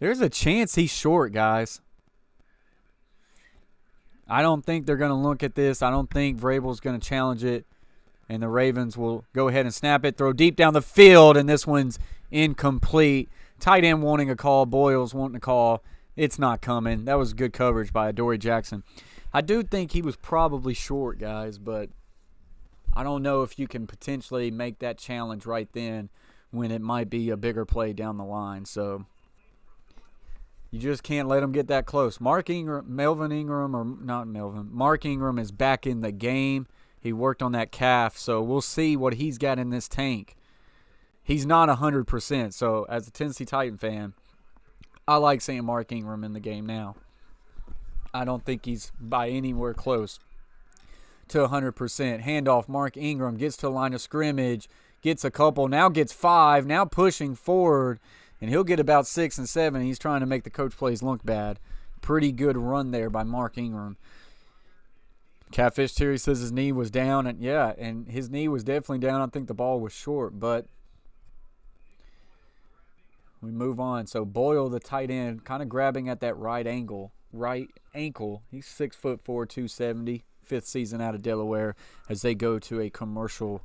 there's a chance he's short, guys. I don't think they're going to look at this. I don't think Vrabel's going to challenge it. And the Ravens will go ahead and snap it, throw deep down the field, and this one's incomplete. Tight end wanting a call, Boyle's wanting a call. It's not coming. That was good coverage by Adoree Jackson. I do think he was probably short, guys, but I don't know if you can potentially make that challenge right then when it might be a bigger play down the line. So you just can't let him get that close. Mark Ingram is back in the game. He worked on that calf, so we'll see what he's got in this tank. He's not 100%, so as a Tennessee Titan fan, I like seeing Mark Ingram in the game now. I don't think he's by anywhere close to 100%. Handoff, Mark Ingram gets to the line of scrimmage, Gets a couple, now gets 5, now pushing forward, and he'll get about 6 and 7. He's trying to make the coach plays look bad. Pretty good run there by Mark Ingram. Catfish Terry says his knee was down, and yeah, and his knee was definitely down. I think the ball was short, but we move on. So Boyle, the tight end, kind of grabbing at that right ankle. He's 6'4", 270, 5th season out of Delaware as they go to a commercial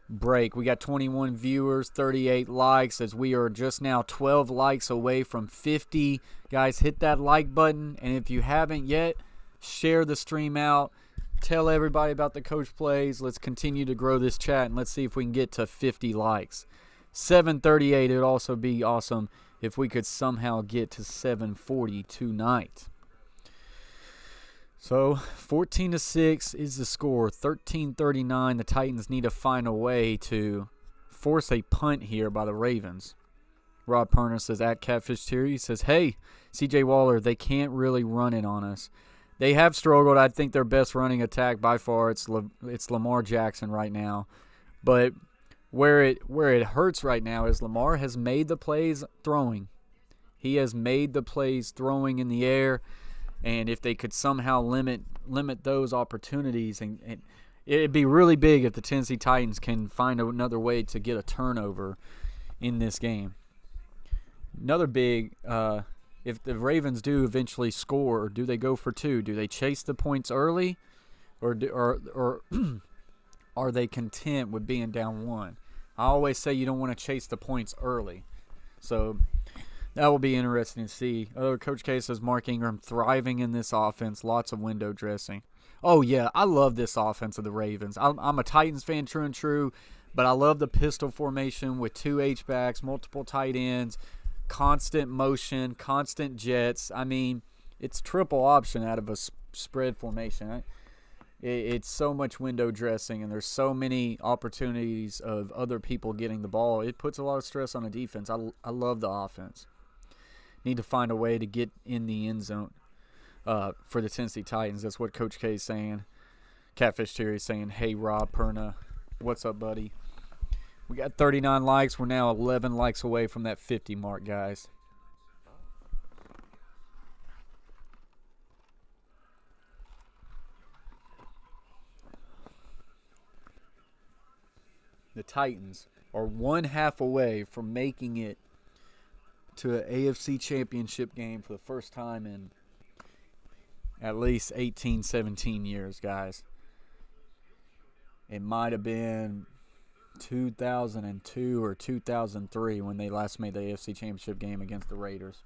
break. We got 21 viewers, 38 likes as we are just now 12 likes away from 50. Guys, hit that like button, and if you haven't yet, share the stream out. Tell everybody about the coach plays. Let's continue to grow this chat, and let's see if we can get to 50 likes. 738, it would also be awesome if we could somehow get to 740 tonight. So 14-6 is the score. 13:39. The Titans need to find a way to force a punt here by the Ravens. Rob Perner says at Catfish Theory, he says, hey, CJ Waller, they can't really run it on us. They have struggled. I think their best running attack by far it's Lamar Jackson right now. But where it hurts right now is Lamar has made the plays throwing. He has made the plays throwing in the air. And if they could somehow limit those opportunities, and it'd be really big if the Tennessee Titans can find another way to get a turnover in this game. Another big, if the Ravens do eventually score, do they go for 2? Do they chase the points early, or are they content with being down 1? I always say you don't want to chase the points early, so that will be interesting to see. Coach K says Mark Ingram thriving in this offense. Lots of window dressing. Oh, yeah, I love this offense of the Ravens. I'm a Titans fan, true and true, but I love the pistol formation with 2 H-backs, multiple tight ends, constant motion, constant jets. I mean, it's triple option out of a spread formation. It's so much window dressing, and there's so many opportunities of other people getting the ball. It puts a lot of stress on the defense. I love the offense. Need to find a way to get in the end zone for the Tennessee Titans. That's what Coach K is saying. Catfish Terry is saying, hey, Rob Perna, what's up, buddy? We got 39 likes. We're now 11 likes away from that 50 mark, guys. The Titans are 1/2 away from making it to an AFC championship game for the first time in at least 18, 17 years, guys. It might have been 2002 or 2003 when they last made the AFC championship game against the Raiders.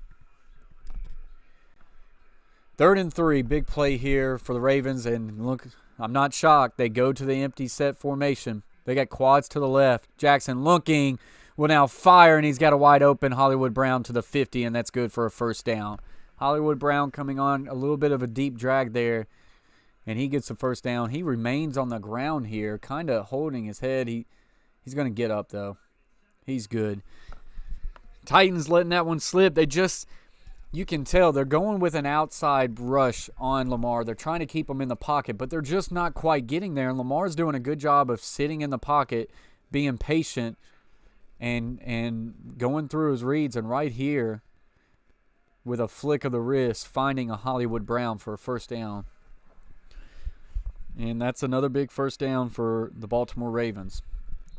3rd and 3, big play here for the Ravens, and look, I'm not shocked. They go to the empty set formation. They got quads to the left. Jackson looking, will now fire, and he's got a wide open Hollywood Brown to the 50, and that's good for a first down. Hollywood Brown coming on a little bit of a deep drag there, and he gets the first down. He remains on the ground here, kind of holding his head. He's going to get up, though. He's good. Titans letting that one slip. You can tell they're going with an outside rush on Lamar. They're trying to keep him in the pocket, but they're just not quite getting there. And Lamar's doing a good job of sitting in the pocket, being patient, and going through his reads. And right here, with a flick of the wrist, finding a Hollywood Brown for a first down. And that's another big first down for the Baltimore Ravens.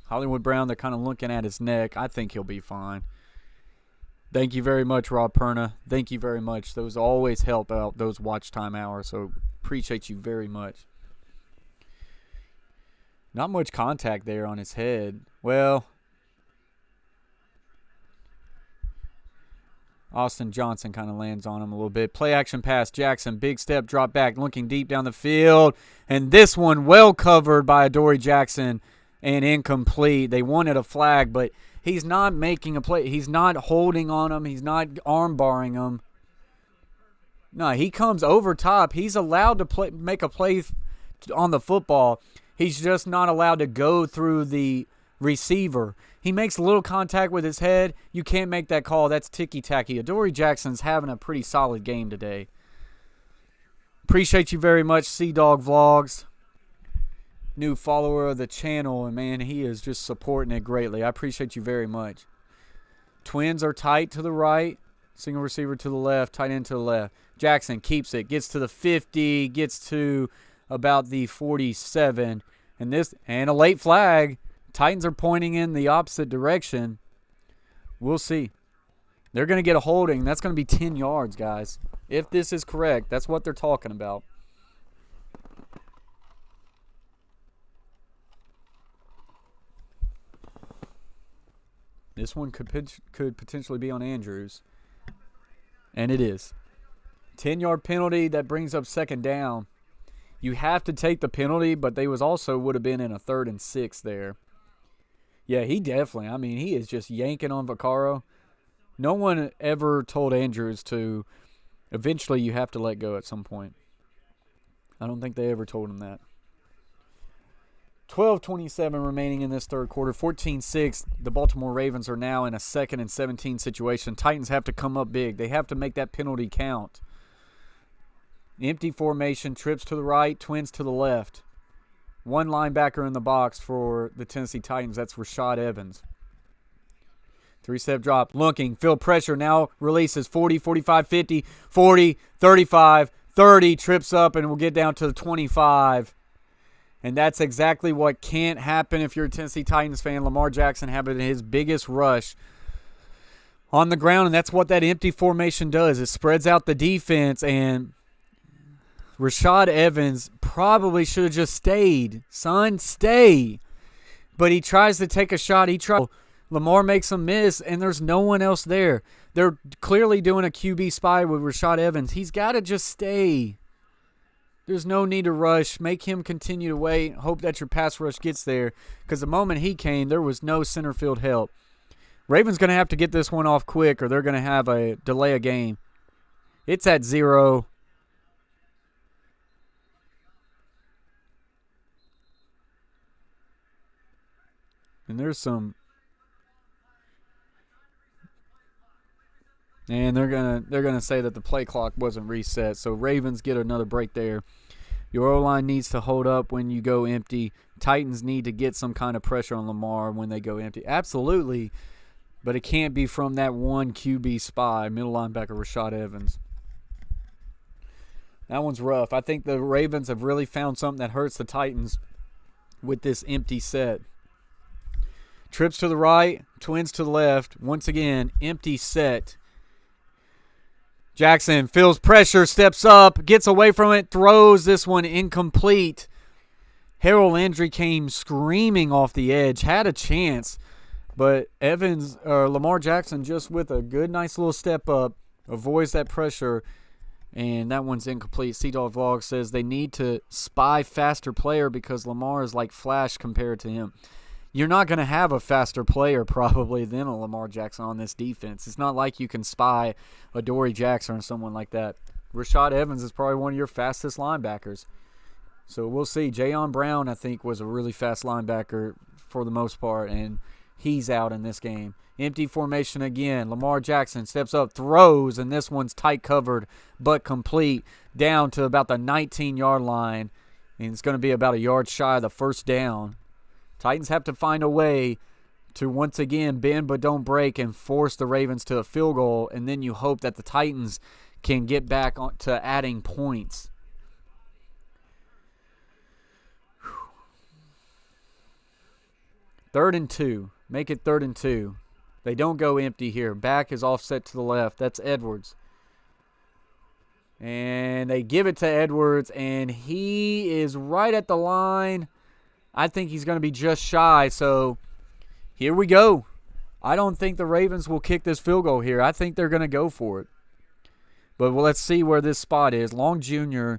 Hollywood Brown, they're kind of looking at his neck. I think he'll be fine. Thank you very much, Rob Perna. Thank you very much. Those always help out, those watch time hours, so appreciate you very much. Not much contact there on his head. Well, Austin Johnson kind of lands on him a little bit. Play action pass, Jackson, big step, drop back, looking deep down the field. And this one well covered by Adoree Jackson and incomplete. They wanted a flag, but he's not making a play. He's not holding on him. He's not arm barring him. No, he comes over top. He's allowed to make a play on the football. He's just not allowed to go through the receiver. He makes a little contact with his head. You can't make that call. That's ticky-tacky. Adoree Jackson's having a pretty solid game today. Appreciate you very much, Sea Dog Vlogs. new follower of the channel, and man, he is just supporting it greatly. I appreciate you very much. Twins are tight to the right, single receiver to the left, tight end to the left. Jackson keeps it, gets to the 50, gets to about the 47, and a late flag. Titans are pointing in the opposite direction. We'll see. They're going to get a holding. That's going to be 10 yards, guys. If this is correct, that's what they're talking about. This one could potentially be on Andrews. And it is. 10-yard penalty, that brings up second down. You have to take the penalty, but they would have been in a 3rd and 6 there. Yeah, he definitely, he is just yanking on Vaccaro. No one ever told Andrews to, eventually you have to let go at some point. I don't think they ever told him that. 12:27 remaining in this third quarter. 14-6. The Baltimore Ravens are now in a 2nd and 17 situation. Titans have to come up big. They have to make that penalty count. Empty formation, trips to the right, twins to the left. One linebacker in the box for the Tennessee Titans. That's Rashad Evans. 3-step drop, looking, field pressure, now releases 40, 45, 50, 40, 35, 30, trips up and will get down to the 25. And that's exactly what can't happen if you're a Tennessee Titans fan. Lamar Jackson having his biggest rush on the ground, and that's what that empty formation does. It spreads out the defense, and Rashad Evans probably should have just stayed. Son, stay. But he tries to take a shot. Lamar makes a miss, and there's no one else there. They're clearly doing a QB spy with Rashad Evans. He's got to just stay. There's no need to rush. Make him continue to wait. Hope that your pass rush gets there, because the moment he came, there was no center field help. Ravens going to have to get this one off quick, or they're going to have a delay a game. It's at 0. And there's some, and they're gonna say that the play clock wasn't reset. So Ravens get another break there. Your O-line needs to hold up when you go empty. Titans need to get some kind of pressure on Lamar when they go empty. Absolutely, but it can't be from that one QB spy, middle linebacker Rashad Evans. That one's rough. I think the Ravens have really found something that hurts the Titans with this empty set. Trips to the right, twins to the left. Once again, empty set. Jackson feels pressure, steps up, gets away from it, throws this one incomplete. Harold Landry came screaming off the edge, had a chance, but Lamar Jackson just with a good, nice little step up, avoids that pressure, and that one's incomplete. Sea-Dog Vlog says they need to spy faster player because Lamar is like Flash compared to him. You're not going to have a faster player probably than a Lamar Jackson on this defense. It's not like you can spy a Dory Jackson or someone like that. Rashad Evans is probably one of your fastest linebackers. So we'll see. Jayon Brown, I think, was a really fast linebacker for the most part, and he's out in this game. Empty formation again. Lamar Jackson steps up, throws, and this one's tight covered but complete down to about the 19-yard line, and it's going to be about a yard shy of the first down. Titans have to find a way to once again bend but don't break and force the Ravens to a field goal, and then you hope that the Titans can get back to adding points. 3rd and 2. Make it 3rd and 2. They don't go empty here. Back is offset to the left. That's Edwards. And they give it to Edwards, and he is right at the line. I think he's going to be just shy, so here we go. I don't think the Ravens will kick this field goal here. I think they're going to go for it. But let's see where this spot is. Long Jr.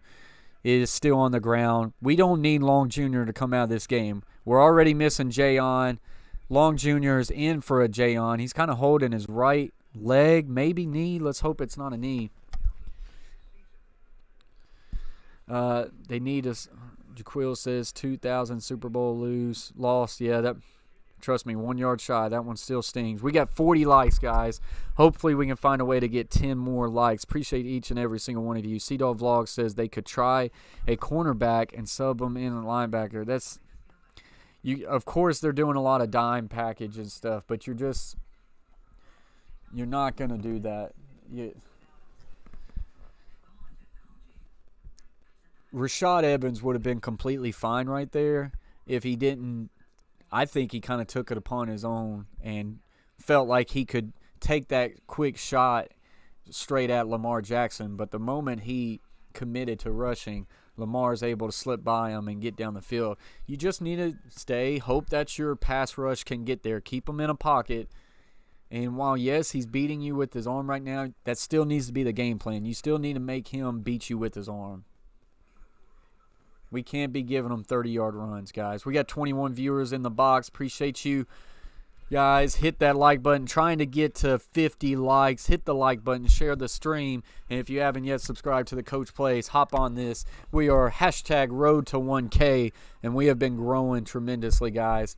is still on the ground. We don't need Long Jr. to come out of this game. We're already missing Jayon. Long Jr. is in for a Jayon. He's kind of holding his right leg, maybe knee. Let's hope it's not a knee. They need us. Jaquil says 2000 Super Bowl lost. Yeah, trust me, 1 yard shy. That one still stings. We got 40 likes, guys. Hopefully we can find a way to get 10 more likes. Appreciate each and every single one of you. Sea-Dog Vlog says they could try a cornerback and sub them in a linebacker. Of course, they're doing a lot of dime package and stuff, but you're not going to do that. Rashad Evans would have been completely fine right there if he didn't. I think he kind of took it upon his own and felt like he could take that quick shot straight at Lamar Jackson. But the moment he committed to rushing, Lamar's able to slip by him and get down the field. You just need to hope that your pass rush can get there. Keep him in a pocket. And while, yes, he's beating you with his arm right now, that still needs to be the game plan. You still need to make him beat you with his arm. We can't be giving them 30-yard runs, guys. We got 21 viewers in the box. Appreciate you, guys. Hit that like button. Trying to get to 50 likes. Hit the like button. Share the stream. And if you haven't yet subscribed to the Coach Plays, hop on this. We are #road to 1K, and we have been growing tremendously, guys.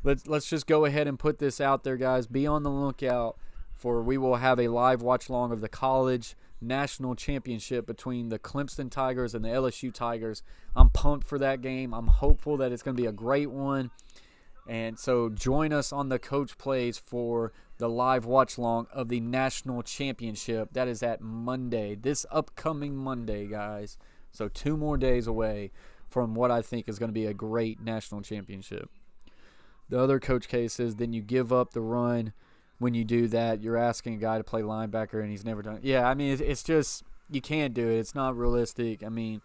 Let's just go ahead and put this out there, guys. Be on the lookout for we will have a live watch-along of the college national championship between the Clemson Tigers and the LSU Tigers. I'm pumped for that game. I'm hopeful that it's going to be a great one. And so join us on the Coach Plays for the live watch-along of the national championship. That is at Monday, this upcoming Monday, guys. So 2 more days away from what I think is going to be a great national championship. The other coach case is then you give up the run. When you do that, you're asking a guy to play linebacker, and he's never done it. Yeah, I mean, it's just you can't do it. It's not realistic. I mean,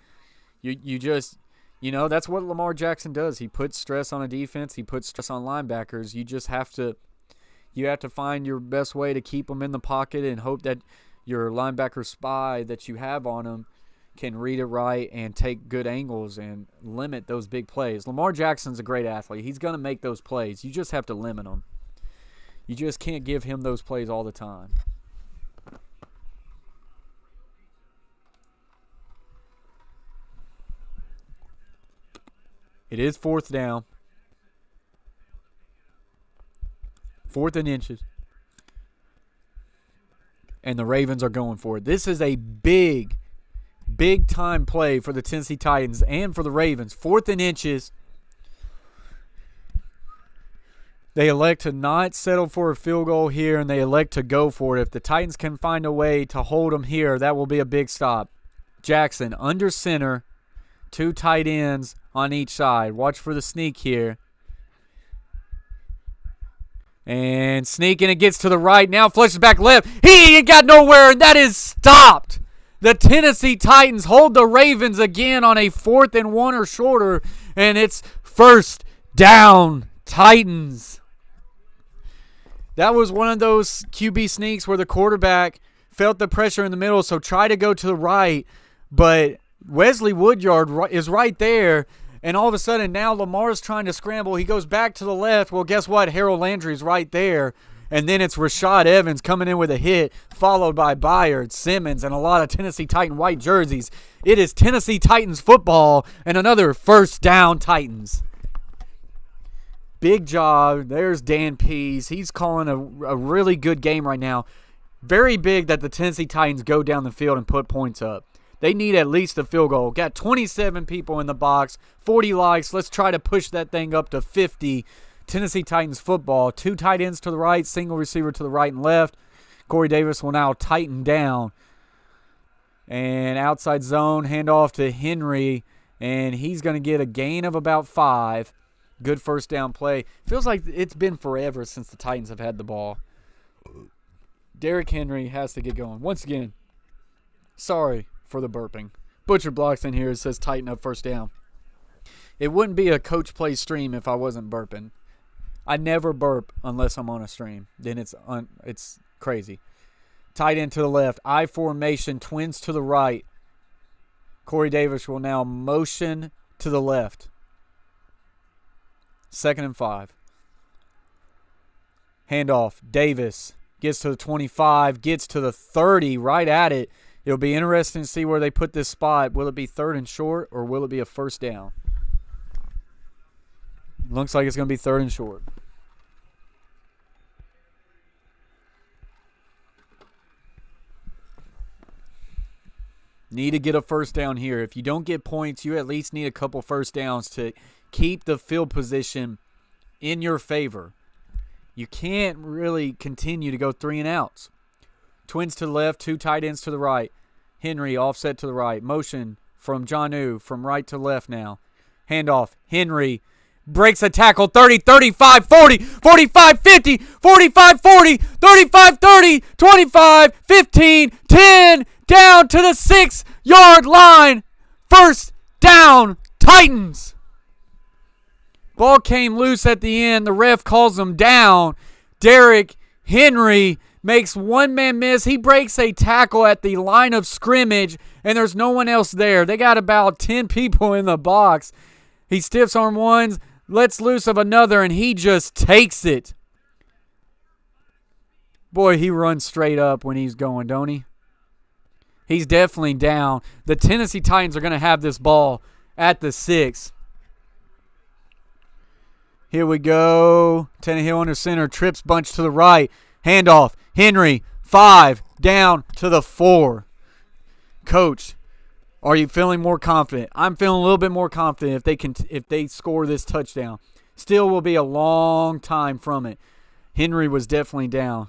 you just that's what Lamar Jackson does. He puts stress on a defense. He puts stress on linebackers. You just have to find your best way to keep them in the pocket and hope that your linebacker spy that you have on him can read it right and take good angles and limit those big plays. Lamar Jackson's a great athlete. He's going to make those plays. You just have to limit them. You just can't give him those plays all the time. It is 4th down. 4th and inches. And the Ravens are going for it. This is a big time play for the Tennessee Titans and for the Ravens. 4th and inches. They elect to not settle for a field goal here, and they elect to go for it. If the Titans can find a way to hold them here, that will be a big stop. Jackson under center, 2 tight ends on each side. Watch for the sneak here. And sneaking, it gets to the right. Now flushes back left. He ain't got nowhere, and that is stopped. The Tennessee Titans hold the Ravens again on a 4th and 1 or shorter, and it's 1st down, Titans. That was one of those QB sneaks where the quarterback felt the pressure in the middle, so try to go to the right, but Wesley Woodyard is right there, and all of a sudden now Lamar's trying to scramble. He goes back to the left. Well, guess what? Harold Landry's right there, and then it's Rashad Evans coming in with a hit, followed by Byard, Simmons, and a lot of Tennessee Titan white jerseys. It is Tennessee Titans football and another 1st down, Titans. Big job. There's Dan Pease. He's calling a really good game right now. Very big that the Tennessee Titans go down the field and put points up. They need at least a field goal. Got 27 people in the box, 40 likes. Let's try to push that thing up to 50. Tennessee Titans football. 2 tight ends to the right, single receiver to the right and left. Corey Davis will now tighten down. And outside zone, handoff to Henry, and he's going to get a gain of about 5. Good 1st down play. Feels like it's been forever since the Titans have had the ball. Derrick Henry has to get going. Once again, sorry for the burping. Butcher Blocks in here says tighten up 1st down. It wouldn't be a Coach Play stream if I wasn't burping. I never burp unless I'm on a stream. Then it's crazy. Tight end to the left. I formation. Twins to the right. Corey Davis will now motion to the left. 2nd and 5. Handoff. Davis gets to the 25, gets to the 30, right at it. It'll be interesting to see where they put this spot. Will it be 3rd and short, or will it be a 1st down? Looks like it's going to be 3rd and short. Need to get a 1st down here. If you don't get points, you at least need a couple 1st downs to keep the field position in your favor. You can't really continue to go 3 and outs. Twins to the left, 2 tight ends to the right. Henry offset to the right. Motion from Jonnu from right to left now. Handoff. Henry breaks a tackle. 30, 35, 40, 45, 50, 45, 40, 35, 30, 25, 15, 10, down to the 6-yard line. First down, Titans. Ball came loose at the end. The ref calls him down. Derrick Henry makes one-man miss. He breaks a tackle at the line of scrimmage, and there's no one else there. They got about 10 people in the box. He stiffs arm ones, lets loose of another, and he just takes it. Boy, he runs straight up when he's going, don't he? He's definitely down. The Tennessee Titans are going to have this ball at the 6. Here we go. Tannehill under center. Trips bunch to the right. Handoff. Henry. 5. Down to the 4. Coach, are you feeling more confident? I'm feeling a little bit more confident if they score this touchdown. Still will be a long time from it. Henry was definitely down.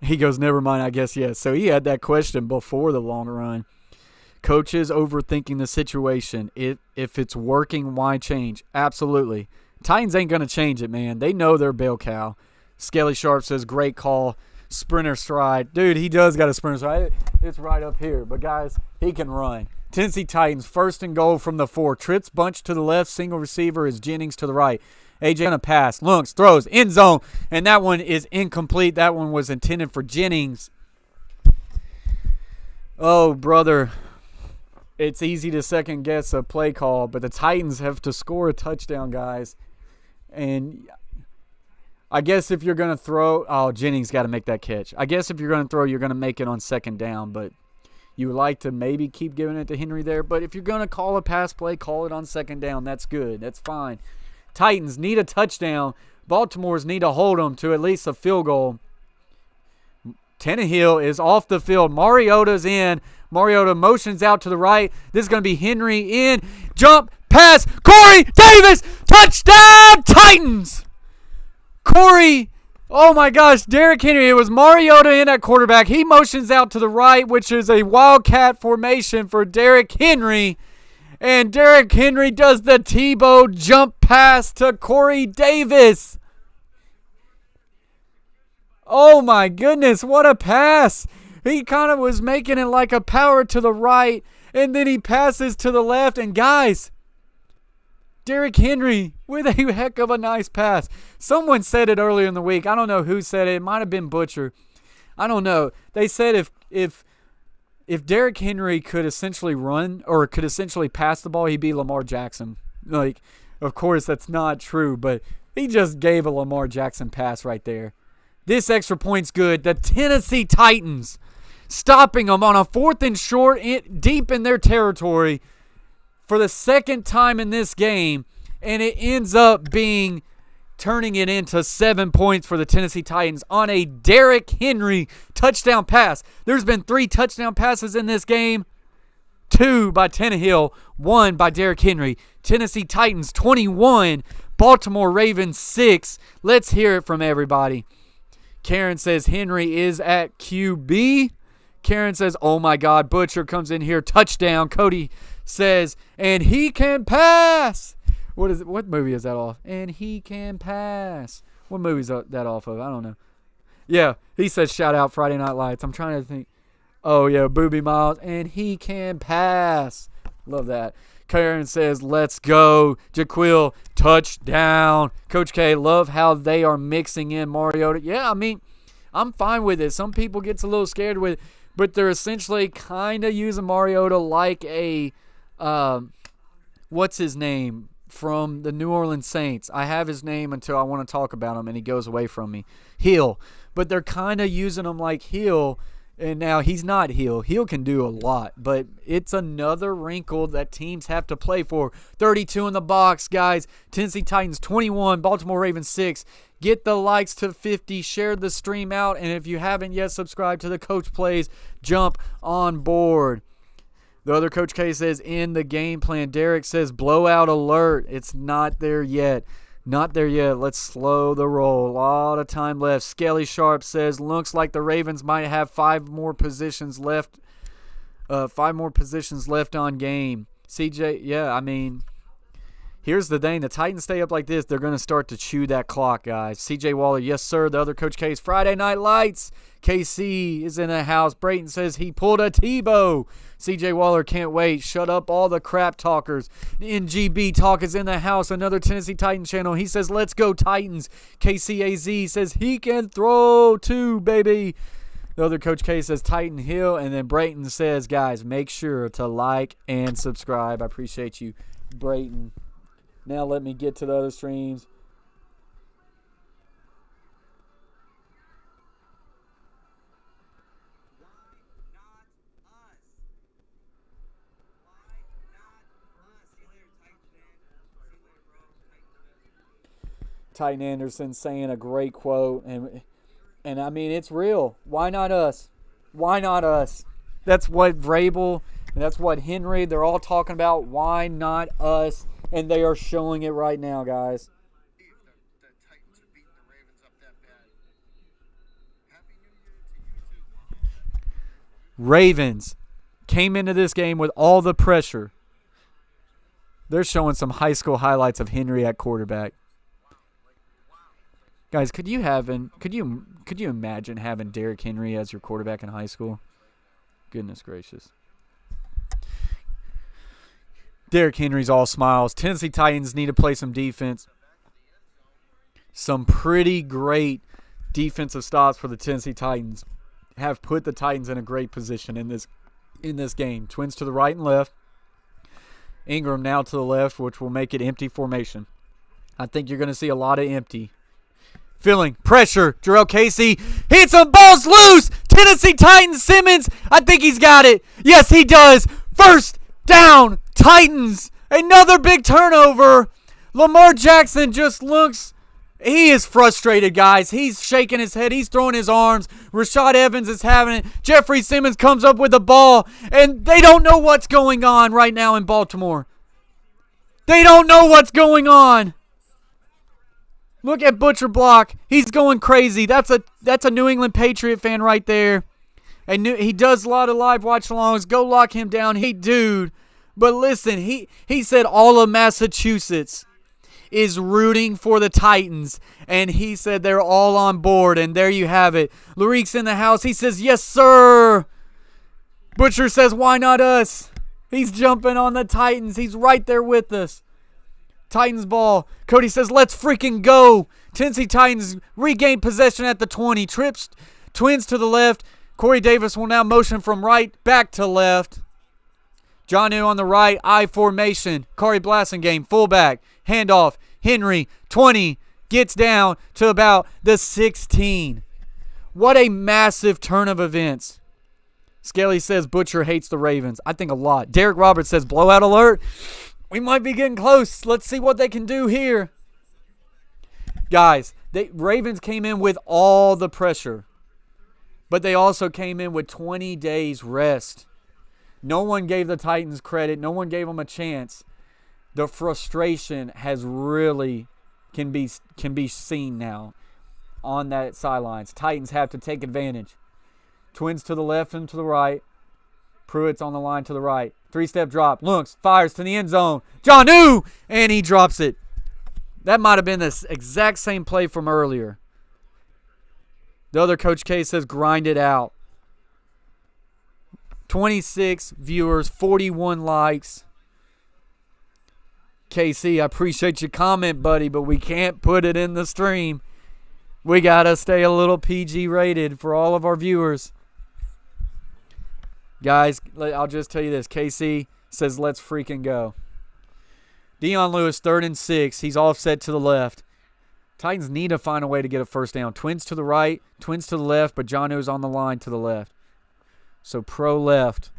He goes, never mind, I guess, yes. So he had that question before the long run. Coaches overthinking the situation. If it's working, why change? Absolutely. Titans ain't going to change it, man. They know they're bell cow. Skelly Sharp says, great call. Sprinter stride. Dude, he does got a sprinter stride. It's right up here. But, guys, he can run. Tennessee Titans, 1st and goal from the 4. Trips bunch to the left. Single receiver is Jennings to the right. AJ on a pass. Lunks throws. End zone. And that one is incomplete. That one was intended for Jennings. Oh, brother. It's easy to second guess a play call, but the Titans have to score a touchdown, guys. And I guess if you're going to throw, Jennings got to make that catch. I guess if you're going to throw, you're going to make it on 2nd down, but you would like to maybe keep giving it to Henry there. But if you're going to call a pass play, call it on 2nd down. That's good. That's fine. Titans need a touchdown. Baltimore's need to hold them to at least a field goal. Tannehill is off the field. Mariota's in. Mariota motions out to the right. This is going to be Henry in. Jump, pass, Corey Davis, touchdown, Titans. Corey, oh my gosh, Derrick Henry. It was Mariota in at quarterback. He motions out to the right, which is a wildcat formation for Derrick Henry. And Derrick Henry does the Tebow jump pass to Corey Davis. Oh my goodness, what a pass. He kind of was making it like a power to the right, and then he passes to the left. And guys, Derrick Henry with a heck of a nice pass. Someone said it earlier in the week. I don't know who said it. It might have been Butcher. I don't know. They said if Derrick Henry could essentially run or could essentially pass the ball, he'd be Lamar Jackson. Like, of course, that's not true, but he just gave a Lamar Jackson pass right there. This extra point's good. The Tennessee Titans stopping them on a 4th and short deep in their territory for the 2nd time in this game, and it ends up turning it into 7 points for the Tennessee Titans on a Derrick Henry touchdown pass. There's been 3 touchdown passes in this game, 2 by Tannehill, 1 by Derrick Henry. Tennessee Titans 21, Baltimore Ravens 6. Let's hear it from everybody. Karen says Henry is at QB. Karen says, oh my God, Butcher comes in here, touchdown. Cody says, and he can pass. What movie is that off? And he can pass. What movie is that off of? I don't know. Yeah, he says shout out Friday Night Lights. I'm trying to think. Oh yeah, Booby Miles, and he can pass. Love that. Karen says, let's go. Jaquil, touchdown. Coach K, love how they are mixing in Mariota. Yeah, I mean, I'm fine with it. Some people gets a little scared with it, but they're essentially kind of using Mariota like a, what's his name from the New Orleans Saints. I have his name until I want to talk about him, and he goes away from me. Hill. But they're kind of using him like Hill. And now he's not Hill. Hill can do a lot, but it's another wrinkle that teams have to play for. 32 in the box, guys. Tennessee Titans 21, Baltimore Ravens 6. Get the likes to 50. Share the stream out. And if you haven't yet subscribed to the Coach Plays, jump on board. The other Coach K says in the game plan. Derek says blowout alert. It's not there yet. Not there yet. Let's slow the roll. A lot of time left. Skelly Sharp says looks like the Ravens might have 5 more positions left. 5 more positions left on game. CJ, yeah, I mean, here's the thing. The Titans stay up like this, they're going to start to chew that clock, guys. CJ Waller, yes, sir. The other Coach K's Friday Night Lights. KC is in the house. Brayton says he pulled a Tebow. CJ Waller, can't wait. Shut up all the crap talkers. NGB Talk is in the house. Another Tennessee Titan channel. He says, let's go Titans. KCAZ says he can throw too, baby. The other Coach K says Titan Hill. And then Brayton says, guys, make sure to like and subscribe. I appreciate you, Brayton. Now let me get to the other streams. Titan Anderson saying a great quote, and I mean, it's real. Why not us? Why not us? That's what Vrabel and that's what Henry, they're all talking about. Why not us? And they are showing it right now, guys. The Titans are beating the Ravens up that bad. Happy New Year to you too. Ravens came into this game with all the pressure. They're showing some high school highlights of Henry at quarterback. Guys, could you imagine having Derrick Henry as your quarterback in high school? Goodness gracious. Derrick Henry's all smiles. Tennessee Titans need to play some defense. Some pretty great defensive stops for the Tennessee Titans have put the Titans in a great position in this game. Twins to the right and left. Ingram now to the left, which will make it empty formation. I think you're going to see a lot of empty. Feeling pressure. Jarrell Casey hits some balls loose. Tennessee Titans. Simmons. I think he's got it. Yes, he does. First down. Titans. Another big turnover. Lamar Jackson just looks. He is frustrated, guys. He's shaking his head. He's throwing his arms. Rashad Evans is having it. Jeffrey Simmons comes up with the ball. And they don't know what's going on right now in Baltimore. They don't know what's going on. Look at Butcher Block. He's going crazy. That's a New England Patriot fan right there. And he does a lot of live watch-alongs. Go lock him down. Hey, dude. But listen, he said all of Massachusetts is rooting for the Titans. And he said they're all on board. And there you have it. Lurik's in the house. He says, yes, sir. Butcher says, why not us? He's jumping on the Titans. He's right there with us. Titans ball. Cody says, let's freaking go. Tennessee Titans regain possession at the 20. Twins to the left. Corey Davis will now motion from right back to left. Jonnu on the right. I formation. Kari Blasingame, fullback. Handoff. Henry, 20. Gets down to about the 16. What a massive turn of events. Skelly says Butcher hates the Ravens. I think a lot. Derek Roberts says blowout alert. We might be getting close. Let's see what they can do here. Guys, Ravens came in with all the pressure. But they also came in with 20 days rest. No one gave the Titans credit. No one gave them a chance. The frustration has really can be seen now on that sidelines. Titans have to take advantage. Twins to the left and to the right. Pruitt's on the line to the right. 3-step drop. Looks, fires to the end zone. Jonnu! And he drops it. That might have been the exact same play from earlier. The other Coach K says grind it out. 26 viewers, 41 likes. KC, I appreciate your comment, buddy, but we can't put it in the stream. We got to stay a little PG rated for all of our viewers. Guys, I'll just tell you this. KC says, let's freaking go. Dion Lewis, 3rd and 6. He's offset to the left. Titans need to find a way to get a first down. Twins to the right, twins to the left, but Jonnu's on the line to the left. So pro left.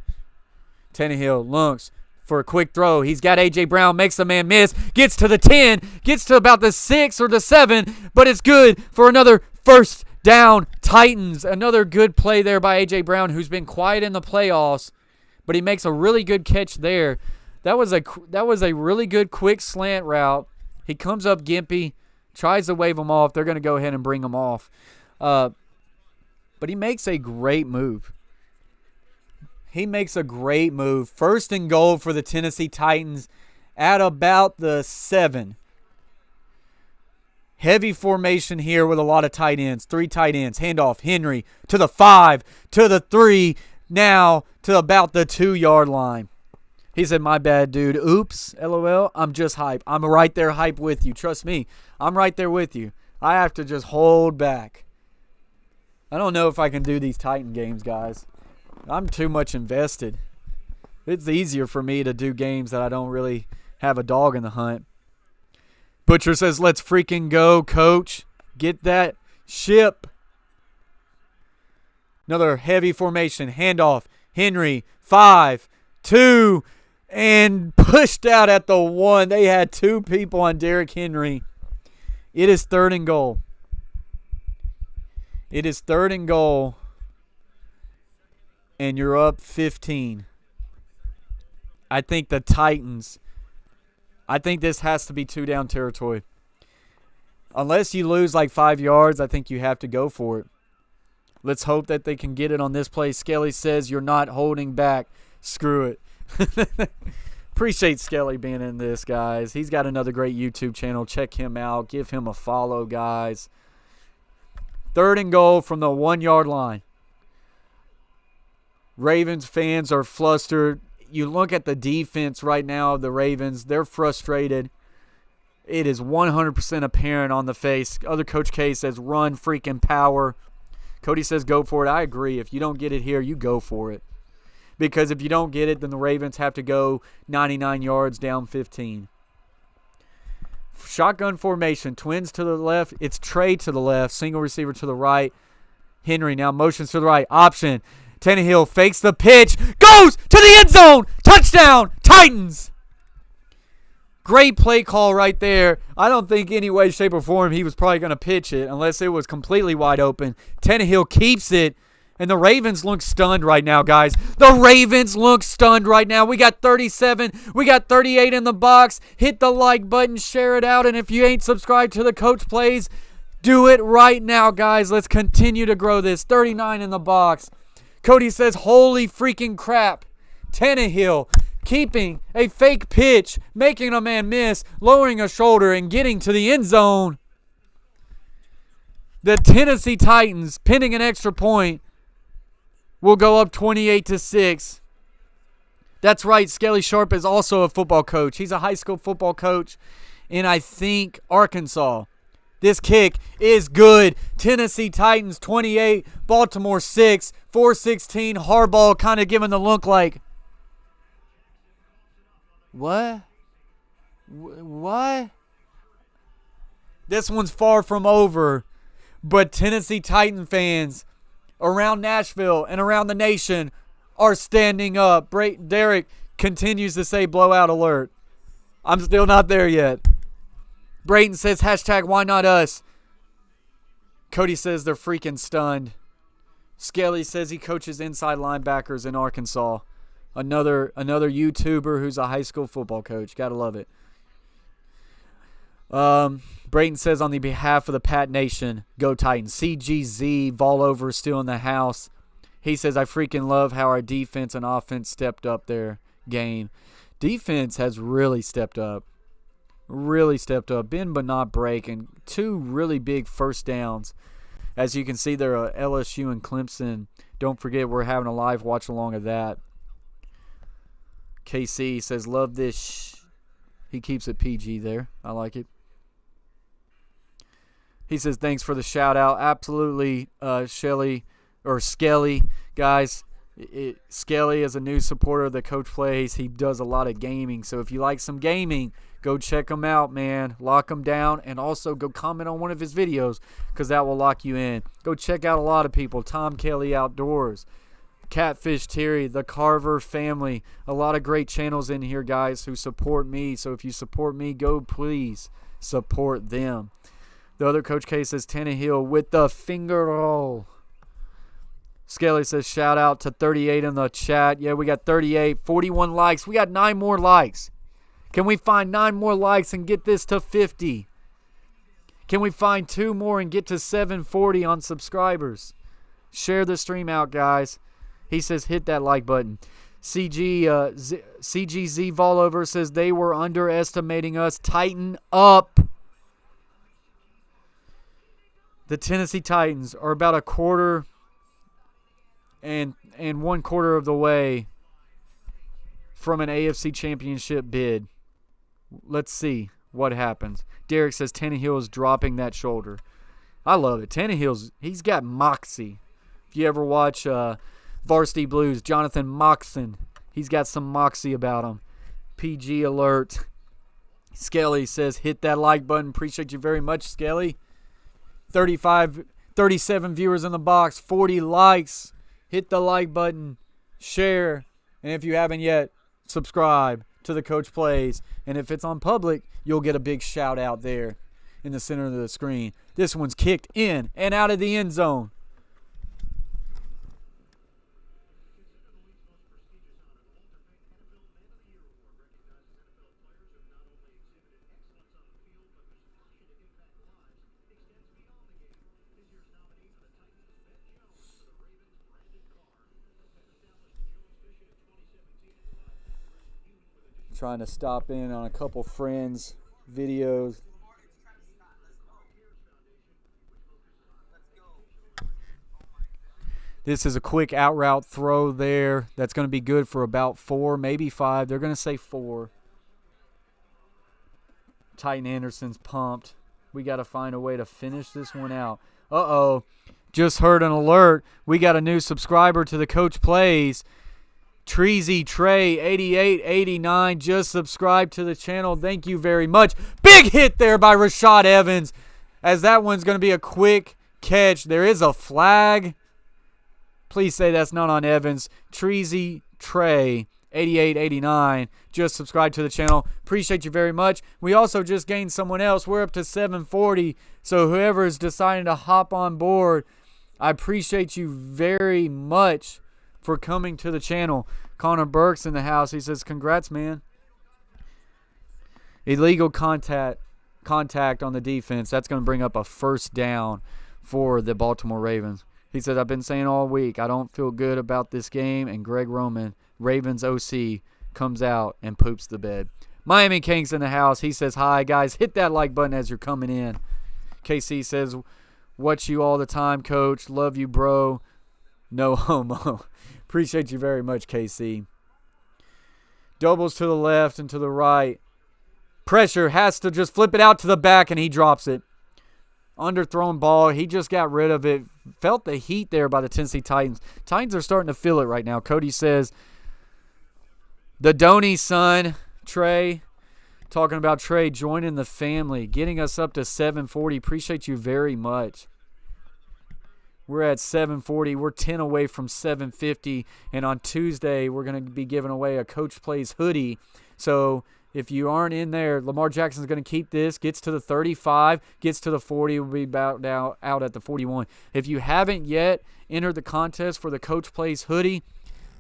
Tannehill looks for a quick throw. He's got A.J. Brown, makes the man miss, gets to the 10, gets to about the 6 or the 7, but it's good for another first down. Titans. Another good play there by A.J. Brown, who's been quiet in the playoffs, but he makes a really good catch there. That was a really good quick slant route. He comes up gimpy, tries to wave him off. They're going to go ahead and bring him off. But he makes a great move. He makes a great move. 1st and goal for the Tennessee Titans at about the 7. Heavy formation here with a lot of tight ends. 3 tight ends. Handoff. Henry to the 5, to the 3, now to about the 2-yard line. He said, my bad, dude. Oops, LOL. I'm just hype. I'm right there hype with you. Trust me. I'm right there with you. I have to just hold back. I don't know if I can do these Titan games, guys. I'm too much invested. It's easier for me to do games that I don't really have a dog in the hunt. Butcher says, let's freaking go, coach. Get that ship. Another heavy formation. Handoff. Henry, 5, 2, and pushed out at the 1. They had 2 people on Derrick Henry. It is 3rd and goal. It is 3rd and goal. And you're up 15. I think the Titans, I think this has to be 2-down territory. Unless you lose like 5 yards, I think you have to go for it. Let's hope that they can get it on this play. Skelly says you're not holding back. Screw it. Appreciate Skelly being in this, guys. He's got another great YouTube channel. Check him out. Give him a follow, guys. 3rd and goal from the 1-yard line. Ravens fans are flustered. You look at the defense right now of the Ravens. They're frustrated. It is 100% apparent on the face. Other Coach K says run freaking power. Cody says go for it. I agree. If you don't get it here, you go for it. Because if you don't get it, then the Ravens have to go 99 yards down 15. Shotgun formation. Twins to the left. It's Trey to the left. Single receiver to the right. Henry now motions to the right. Option. Tannehill fakes the pitch. Goes to the end zone. Touchdown. Titans. Great play call right there. I don't think any way, shape, or form he was probably going to pitch it unless it was completely wide open. Tannehill keeps it. And the Ravens look stunned right now, guys. The Ravens look stunned right now. We got 37. We got 38 in the box. Hit the like button. Share it out. And if you ain't subscribed to the Coach Plays, do it right now, guys. Let's continue to grow this. 39 in the box. Cody says, holy freaking crap. Tannehill keeping a fake pitch, making a man miss, lowering a shoulder, and getting to the end zone. The Tennessee Titans, pinning an extra point, will go up 28-6. That's right, Skelly Sharp is also a football coach. He's a high school football coach in, I think, Arkansas. This kick is good. Tennessee Titans 28, Baltimore 6, 4-16. Harbaugh kind of giving the look like, what? What? This one's far from over. But Tennessee Titan fans around Nashville and around the nation are standing up. Derek continues to say blowout alert. I'm still not there yet. Brayton says hashtag why not us. Cody says they're freaking stunned. Skelly says he coaches inside linebackers in Arkansas. Another YouTuber who's a high school football coach. Gotta love it. Brayton says on the behalf of the Pat Nation, go Titans. CGZ, Volover still in the house. He says, I freaking love how our defense and offense stepped up their game. Defense has really stepped up. Really stepped up. Bend but not break. And 2 really big first downs. As you can see, there are LSU and Clemson. Don't forget, we're having a live watch along of that. KC says, love this. He keeps it PG there. I like it. He says, thanks for the shout out. Absolutely, Skelly. Guys, Skelly is a new supporter of the Coach Plays. He does a lot of gaming. So if you like some gaming, go check him out, man. Lock him down. And also go comment on one of his videos because that will lock you in. Go check out a lot of people. Tom Kelly Outdoors. Catfish Terry, the Carver family. A lot of great channels in here, guys, who support me. So if you support me, go please support them. The other Coach K says Tannehill with the finger roll. Skelly says, shout out to 38 in the chat. Yeah, we got 38, 41 likes. We got 9 more likes. Can we find 9 more likes and get this to 50? Can we find 2 more and get to 740 on subscribers? Share the stream out, guys. He says, hit that like button. CGZ Volover says, they were underestimating us. Tighten up. The Tennessee Titans are about a quarter and 1/4 of the way from an AFC championship bid. Let's see what happens. Derek says Tannehill is dropping that shoulder. I love it. He's got moxie. If you ever watch Varsity Blues, Jonathan Moxon, he's got some moxie about him. PG alert. Skelly says, hit that like button. Appreciate you very much, Skelly. 37 viewers in the box, 40 likes. Hit the like button, share, and if you haven't yet, subscribe to the Coach Plays. And if it's on public, you'll get a big shout out there in the center of the screen. This one's kicked in and out of the end zone. Trying to stop in on a couple friends' videos. This is a quick out route throw there. That's going to be good for about 4, maybe 5. They're going to say 4. Titan Anderson's pumped. We got to find a way to finish this one out. Uh-oh. Just heard an alert. We got a new subscriber to the Coach Plays. Treasy Trey 8889 just subscribed to the channel. Thank you very much. Big hit there by Rashad Evans, as that one's going to be a quick catch. There is a flag. Please say that's not on Evans. Treasy Trey 8889 just subscribed to the channel. Appreciate you very much. We also just gained someone else. We're up to 740. So whoever is deciding to hop on board, I appreciate you very much for coming to the channel. Connor Burke's in the house. He says, congrats, man. Illegal contact on the defense. That's going to bring up a first down for the Baltimore Ravens. He said, I've been saying all week, I don't feel good about this game, and Greg Roman, Ravens OC, comes out and poops the bed. Miami King's in the house. He says, hi, guys. Hit that like button as you're coming in. KC says, watch you all the time, coach. Love you, bro. No homo. Appreciate you very much, KC. Doubles to the left and to the right. Pressure, has to just flip it out to the back, and he drops it. Underthrown ball. He just got rid of it. Felt the heat there by the Tennessee Titans. Titans are starting to feel it right now. Cody says, the Doney son, Trey. Talking about Trey joining the family, getting us up to 740. Appreciate you very much. We're at 740. We're 10 away from 750. And on Tuesday, we're going to be giving away a Coach Plays hoodie. So if you aren't in there, Lamar Jackson's going to keep this. Gets to the 35. Gets to the 40. We'll be about now out at the 41. If you haven't yet entered the contest for the Coach Plays hoodie,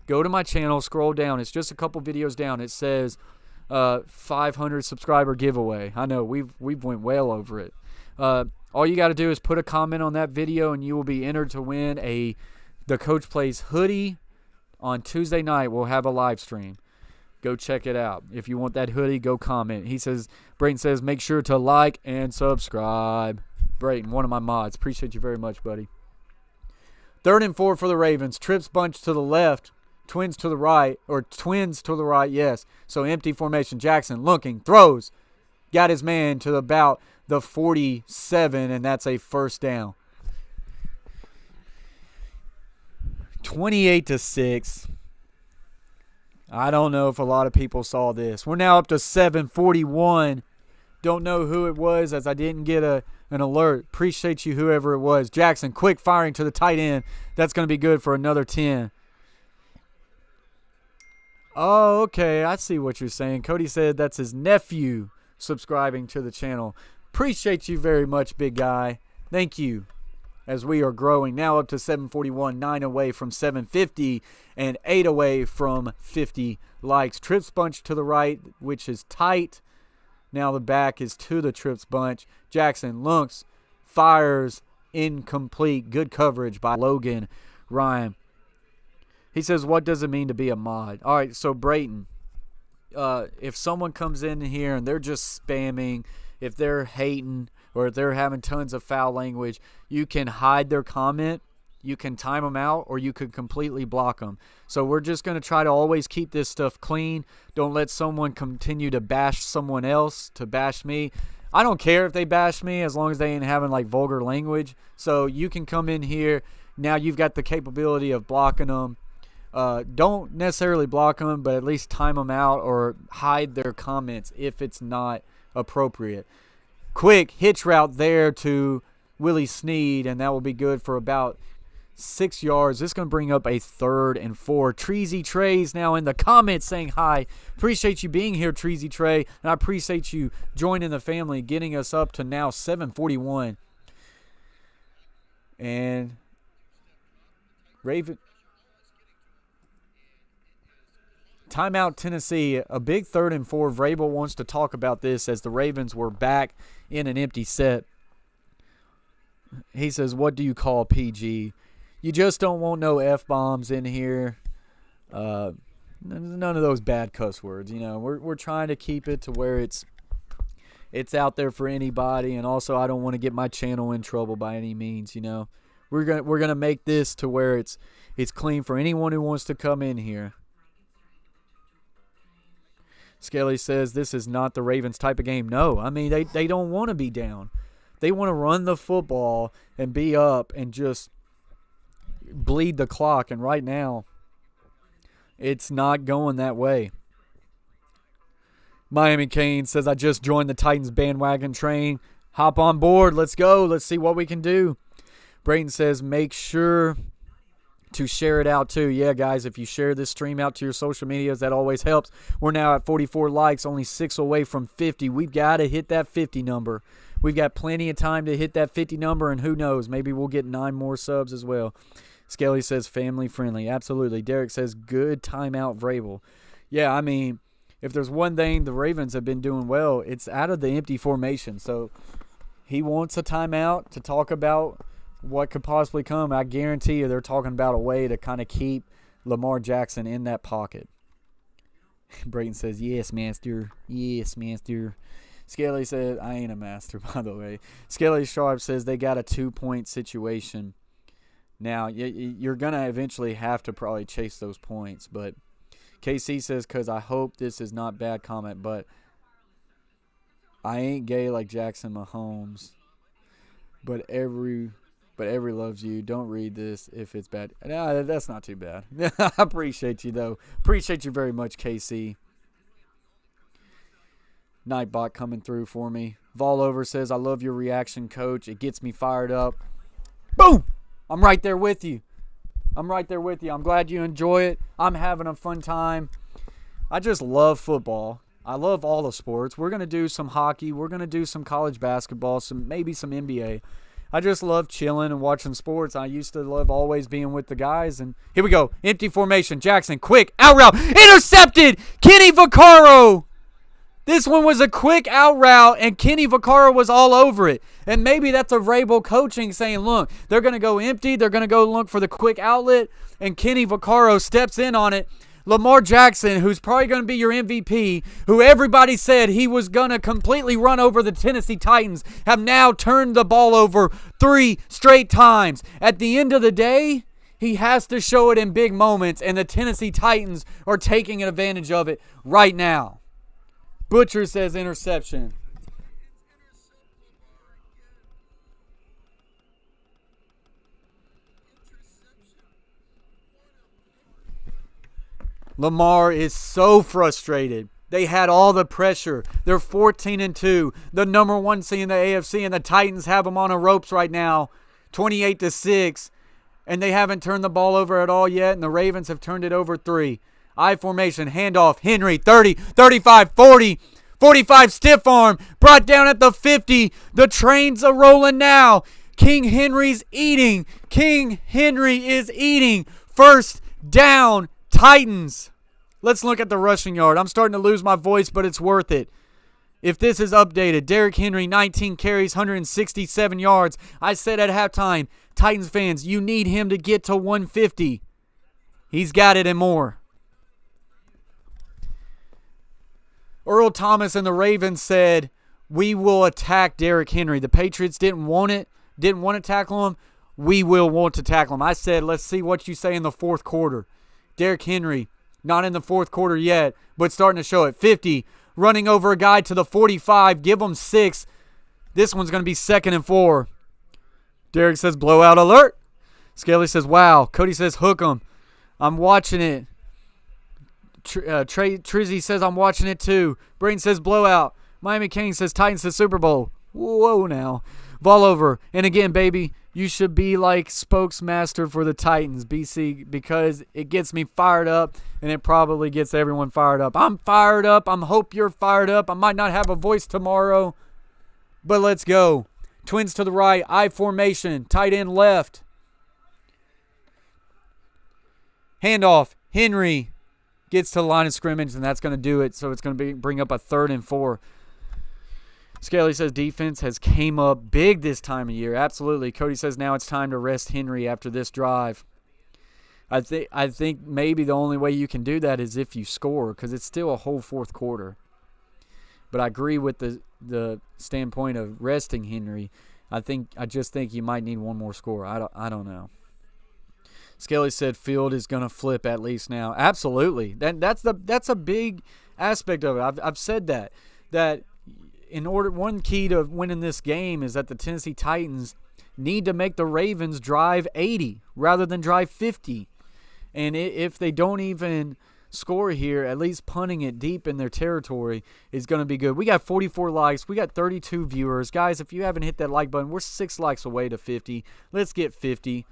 go to my channel. Scroll down. It's just a couple videos down. It says 500 subscriber giveaway. I know we've went well over it. All you got to do is put a comment on that video, and you will be entered to win the Coach Plays hoodie. On Tuesday night, we'll have a live stream. Go check it out. If you want that hoodie, go comment. Brayton says, make sure to like and subscribe. Brayton, one of my mods. Appreciate you very much, buddy. 3rd and 4 for the Ravens. Trips bunch to the left. Twins to the right. Or twins to the right, yes. So empty formation. Jackson looking, throws. Got his man to about the 47, and that's a first down. 28-6. I don't know if a lot of people saw this. We're now up to 741. Don't know who it was, as I didn't get an alert. Appreciate you, whoever it was. Jackson, quick firing to the tight end. That's going to be good for another 10. Oh, okay. I see what you're saying. Cody said that's his nephew subscribing to the channel. Appreciate you very much, big guy. Thank you. as we are growing now up to 741, 9 away from 750, and 8 away from 50 likes. Trips bunch to the right, which is tight. Now the back is to the Trips bunch. Jackson looks, fires, incomplete. Good coverage by Logan Ryan. He says, what does it mean to be a mod? All right, so Brayton, if someone comes in here and they're just spamming, if they're hating, or if they're having tons of foul language, you can hide their comment, you can time them out, or you could completely block them. So we're just going to try to always keep this stuff clean. Don't let someone continue to bash someone else, to bash me. I don't care if they bash me as long as they ain't having like vulgar language. So you can come in here. Now you've got the capability of blocking them. Don't necessarily block them, but at least time them out or hide their comments if it's not appropriate. Quick hitch route there to Willie Snead, and that will be good for about 6 yards. This is going to bring up a 3rd and 4. Treasy Trey's now in the comments saying hi. Appreciate you being here, Treasy Trey, and I appreciate you joining the family, getting us up to now 741. And Raven. Timeout Tennessee, a big 3rd and 4. Vrabel wants to talk about this as the Ravens were back in an empty set. He says, what do you call PG? You just don't want no F-bombs in here. None of those bad cuss words. You know, we're trying to keep it to where it's out there for anybody, and also I don't want to get my channel in trouble by any means, you know. We're gonna make this to where it's clean for anyone who wants to come in here. Skelly says this is not the Ravens type of game. No, I mean, they don't want to be down. They want to run the football and be up and just bleed the clock. And right now, it's not going that way. Miami Kane says, I just joined the Titans bandwagon train. Hop on board. Let's go. Let's see what we can do. Brayton says, make sure to share it out too. Yeah, guys, if you share this stream out to your social medias, that always helps. We're now at 44 likes, only 6 away from 50. We've got to hit that 50 number. We've got plenty of time to hit that 50 number, and who knows, maybe we'll get 9 more subs as well. Skelly says family friendly. Absolutely. Derek says good timeout Vrabel. Yeah, I mean, if there's one thing the Ravens have been doing well, it's out of the empty formation. So he wants a timeout to talk about what could possibly come. I guarantee you they're talking about a way to kind of keep Lamar Jackson in that pocket. Brayton says, yes, master. Yes, master. Skelly says, I ain't a master, by the way. Skelly Sharp says they got a 2-point situation. Now, you're going to eventually have to probably chase those points. But KC says, because I hope this is not bad comment, but I ain't gay like Jackson Mahomes. But every loves you. Don't read this if it's bad. Nah, that's not too bad. I appreciate you, though. Appreciate you very much, KC. Nightbot coming through for me. Volover says, I love your reaction, coach. It gets me fired up. Boom! I'm right there with you. I'm glad you enjoy it. I'm having a fun time. I just love football. I love all the sports. We're going to do some hockey. We're going to do some college basketball, maybe some NBA. I just love chilling and watching sports. I used to love always being with the guys. And here we go. Empty formation. Jackson, quick, out route. Intercepted. Kenny Vaccaro. This one was a quick out route, and Kenny Vaccaro was all over it. And maybe that's a Vrabel coaching saying, look, they're going to go empty. They're going to go look for the quick outlet, and Kenny Vaccaro steps in on it. Lamar Jackson, who's probably going to be your MVP, who everybody said he was going to completely run over the Tennessee Titans, have now turned the ball over 3 straight times. At the end of the day, he has to show it in big moments, and the Tennessee Titans are taking advantage of it right now. Butcher says interception. Lamar is so frustrated. They had all the pressure. They're 14-2, the number 1 seed in the AFC, and the Titans have them on the ropes right now, 28-6, and they haven't turned the ball over at all yet, and the Ravens have turned it over 3. I formation, handoff, Henry, 30, 35, 40, 45, stiff arm, brought down at the 50. The train's a-rolling now. King Henry's eating. King Henry is eating. First down, Titans. Let's look at the rushing yard. I'm starting to lose my voice, but it's worth it. If this is updated, Derrick Henry, 19 carries, 167 yards. I said at halftime, Titans fans, you need him to get to 150. He's got it and more. Earl Thomas and the Ravens said, we will attack Derrick Henry. The Patriots didn't want to tackle him. We will want to tackle him. I said, let's see what you say in the fourth quarter. Derrick Henry, not in the fourth quarter yet, but starting to show it. 50, running over a guy to the 45. Give him 6. This one's going to be 2nd and 4. Derrick says, blowout alert. Scaly says, wow. Cody says, hook him. I'm watching it. Trizzy says, I'm watching it too. Brain says, blowout. Miami King says, Titans to Super Bowl. Whoa now. Ball over. And again, baby, you should be like spokesmaster for the Titans, BC, because it gets me fired up, and it probably gets everyone fired up. I'm fired up. I hope you're fired up. I might not have a voice tomorrow, but let's go. Twins to the right. I formation. Tight end left. Handoff. Henry gets to the line of scrimmage, and that's going to do it. So it's going to bring up a 3rd and 4. Scaly says defense has came up big this time of year. Absolutely. Cody says now it's time to rest Henry after this drive. I think maybe the only way you can do that is if you score, because it's still a whole fourth quarter. But I agree with the standpoint of resting Henry. I just think you might need one more score. I don't know. Scaly said Field is going to flip at least now. Absolutely. That's a big aspect of it. I've said that one key to winning this game is that the Tennessee Titans need to make the Ravens drive 80 rather than drive 50. And if they don't even score here, at least punting it deep in their territory is going to be good. We got 44 likes. We got 32 viewers. Guys, if you haven't hit that like button, we're 6 likes away to 50. Let's get 50.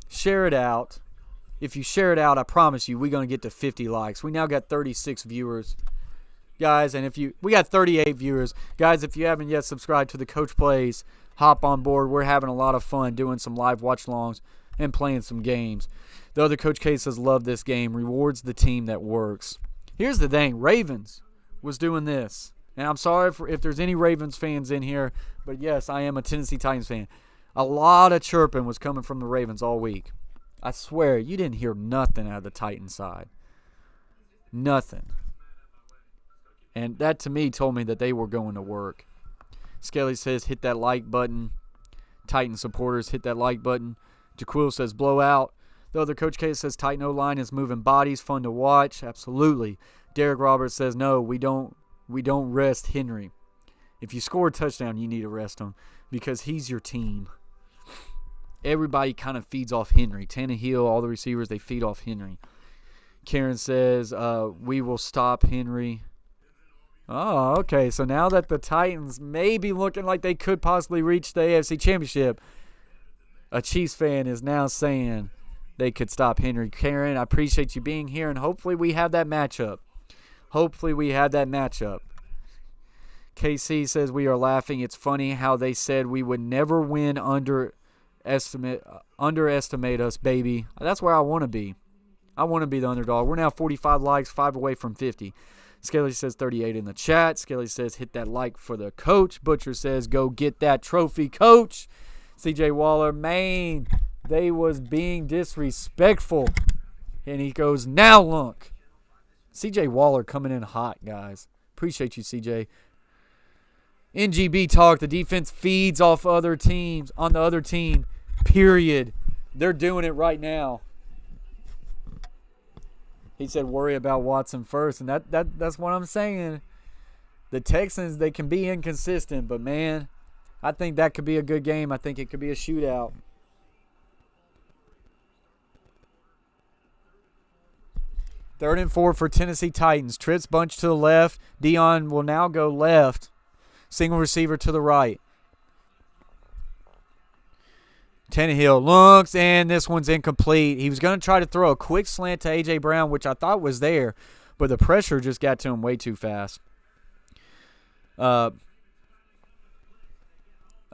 Share it out. If you share it out, I promise you we're going to get to 50 likes. We now got 36 viewers. Guys, and we got 38 viewers. Guys, if you haven't yet subscribed to the Coach Plays, hop on board. We're having a lot of fun doing some live watch-alongs and playing some games. The other Coach K says, love this game. Rewards the team that works. Here's the thing. Ravens was doing this. And I'm sorry if there's any Ravens fans in here, but yes, I am a Tennessee Titans fan. A lot of chirping was coming from the Ravens all week. I swear, you didn't hear nothing out of the Titans side. Nothing. And that, to me, told me that they were going to work. Skelly says, hit that like button. Titan supporters, hit that like button. Jaquil says, blowout. The other Coach K says, Titan O-line is moving bodies, fun to watch. Absolutely. Derek Roberts says, no, we don't rest Henry. If you score a touchdown, you need to rest him because he's your team. Everybody kind of feeds off Henry. Tannehill, all the receivers, they feed off Henry. Karen says, we will stop Henry. Oh, okay. So now that the Titans may be looking like they could possibly reach the AFC Championship, a Chiefs fan is now saying they could stop Henry. Karen, I appreciate you being here, and hopefully we have that matchup. KC says, we are laughing. It's funny how they said we would never win underestimate us, baby. That's where I want to be. I want to be the underdog. We're now 45 likes, 5 away from 50. Scaly says 38 in the chat. Scaly says hit that like for the coach. Butcher says go get that trophy, coach. CJ Waller, man, they was being disrespectful. And he goes, now look. CJ Waller coming in hot, guys. Appreciate you, CJ. NGB talk, the defense feeds off other teams on the other team, period. They're doing it right now. He said worry about Watson first, and that's what I'm saying. The Texans, they can be inconsistent, but, man, I think that could be a good game. I think it could be a shootout. Third and 4 for Tennessee Titans. Trips bunch to the left. Dion will now go left. Single receiver to the right. Tannehill looks, and this one's incomplete. He was going to try to throw a quick slant to A.J. Brown, which I thought was there, but the pressure just got to him way too fast.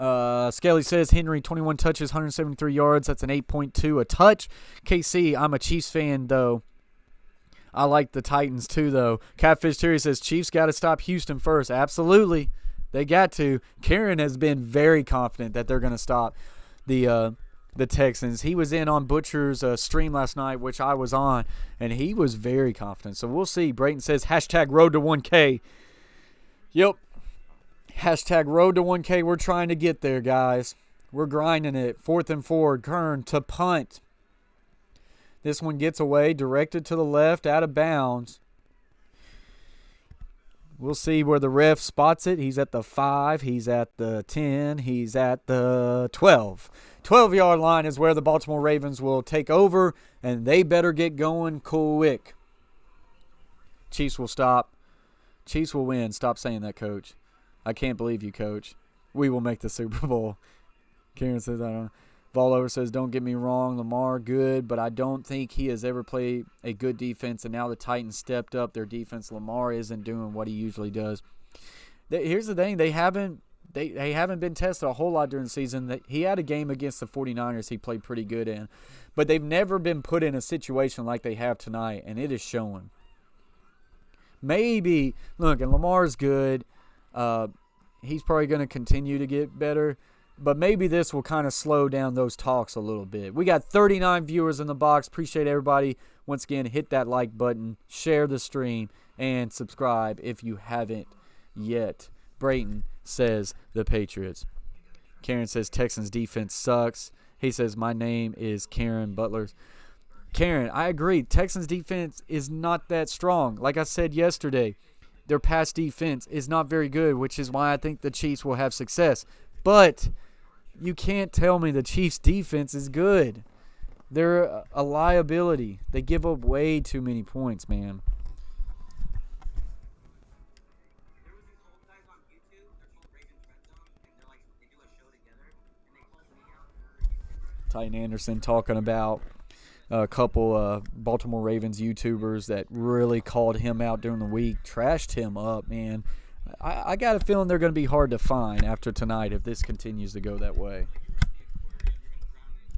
Skelly says Henry 21 touches, 173 yards. That's an 8.2 a touch. KC, I'm a Chiefs fan though. I like the Titans too though. Catfish Terry says Chiefs got to stop Houston first. Absolutely, they got to. Karen has been very confident that they're going to stop the Texans. He was in on Butcher's stream last night, which I was on, and he was very confident. So we'll see. Brayton says hashtag road to 1K. Yep. Hashtag road to 1K. We're trying to get there, guys. We're grinding it. 4th and 4. Kern to punt. This one gets away. Directed to the left. Out of bounds. We'll see where the ref spots it. He's at the 5. He's at the 10. He's at the 12. 12-yard line is where the Baltimore Ravens will take over, and they better get going quick. Chiefs will stop. Chiefs will win. Stop saying that, Coach. I can't believe you, Coach. We will make the Super Bowl. Karen says, I don't know. Valover says, don't get me wrong, Lamar good, but I don't think he has ever played a good defense, and now the Titans stepped up their defense. Lamar isn't doing what he usually does. Here's the thing. They haven't been tested a whole lot during the season. He had a game against the 49ers he played pretty good in, but they've never been put in a situation like they have tonight, and it is showing. Maybe, look, and Lamar's good. He's probably going to continue to get better, but maybe this will kind of slow down those talks a little bit. We got 39 viewers in the box. Appreciate everybody. Once again, hit that like button, share the stream, and subscribe if you haven't yet. Brayton says the Patriots. Karen says Texans defense sucks. He says my name is Karen Butler. Karen, I agree. Texans defense is not that strong. Like I said yesterday, their pass defense is not very good, which is why I think the Chiefs will have success. But you can't tell me the Chiefs defense is good. They're a liability. They give up way too many points, man. There was these old guys on YouTube. They're called Ravens Red Zone, and they do a show together, and they called me out for YouTubers. Titan Anderson talking about a couple Baltimore Ravens YouTubers that really called him out during the week, trashed him up, man. I got a feeling they're going to be hard to find after tonight if this continues to go that way.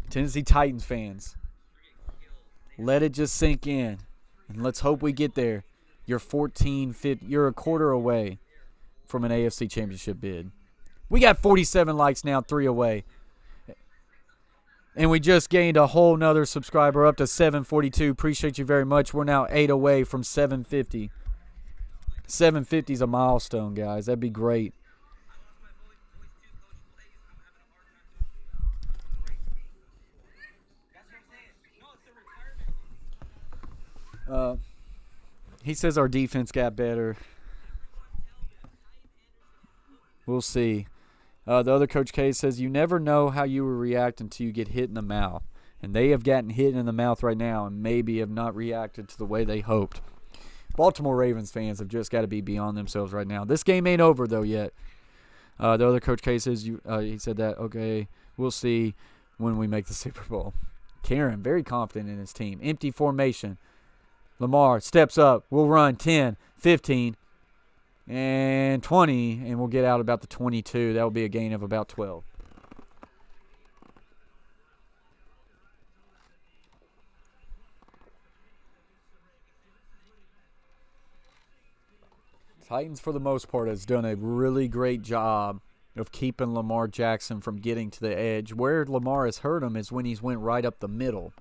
Tennessee Titans fans, let it just sink in, and let's hope we get there. You're 14-15. You're a quarter away from an AFC Championship bid. We got 47 likes now, 3 away. And we just gained a whole nother subscriber up to 742. Appreciate you very much. We're now 8 away from 750. 750 is a milestone, guys. That'd be great. He says our defense got better. We'll see. The other Coach K says, you never know how you will react until you get hit in the mouth. And they have gotten hit in the mouth right now and maybe have not reacted to the way they hoped. Baltimore Ravens fans have just got to be beyond themselves right now. This game ain't over, though, yet. The other Coach K says, he said that, okay, we'll see when we make the Super Bowl. Karen, very confident in his team. Empty formation. Lamar steps up. We'll run 10, 15. And 20, and we'll get out about the 22. That will be a gain of about 12. Titans, for the most part, has done a really great job of keeping Lamar Jackson from getting to the edge. Where Lamar has hurt him is when he's went right up the middle,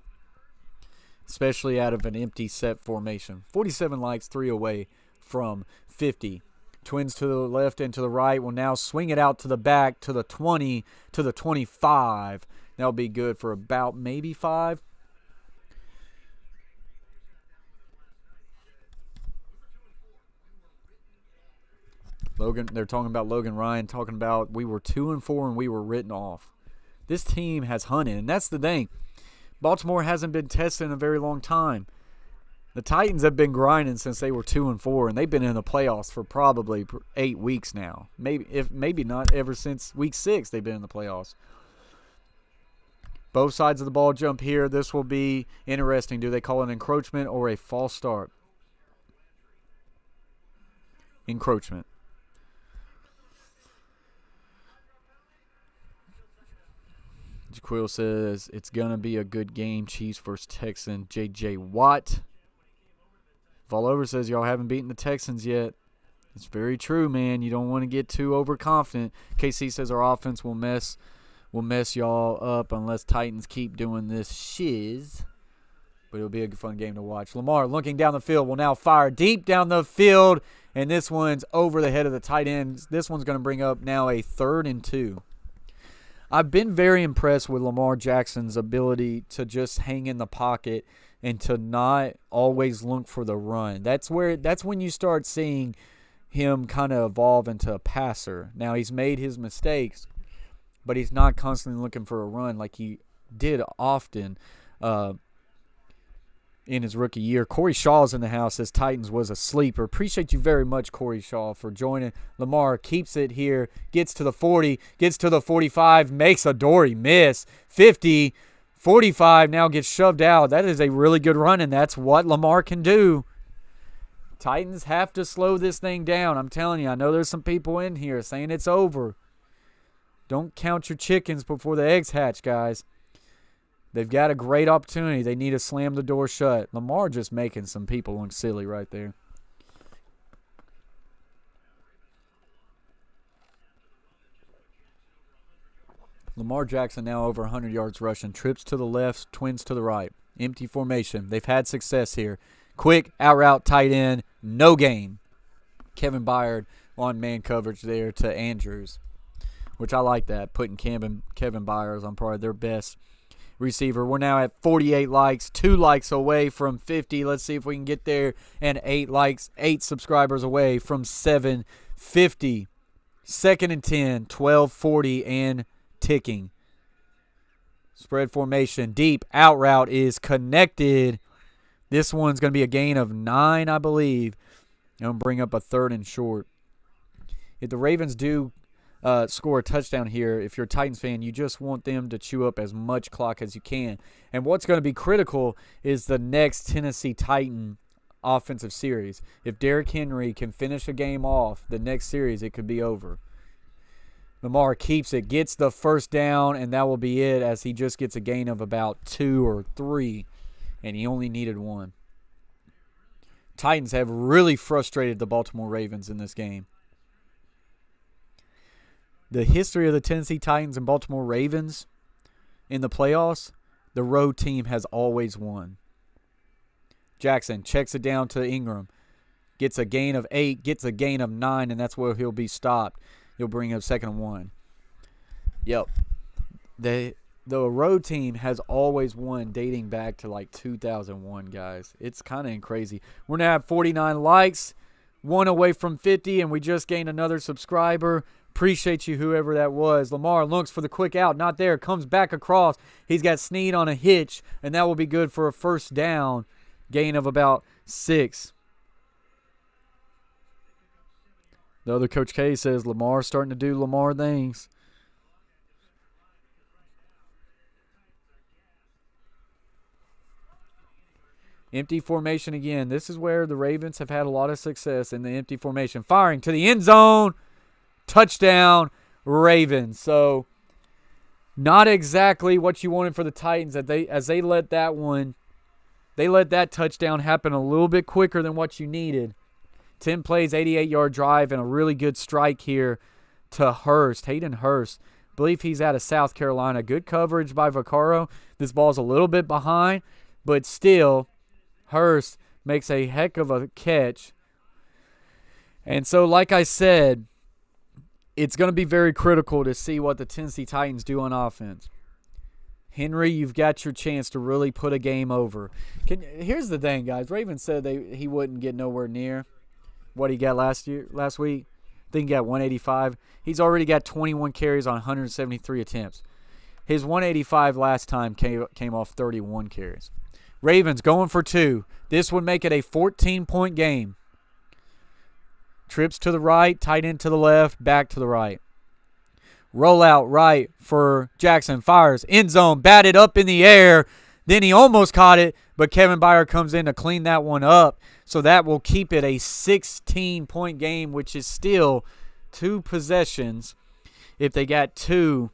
especially out of an empty set formation. 47 likes, 3 away from 50. Twins to the left and to the right will now swing it out to the back to the 20, to the 25. That'll be good for about maybe 5. They're talking about Logan Ryan, talking about we were 2-4 and we were written off. This team has hunted, and that's the thing. Baltimore hasn't been tested in a very long time. The Titans have been grinding since they were 2-4, and they've been in the playoffs for probably 8 weeks now. Maybe not ever since week 6 they've been in the playoffs. Both sides of the ball jump here. This will be interesting. Do they call it encroachment or a false start? Encroachment. Jaquil says it's going to be a good game. Chiefs versus Texans. J.J. Watt. Fallover says y'all haven't beaten the Texans yet. It's very true, man. You don't want to get too overconfident. KC says our offense will mess y'all up unless Titans keep doing this shiz. But it'll be a fun game to watch. Lamar looking down the field will now fire deep down the field. And this one's over the head of the tight ends. This one's going to bring up now a 3rd and 2. I've been very impressed with Lamar Jackson's ability to just hang in the pocket and to not always look for the run. That's when you start seeing him kind of evolve into a passer. Now, he's made his mistakes, but he's not constantly looking for a run like he did often in his rookie year. Corey Shaw's in the house. Says Titans was a sleeper. Appreciate you very much, Corey Shaw, for joining. Lamar keeps it here, gets to the 40, gets to the 45, makes a Dory miss. 50, 45, now gets shoved out. That is a really good run, and that's what Lamar can do. Titans have to slow this thing down. I'm telling you, I know there's some people in here saying it's over. Don't count your chickens before the eggs hatch, guys. They've got a great opportunity. They need to slam the door shut. Lamar just making some people look silly right there. Lamar Jackson now over 100 yards rushing. Trips to the left, twins to the right. Empty formation. They've had success here. Quick, out route, tight end, no gain. Kevin Byard on man coverage there to Andrews, which I like that, putting Kevin Byard on probably their best receiver. We're now at 48 likes, 2 likes away from 50. Let's see if we can get there, and 8 likes, 8 subscribers away from 750. 2nd and 10, 12:40 and ticking. Spread formation, deep, out route is connected. This one's going to be a gain of 9, I believe. And bring up a 3rd and short. If the Ravens do score a touchdown here, if you're a Titans fan, you just want them to chew up as much clock as you can. And what's going to be critical is the next Tennessee Titan offensive series. If Derrick Henry can finish a game off, the next series, it could be over. Lamar keeps it, gets the 1st down, and that will be it as he just gets a gain of about 2 or 3, and he only needed 1. Titans have really frustrated the Baltimore Ravens in this game. The history of the Tennessee Titans and Baltimore Ravens in the playoffs, the road team has always won. Jackson checks it down to Ingram. Gets a gain of 8, gets a gain of 9, and that's where he'll be stopped. He'll bring up 2nd and 1. Yep. The road team has always won dating back to like 2001, guys. It's kind of crazy. We're now at 49 likes, 1 away from 50, and we just gained another subscriber. Appreciate you, whoever that was. Lamar looks for the quick out. Not there. Comes back across. He's got Snead on a hitch, and that will be good for a 1st down. Gain of about 6. The other Coach K says Lamar's starting to do Lamar things. Empty formation again. This is where the Ravens have had a lot of success in the empty formation. Firing to the end zone. Touchdown, Ravens. So not exactly what you wanted for the Titans as they let that touchdown happen a little bit quicker than what you needed. 10 plays, 88-yard drive, and a really good strike here to Hurst. Hayden Hurst. I believe he's out of South Carolina. Good coverage by Vaccaro. This ball's a little bit behind, but still, Hurst makes a heck of a catch. And so, like I said, it's going to be very critical to see what the Tennessee Titans do on offense. Henry, you've got your chance to really put a game over. Here's the thing, guys. Ravens said he wouldn't get nowhere near what he got last week. I think he got 185. He's already got 21 carries on 173 attempts. His 185 last time came off 31 carries. Ravens going for 2. This would make it a 14-point game. Trips to the right, tight end to the left, back to the right. Roll out right for Jackson. Fires. End zone. Batted up in the air. Then he almost caught it, but Kevin Byard comes in to clean that one up. So that will keep it a 16-point game, which is still 2 possessions if they got 2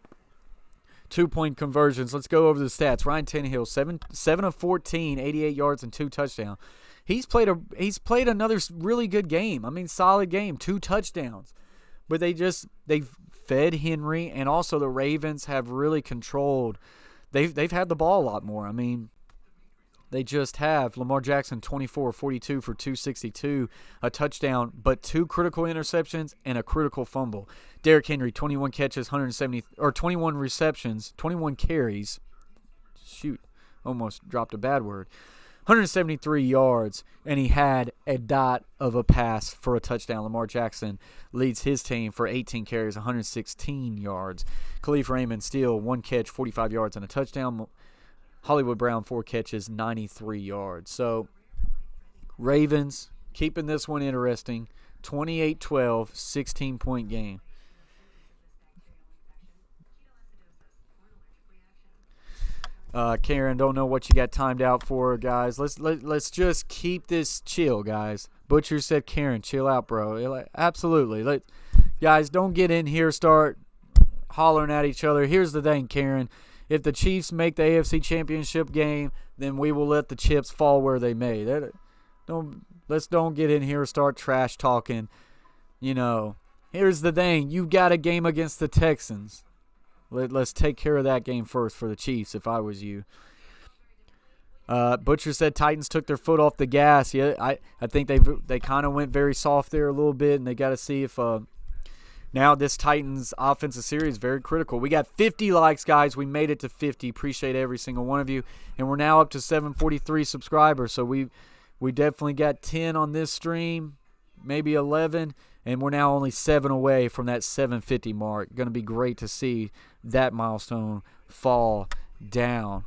2-point conversions. Let's go over the stats. Ryan Tannehill, 7 of 14, 88 yards and 2 touchdowns. He's played another really good game. I mean, solid game, 2 touchdowns. But they've fed Henry, and also the Ravens have really controlled. They've had the ball a lot more. I mean, they just have. Lamar Jackson, 24-42 for 262, a touchdown, but 2 critical interceptions and a critical fumble. Derrick Henry, 21 catches, 21 receptions, 21 carries. Shoot, almost dropped a bad word. 173 yards, and he had a dot of a pass for a touchdown. Lamar Jackson leads his team for 18 carries, 116 yards. Khalif Raymond still 1 catch, 45 yards and a touchdown. Hollywood Brown 4 catches, 93 yards. So Ravens keeping this one interesting. 28-12, 16-point game. Karen, don't know what you got timed out for, guys. Let's just keep this chill, guys. Butcher said, Karen, chill out, bro. Absolutely. Guys, don't get in here, start hollering at each other. Here's the thing, Karen. If the Chiefs make the AFC Championship game, then we will let the chips fall where they may. Let's don't get in here and start trash talking. You know, here's the thing. You got a game against the Texans. Let's take care of that game first for the Chiefs if I was you. Butcher said Titans took their foot off the gas. Yeah, I think they kind of went very soft there a little bit, and they got to see if now this Titans offensive series is very critical. We got 50 likes, guys. We made it to 50. Appreciate every single one of you. And we're now up to 743 subscribers, so we definitely got 10 on this stream, maybe 11. And we're now only 7 away from that 750 mark. Going to be great to see that milestone fall down.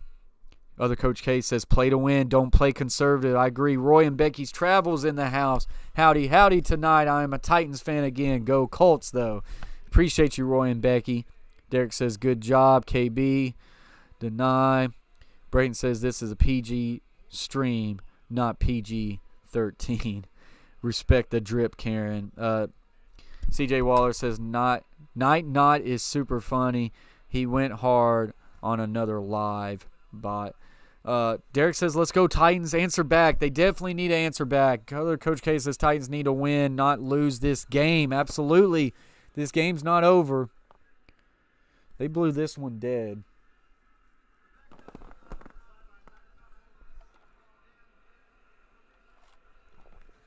Other Coach K says, play to win, don't play conservative. I agree. Roy and Becky's Travels in the house. Howdy, howdy tonight. I am a Titans fan again. Go Colts, though. Appreciate you, Roy and Becky. Derek says, good job, KB. Deny. Brayton says, this is a PG stream, not PG-13. Respect the drip, Karen. CJ Waller says, Night Not is super funny. He went hard on another live bot. Derek says, let's go Titans. Answer back. They definitely need to answer back. Other Coach K says Titans need to win, not lose this game. Absolutely. This game's not over. They blew this one dead.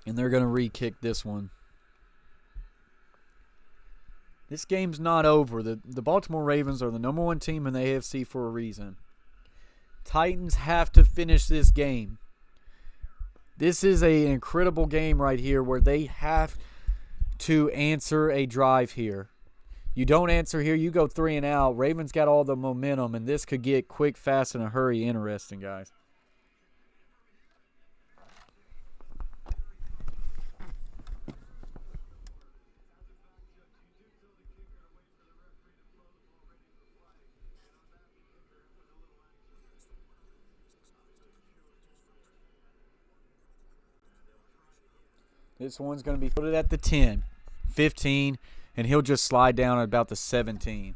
And they're going to re-kick this one. This game's not over. The Baltimore Ravens are the number 1 team in the AFC for a reason. Titans have to finish this game. This is an incredible game right here where they have to answer a drive here. You don't answer here, you go 3 and out. Ravens got all the momentum, and this could get quick, fast, in a hurry interesting, guys. This one's going to be footed at the 10, 15, and he'll just slide down at about the 17.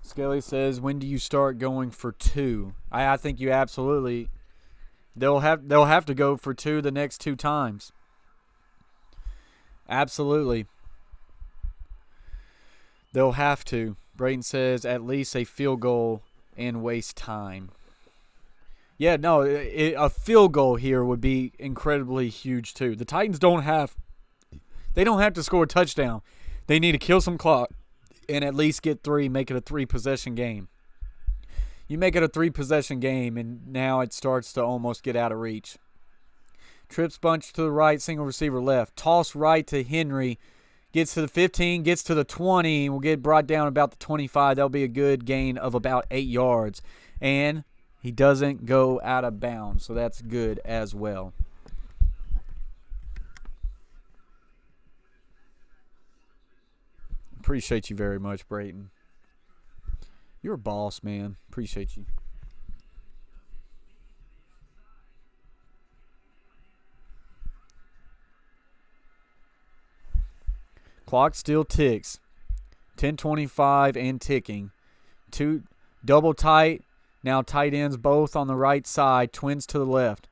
Skelly says, when do you start going for 2? I think you absolutely they'll have to go for 2 the next 2 times. Absolutely. They'll have to. Brayton says at least a field goal and waste time. Yeah, no, a field goal here would be incredibly huge too. The Titans don't have to score a touchdown. They need to kill some clock and at least get 3, make it a 3-possession game. You make it a 3-possession game, and now it starts to almost get out of reach. Trips bunch to the right, single receiver left. Toss right to Henry. Gets to the 15, gets to the 20, and will get brought down about the 25. That'll be a good gain of about 8 yards. And he doesn't go out of bounds, so that's good as well. Appreciate you very much, Brayton. You're a boss, man. Appreciate you. Clock still ticks. 10:25 and ticking. Two double tight. Now tight ends both on the right side. Twins to the left.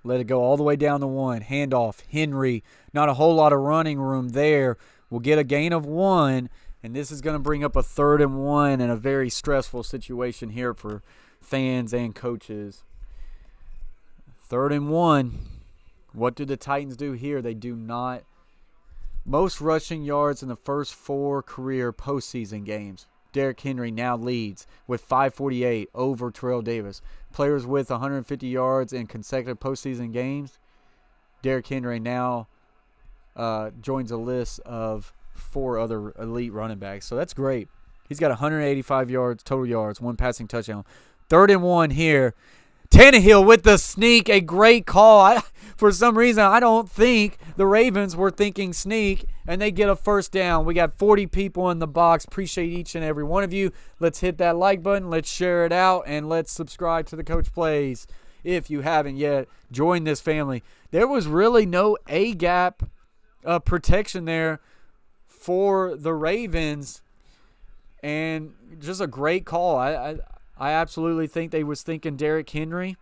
Let it go all the way down to 1. Handoff. Henry. Not a whole lot of running room there. We'll get a gain of 1. And this is going to bring up a 3rd and 1 in a very stressful situation here for fans and coaches. 3rd and 1. What do the Titans do here? They do not. Most rushing yards in the first 4 career postseason games. Derrick Henry now leads with 548 over Terrell Davis. Players with 150 yards in consecutive postseason games. Derrick Henry now joins a list of 4 other elite running backs. So that's great. He's got 185 yards, total yards, 1 passing touchdown. 3rd and 1 here. Tannehill with the sneak, a great call. For some reason, I don't think the Ravens were thinking sneak, and they get a first down. We got 40 people in the box. Appreciate each and every one of you. Let's hit that like button. Let's share it out, and let's subscribe to the Coach Plays. If you haven't yet, join this family. There was really no A-gap protection there for the Ravens, and just a great call. I absolutely think they was thinking Derrick Henry.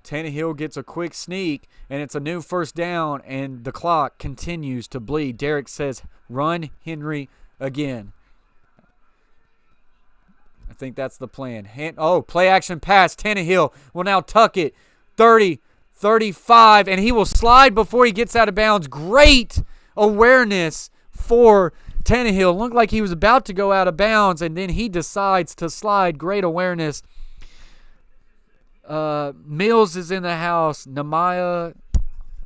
Tannehill gets a quick sneak, and it's a new first down, and the clock continues to bleed. Derrick says, run Henry again. I think that's the plan. Play action pass. Tannehill will now tuck it. 30, 35, and he will slide before he gets out of bounds. Great awareness for Tannehill. Looked like he was about to go out of bounds, and then he decides to slide. Great awareness. Mills is in the house. Nehemiah,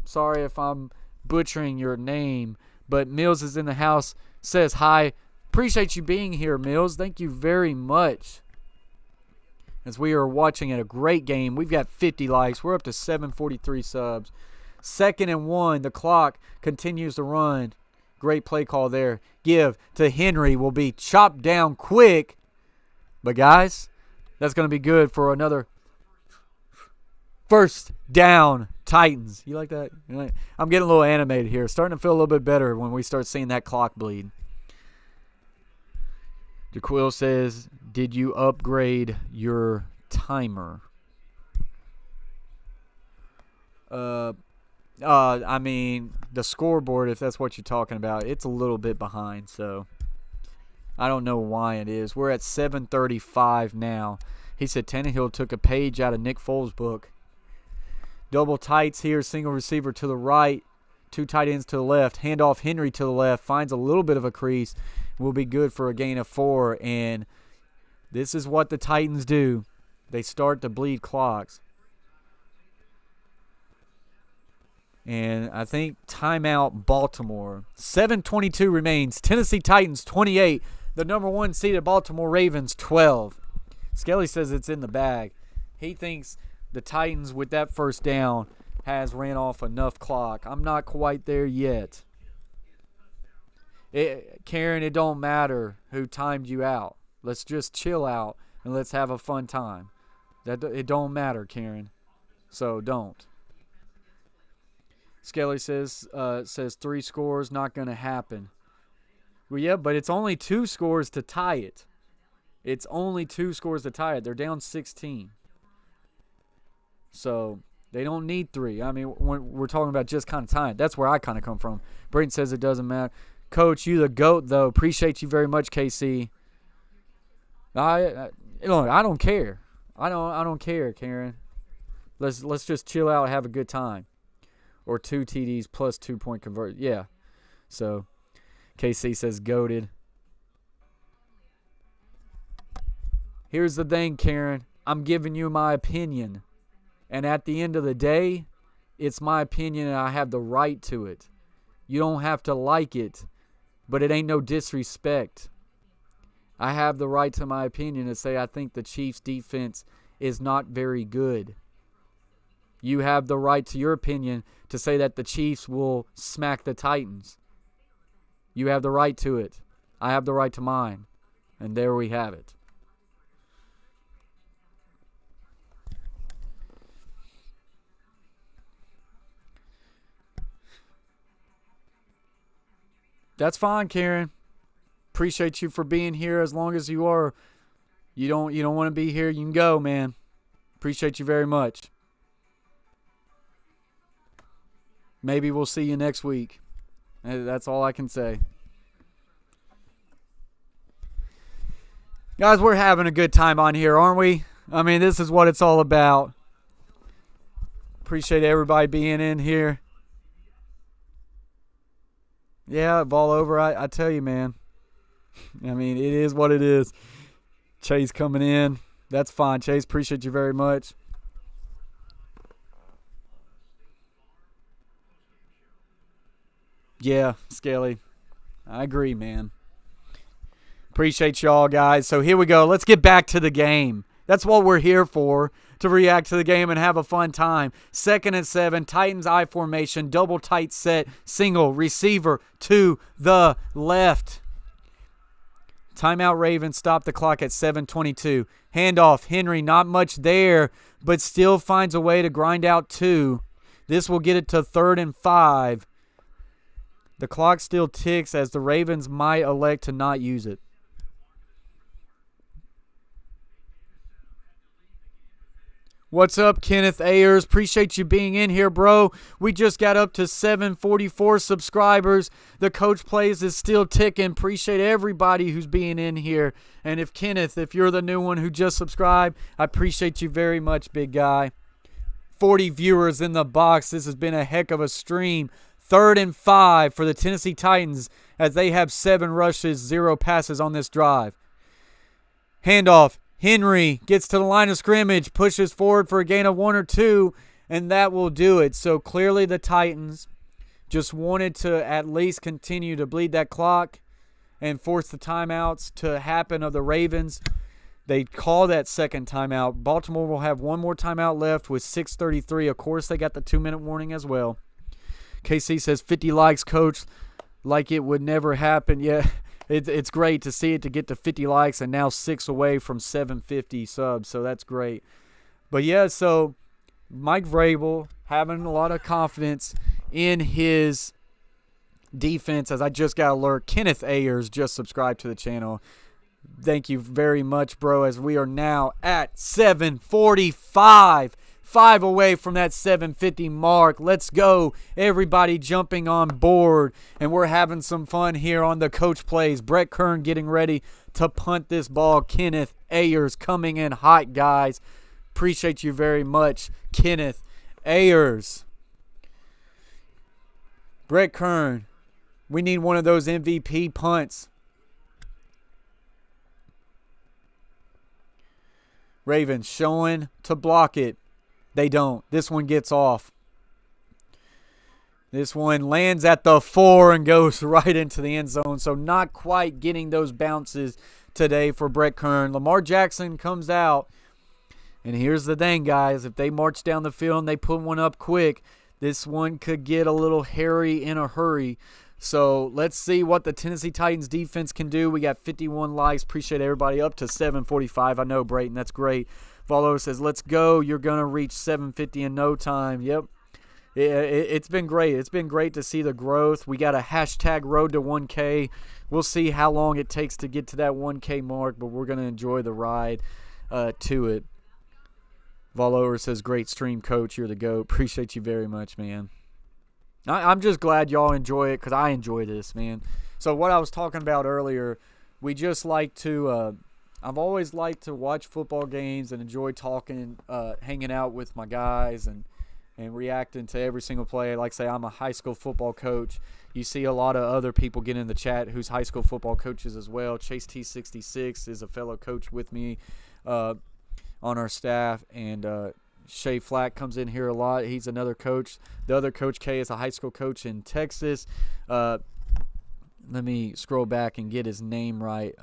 sorry if I'm butchering your name, but Mills is in the house, says hi. Appreciate you being here, Mills. Thank you very much. As we are watching a great game. We've got 50 likes. We're up to 743 subs. 2nd and 1. The clock continues to run. Great play call there. Give to Henry will be chopped down quick. But, guys, that's going to be good for another first down, Titans. You like that? I'm getting a little animated here. Starting to feel a little bit better when we start seeing that clock bleed. DeQuill says, did you upgrade your timer? I mean, the scoreboard, if that's what you're talking about, it's a little bit behind, so I don't know why it is. We're at 7:35 now. He said Tannehill took a page out of Nick Foles' book. Double tights here, single receiver to the right, 2 tight ends to the left. Handoff Henry to the left, finds a little bit of a crease. Will be good for a gain of 4, and this is what the Titans do. They start to bleed clocks. And I think timeout Baltimore. 7:22 remains. Tennessee Titans 28. The number 1 seeded Baltimore Ravens 12. Skelly says it's in the bag. He thinks the Titans with that first down has ran off enough clock. I'm not quite there yet. Karen, it don't matter who timed you out. Let's just chill out and let's have a fun time. It don't matter, Karen. So don't. Skelly says 3 scores, not going to happen. Well, yeah, but it's only 2 scores to tie it. It's only 2 scores to tie it. They're down 16. So they don't need 3. I mean, we're talking about just kind of tying. That's where I kind of come from. Brayton says it doesn't matter. Coach, you the GOAT, though. Appreciate you very much, KC. I don't care. I don't care, Karen. Let's just chill out and have a good time. Or 2 TDs plus 2-point convert. Yeah. So, KC says goated. Here's the thing, Karen. I'm giving you my opinion. And at the end of the day, it's my opinion and I have the right to it. You don't have to like it, but it ain't no disrespect. I have the right to my opinion to say I think the Chiefs' defense is not very good. You have the right to your opinion to say that the Chiefs will smack the Titans. You have the right to it. I have the right to mine. And there we have it. That's fine, Karen. Appreciate you for being here as long as you are. You don't want to be here, you can go, man. Appreciate you very much. Maybe we'll see you next week. That's all I can say. Guys, we're having a good time on here, aren't we? I mean, this is what it's all about. Appreciate everybody being in here. Yeah, ball over. I tell you, man. I mean, it is what it is. Chase coming in. That's fine, Chase. Appreciate you very much. Yeah, Scaly. I agree, man. Appreciate y'all, guys. So here we go. Let's get back to the game. That's what we're here for, to react to the game and have a fun time. 2nd and 7, Titans I formation, double tight set, single, receiver to the left. Timeout Ravens, stop the clock at 7:22. Handoff, Henry, not much there, but still finds a way to grind out 2. This will get it to 3rd and 5. The clock still ticks as the Ravens might elect to not use it. What's up, Kenneth Ayers? Appreciate you being in here, bro. We just got up to 744 subscribers. The Coach Plays is still ticking. Appreciate everybody who's being in here. And if Kenneth, if you're the new one who just subscribed, I appreciate you very much, big guy. 40 viewers in the box. This has been a heck of a stream. 3rd and 5 for the Tennessee Titans as they have 7 rushes, 0 passes on this drive. Handoff. Henry gets to the line of scrimmage, pushes forward for a gain of 1 or 2, and that will do it. So clearly the Titans just wanted to at least continue to bleed that clock and force the timeouts to happen of the Ravens. They call that second timeout. Baltimore will have one more timeout left with 6:33. Of course, they got the 2-minute warning as well. KC says 50 likes, Coach, like it would never happen. Yeah. It's great to see it to get to 50 likes and now 6 away from 750 subs, so that's great. But, yeah, so Mike Vrabel having a lot of confidence in his defense, as I just got alert. Kenneth Ayers just subscribed to the channel. Thank you very much, bro, as we are now at 745. 5 away from that 750 mark. Let's go. Everybody jumping on board. And we're having some fun here on the Coach Plays. Brett Kern getting ready to punt this ball. Kenneth Ayers coming in hot, guys. Appreciate you very much, Kenneth Ayers. Brett Kern. We need one of those MVP punts. Ravens showing to block it. They don't. This one gets off. This one lands at the 4 and goes right into the end zone. So not quite getting those bounces today for Brett Kern. Lamar Jackson comes out. And here's the thing, guys. If they march down the field and they put one up quick, this one could get a little hairy in a hurry. So let's see what the Tennessee Titans defense can do. We got 51 likes. Appreciate everybody up to 745. I know, Brayton. That's great. Follower says, let's go. You're going to reach 750 in no time. Yep. It's been great. It's been great to see the growth. We got a hashtag road to 1K. We'll see how long it takes to get to that 1K mark, but we're going to enjoy the ride to it. Follower says, great stream, Coach. You're the GOAT. Appreciate you very much, man. I'm just glad y'all enjoy it because I enjoy this, man. So what I was talking about earlier, we just like to I've always liked to watch football games and enjoy talking, hanging out with my guys and reacting to every single play. Like I say, I'm a high school football coach. You see a lot of other people get in the chat who's high school football coaches as well. Chase T66 is a fellow coach with me on our staff, and Shay Flack comes in here a lot. He's another coach. The other Coach K is a high school coach in Texas. Let me scroll back and get his name right.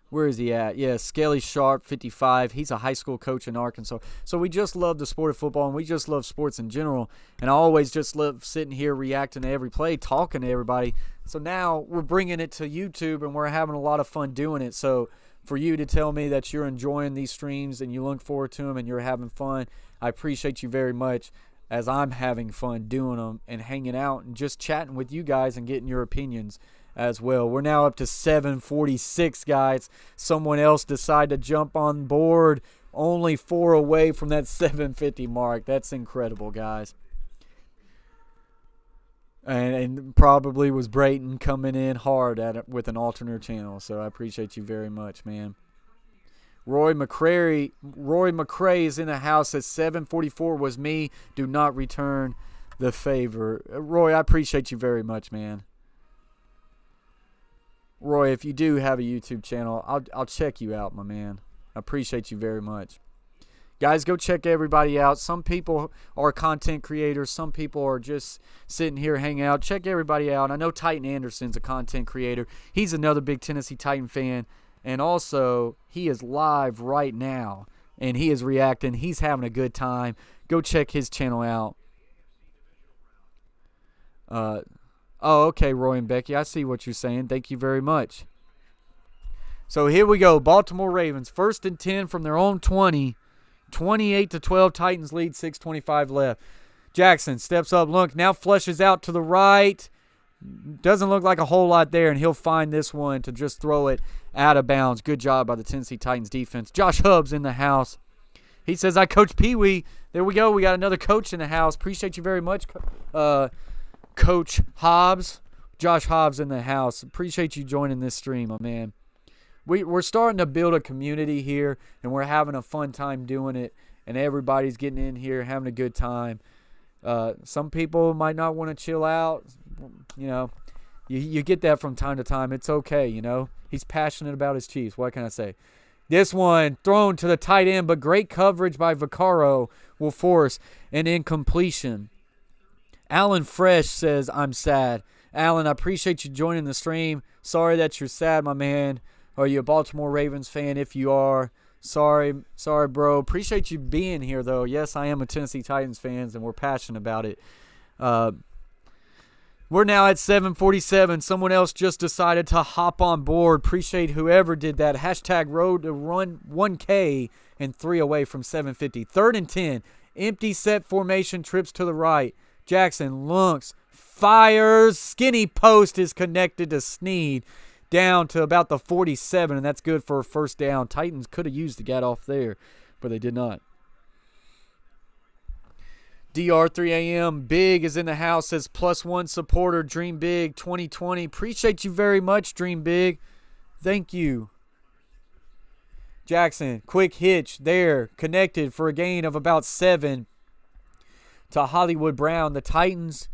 Where is he at? Yeah, Scaly Sharp, 55. He's a high school coach in Arkansas. So we just love the sport of football, and we just love sports in general. And I always just love sitting here reacting to every play, talking to everybody. So now we're bringing it to YouTube, and we're having a lot of fun doing it. So for you to tell me that you're enjoying these streams and you look forward to them and you're having fun, I appreciate you very much. as I'm having fun doing them and hanging out and just chatting with you guys and getting your opinions as well. We're now up to 746, guys. Someone else decided to jump on board, only 4 away from that 750 mark. That's incredible, guys. And probably was Brayton coming in hard at it with an alternate channel. So I appreciate you very much, man. Roy McCray is in the house at 744 was me. Do not return the favor. Roy, I appreciate you very much, man. Roy, if you do have a YouTube channel, I'll check you out, my man. I appreciate you very much. Guys, go check everybody out. Some people are content creators. Some people are just sitting here hanging out. Check everybody out. I know Titan Anderson's a content creator. He's another big Tennessee Titan fan. And also, he is live right now. And he is reacting. He's having a good time. Go check his channel out. Okay, Roy and Becky. I see what you're saying. Thank you very much. So here we go. Baltimore Ravens. 1st and 10 from their own 20. 28-12, Titans lead, 6:25 left. Jackson steps up, look, now flushes out to the right. Doesn't look like a whole lot there, and he'll find this one to just throw it out of bounds. Good job by the Tennessee Titans defense. Josh Hubbs in the house. He says, I coach Pee Wee. There we go. We got another coach in the house. Appreciate you very much, Coach Hobbs. Josh Hobbs in the house. Appreciate you joining this stream, my man. We're starting to build a community here, and we're having a fun time doing it, and everybody's getting in here, having a good time. Some people might not want to chill out. You know, you get that from time to time. It's okay, you know. He's passionate about his Chiefs. What can I say? This one thrown to the tight end, but great coverage by Vaccaro will force an incompletion. Alan Fresh says, I'm sad. Alan, I appreciate you joining the stream. Sorry that you're sad, my man. Are you a Baltimore Ravens fan? If you are, sorry, bro. Appreciate you being here, though. Yes, I am a Tennessee Titans fan, and we're passionate about it. We're now at 747. Someone else just decided to hop on board. Appreciate whoever did that. Hashtag road to run 1K and 3 away from 750. 3rd and 10. Empty set formation, trips to the right. Jackson lunks, fires. Skinny post is connected to Snead. Down to about the 47, and that's good for a first down. Titans could have used the get off there, but they did not. DR3AM, Big is in the house as +1 supporter. Dream Big 2020. Appreciate you very much, Dream Big. Thank you. Jackson, quick hitch there, connected for a gain of about 7 to Hollywood Brown. The Titans,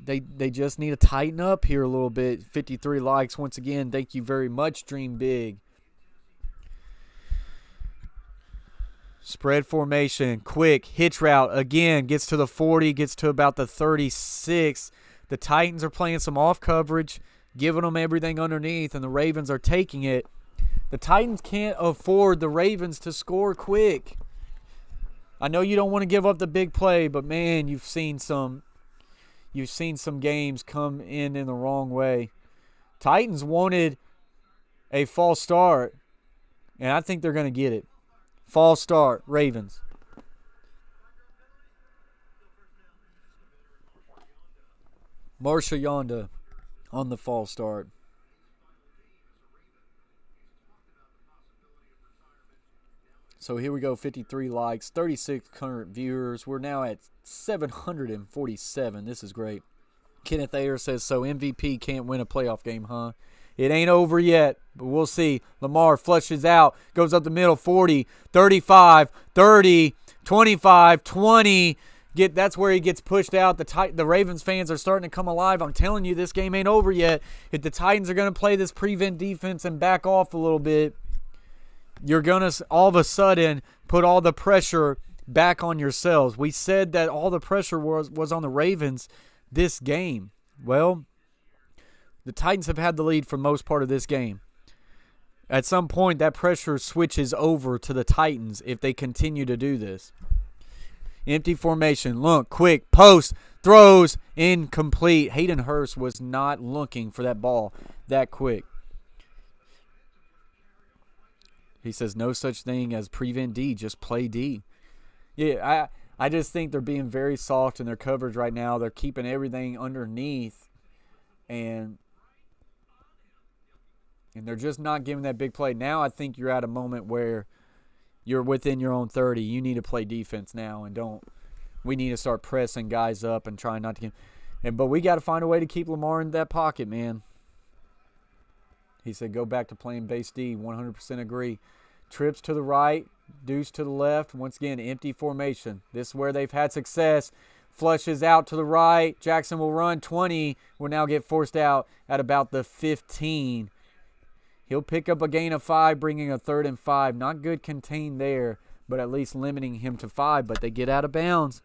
They just need to tighten up here a little bit. 53 likes once again. Thank you very much, Dream Big. Spread formation. Quick. Hitch route. Again. Gets to the 40. Gets to about the 36. The Titans are playing some off coverage. Giving them everything underneath. And the Ravens are taking it. The Titans can't afford the Ravens to score quick. I know you don't want to give up the big play. But, man, you've seen some games come in the wrong way. Titans wanted a false start, and I think they're going to get it. False start, Ravens. Marsha Yonda on the false start. So here we go, 53 likes, 36 current viewers. We're now at 747. This is great. Kenneth Ayer says, so MVP can't win a playoff game, huh? It ain't over yet, but we'll see. Lamar flushes out, goes up the middle, 40, 35, 30, 25, 20. That's where he gets pushed out. The Ravens fans are starting to come alive. I'm telling you, this game ain't over yet. If the Titans are going to play this prevent defense and back off a little bit, you're going to all of a sudden put all the pressure back on yourselves. We said that all the pressure was on the Ravens this game. Well, the Titans have had the lead for most part of this game. At some point, that pressure switches over to the Titans if they continue to do this. Empty formation. Look, quick, post, throws, incomplete. Hayden Hurst was not looking for that ball that quick. He says no such thing as prevent D, just play D. Yeah, I just think they're being very soft in their coverage right now. They're keeping everything underneath, and they're just not giving that big play. Now I think you're at a moment where you're within your own 30. You need to play defense now, and we need to start pressing guys up and trying not to get. But we got to find a way to keep Lamar in that pocket, man. He said go back to playing base D. 100% agree. Trips to the right, deuce to the left. Once again, empty formation. This is where they've had success. Flushes out to the right. Jackson will run 20. Will now get forced out at about the 15. He'll pick up a gain of 5, bringing a 3rd and 5. Not good contained there, but at least limiting him to 5. But they get out of bounds.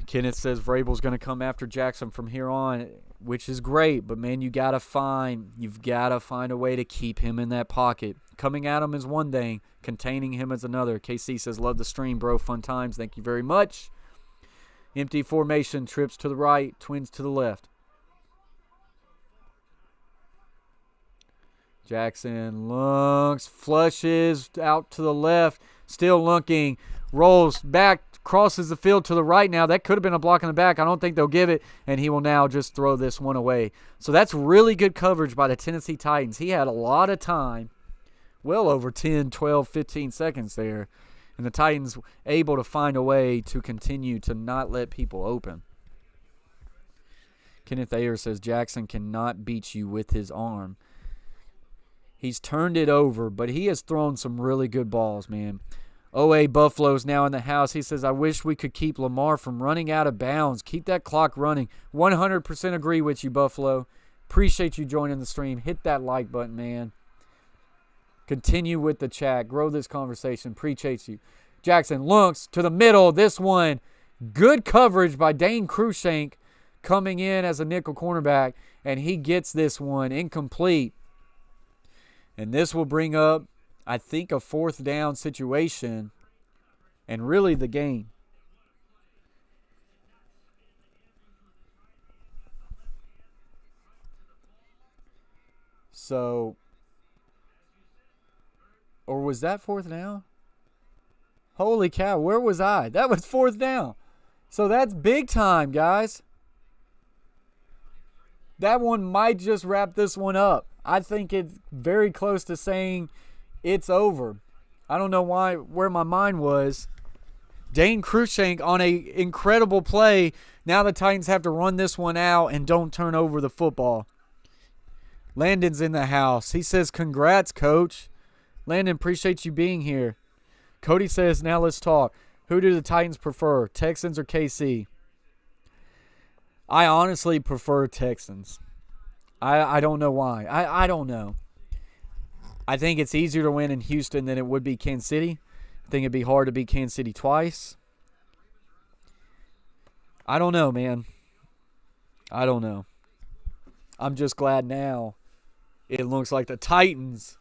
Kenneth says Vrabel's going to come after Jackson from here on, which is great. But, man, you've got to find a way to keep him in that pocket. Coming at him is one thing. Containing him is another. KC says, love the stream, bro. Fun times. Thank you very much. Empty formation. Trips to the right. Twins to the left. Jackson lunks, flushes out to the left, still lunking, rolls back, crosses the field to the right now. That could have been a block in the back. I don't think they'll give it, and he will now just throw this one away. So that's really good coverage by the Tennessee Titans. He had a lot of time, well over 10, 12, 15 seconds there, and the Titans able to find a way to continue to not let people open. Kenneth Ayer says Jackson cannot beat you with his arm. He's turned it over, but he has thrown some really good balls, man. OA Buffalo's now in the house. He says, I wish we could keep Lamar from running out of bounds. Keep that clock running. 100% agree with you, Buffalo. Appreciate you joining the stream. Hit that like button, man. Continue with the chat. Grow this conversation. Appreciate you. Jackson lunks to the middle. This one, good coverage by Dane Cruikshank coming in as a nickel cornerback, and he gets this one incomplete. And this will bring up, I think, a 4th down situation and really the game. So, or was that 4th down? Holy cow, where was I? That was 4th down. So that's big time, guys. That one might just wrap this one up. I think it's very close to saying it's over. I don't know where my mind was. Dane Cruikshank on a incredible play. Now the Titans have to run this one out and don't turn over the football. Landon's in the house. He says, congrats, coach. Landon, appreciate you being here. Cody says, now let's talk. Who do the Titans prefer, Texans or KC? I honestly prefer Texans. I don't know why. I don't know. I think it's easier to win in Houston than it would be Kansas City. I think it'd be hard to beat Kansas City twice. I don't know, man. I don't know. I'm just glad now it looks like the Titans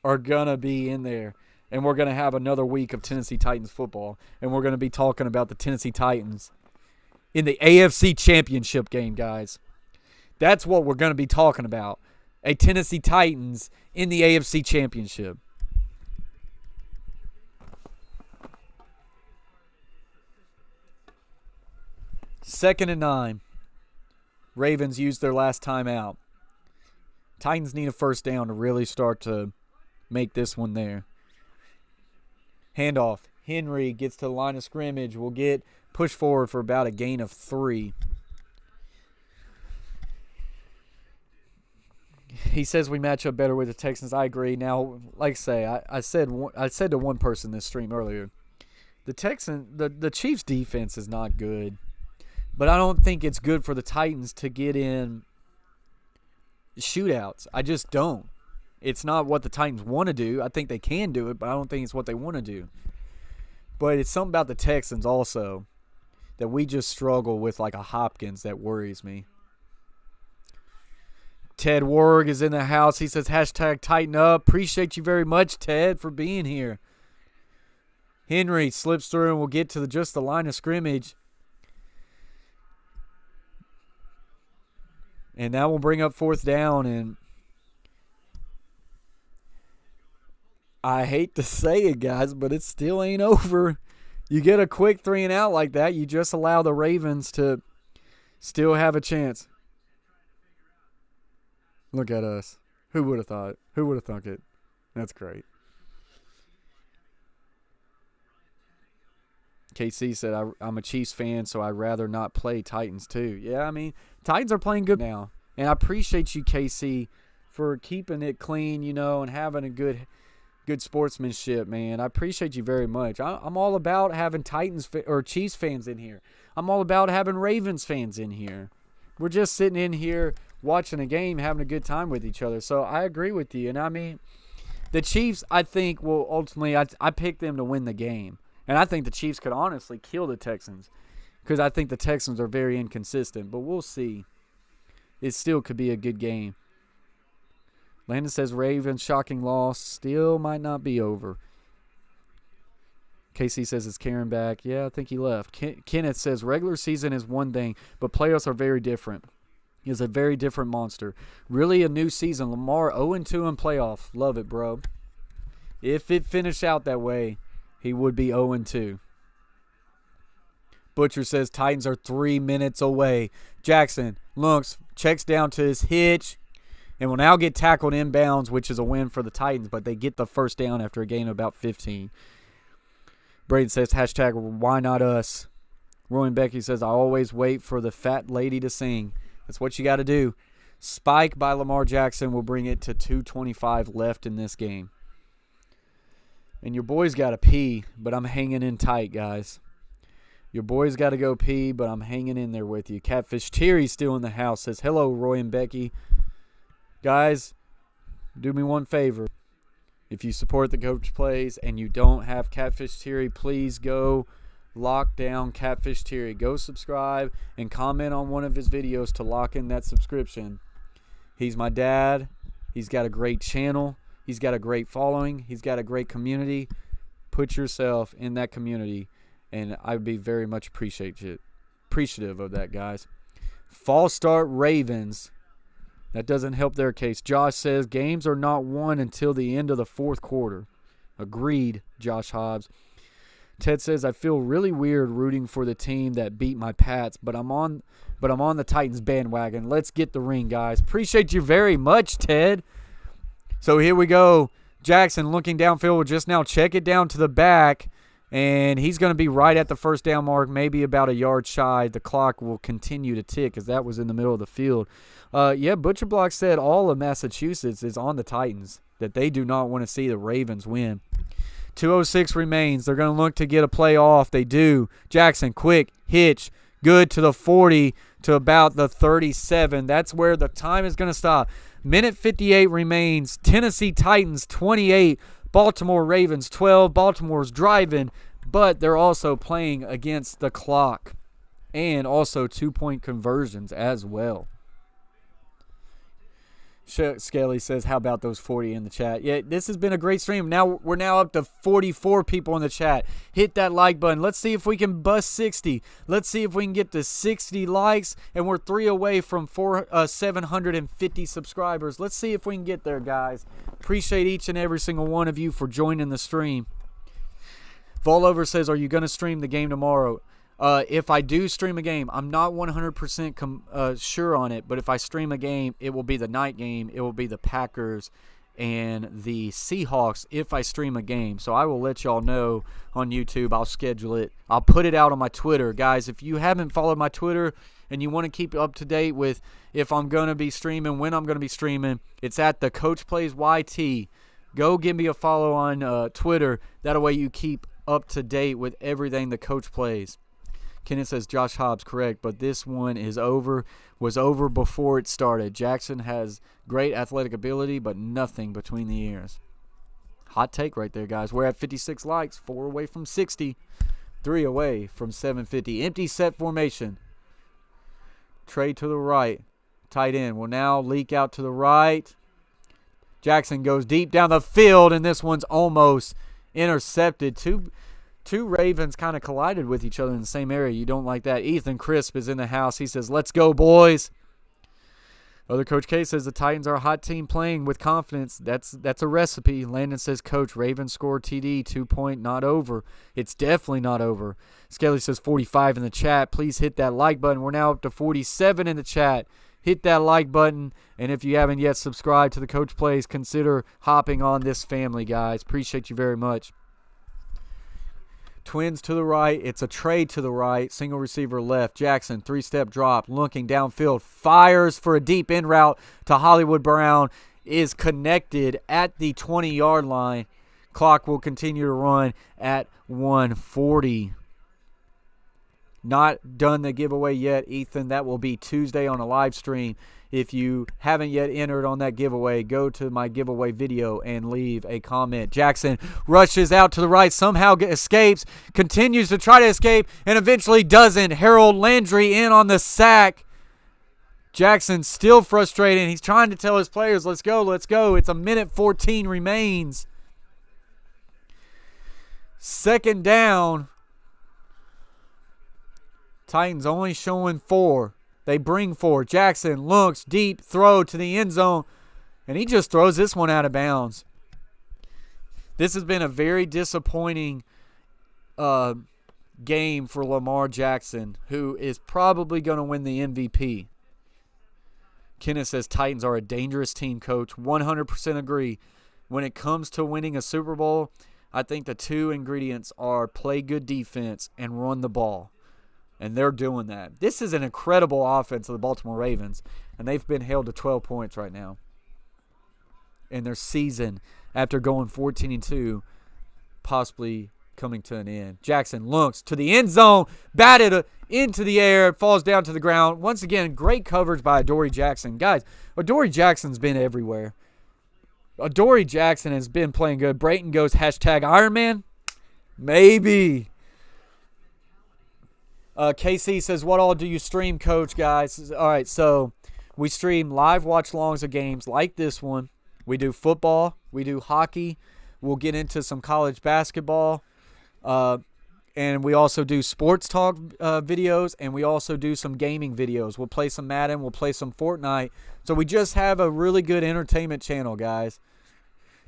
are going to be in there. And we're going to have another week of Tennessee Titans football. And we're going to be talking about the Tennessee Titans in the AFC Championship game, guys. That's what we're going to be talking about. A Tennessee Titans in the AFC Championship. Second and 9. Ravens used their last timeout. Titans need a first down to really start to make this one there. Handoff. Henry gets to the line of scrimmage. Will get pushed forward for about a gain of 3. He says we match up better with the Texans. I agree. Now, like I say, I said to one person this stream earlier, the Chiefs' defense is not good, but I don't think it's good for the Titans to get in shootouts. I just don't. It's not what the Titans want to do. I think they can do it, but I don't think it's what they want to do. But it's something about the Texans also that we just struggle with, like a Hopkins, that worries me. Ted Warg is in the house. He says, hashtag tighten up. Appreciate you very much, Ted, for being here. Henry slips through and will get to just the line of scrimmage. And that will bring up 4th down. And I hate to say it, guys, but it still ain't over. You get a quick 3 and out like that, you just allow the Ravens to still have a chance. Look at us. Who would have thought? Who would have thunk it? That's great. KC said, I'm a Chiefs fan, so I'd rather not play Titans too. Yeah, I mean, Titans are playing good now. And I appreciate you, KC, for keeping it clean, and having a good sportsmanship, man. I appreciate you very much. I'm all about having Titans or Chiefs fans in here. I'm all about having Ravens fans in here. We're just sitting in here watching a game, having a good time with each other. So I agree with you. And I mean, the Chiefs, I think, will ultimately, I picked them to win the game. And I think the Chiefs could honestly kill the Texans because I think the Texans are very inconsistent. But we'll see. It still could be a good game. Landon says Ravens shocking loss still might not be over. KC says it's Karen back. Yeah, I think he left. Kenneth says regular season is one thing, but playoffs are very different. He's a very different monster. Really a new season. Lamar 0-2 in playoff. Love it, bro. If it finished out that way, he would be 0-2. Butcher says Titans are 3 minutes away. Jackson looks, checks down to his hitch, and will now get tackled inbounds, which is a win for the Titans, but they get the first down after a gain of about 15. Braden says, hashtag why not us? Roy and Becky says, I always wait for the fat lady to sing. That's what you got to do. Spike by Lamar Jackson will bring it to 2:25 left in this game. And your boys got to pee, but I'm hanging in tight, guys. Your boys got to go pee, but I'm hanging in there with you. Catfish Terry's still in the house. Says, hello, Roy and Becky. Guys, do me one favor. If you support the Coach Plays and you don't have Catfish Terry, please go lock down Catfish Terry. Go subscribe and comment on one of his videos to lock in that subscription. He's my dad. He's got a great channel. He's got a great following. He's got a great community. Put yourself in that community, and I'd be very much appreciative of that, guys. False start Ravens. That doesn't help their case. Josh says games are not won until the end of the fourth quarter. Agreed, Josh Hobbs. Ted says I feel really weird rooting for the team that beat my Pats, but I'm on the Titans bandwagon. Let's get the ring, guys. Appreciate you very much, Ted. So here we go. Jackson looking downfield will just now check it down to the back, and he's going to be right at the first down mark, maybe about a yard shy. The clock will continue to tick because that was in the middle of the field. Butcher Block said all of Massachusetts is on the Titans, that they do not want to see the Ravens win. 2:06 remains. They're going to look to get a play off. They do. Jackson, quick, hitch, good to the 40 to about the 37. That's where the time is going to stop. Minute 58 remains. Tennessee Titans 28, Baltimore Ravens 12. Baltimore's driving, but they're also playing against the clock and also 2-point conversions as well. Skelly says, how about those 40 in the chat? Yeah, this has been a great stream. We're now up to 44 people in the chat. Hit that like button. Let's see if we can bust 60. Let's see if we can get to 60 likes, and we're 3 away from 750 subscribers. Let's see if we can get there, guys. Appreciate each and every single one of you for joining the stream. Volover says, are you going to stream the game tomorrow? If I do stream a game, I'm not 100% sure on it, but if I stream a game, it will be the night game. It will be the Packers and the Seahawks if I stream a game. So I will let y'all know on YouTube. I'll schedule it. I'll put it out on my Twitter. Guys, if you haven't followed my Twitter and you want to keep up to date with if I'm going to be streaming, when I'm going to be streaming, it's at the Coach Plays YT. Go give me a follow on Twitter. That way you keep up to date with everything the Coach Plays. Kenneth says Josh Hobbs correct, but this one was over before it started. Jackson has great athletic ability, but nothing between the ears. Hot take right there, guys. We're at 56 likes, 4 away from 60, 3 away from 750. Empty set formation. Trade to the right. Tight end will now leak out to the right. Jackson goes deep down the field, and this one's almost intercepted. Two Ravens kind of collided with each other in the same area. You don't like that. Ethan Crisp is in the house. He says, let's go, boys. Other Coach K says the Titans are a hot team playing with confidence. That's a recipe. Landon says, Coach, Ravens score TD, 2-point, not over. It's definitely not over. Skelly says 45 in the chat. Please hit that like button. We're now up to 47 in the chat. Hit that like button. And if you haven't yet subscribed to the Coach Plays, consider hopping on this family, guys. Appreciate you very much. Twins to the right. It's a trade to the right. Single receiver left. Jackson, 3-step drop. Looking downfield. Fires for a deep in route to Hollywood Brown. Is connected at the 20-yard line. Clock will continue to run at 1:40. Not done the giveaway yet, Ethan. That will be Tuesday on a live stream. If you haven't yet entered on that giveaway, go to my giveaway video and leave a comment. Jackson rushes out to the right, somehow escapes, continues to try to escape, and eventually doesn't. Harold Landry in on the sack. Jackson still frustrated. He's trying to tell his players, let's go, let's go. It's a minute 14 remains. Second down. Titans only showing 4. They bring 4. Jackson looks deep, throw to the end zone, and he just throws this one out of bounds. This has been a very disappointing game for Lamar Jackson, who is probably going to win the MVP. Kenneth says Titans are a dangerous team, Coach. 100% agree. When it comes to winning a Super Bowl, I think the 2 ingredients are play good defense and run the ball. And they're doing that. This is an incredible offense of the Baltimore Ravens, and they've been held to 12 points right now in their season after going 14-2, possibly coming to an end. Jackson looks to the end zone, batted into the air, falls down to the ground. Once again, great coverage by Adoree Jackson. Guys, Adoree Jackson's been everywhere. Adoree Jackson has been playing good. Brayton goes #Ironman. Maybe. KC says, what all do you stream, Coach, guys? All right, so we stream live watch-alongs of games like this one. We do football. We do hockey. We'll get into some college basketball. And we also do sports talk videos, and we also do some gaming videos. We'll play some Madden. We'll play some Fortnite. So we just have a really good entertainment channel, guys.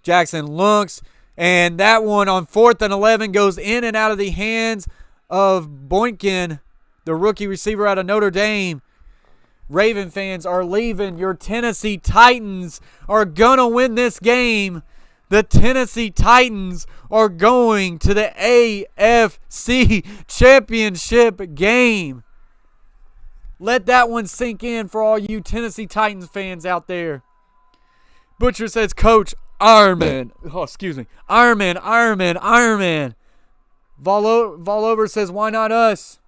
Jackson looks, and that one on 4th and 11 goes in and out of the hands of Boykin, the rookie receiver out of Notre Dame. Raven fans are leaving. Your Tennessee Titans are going to win this game. The Tennessee Titans are going to the AFC Championship game. Let that one sink in for all you Tennessee Titans fans out there. Butcher says, Coach, Ironman. Oh, excuse me. Ironman. Volover says, why not us?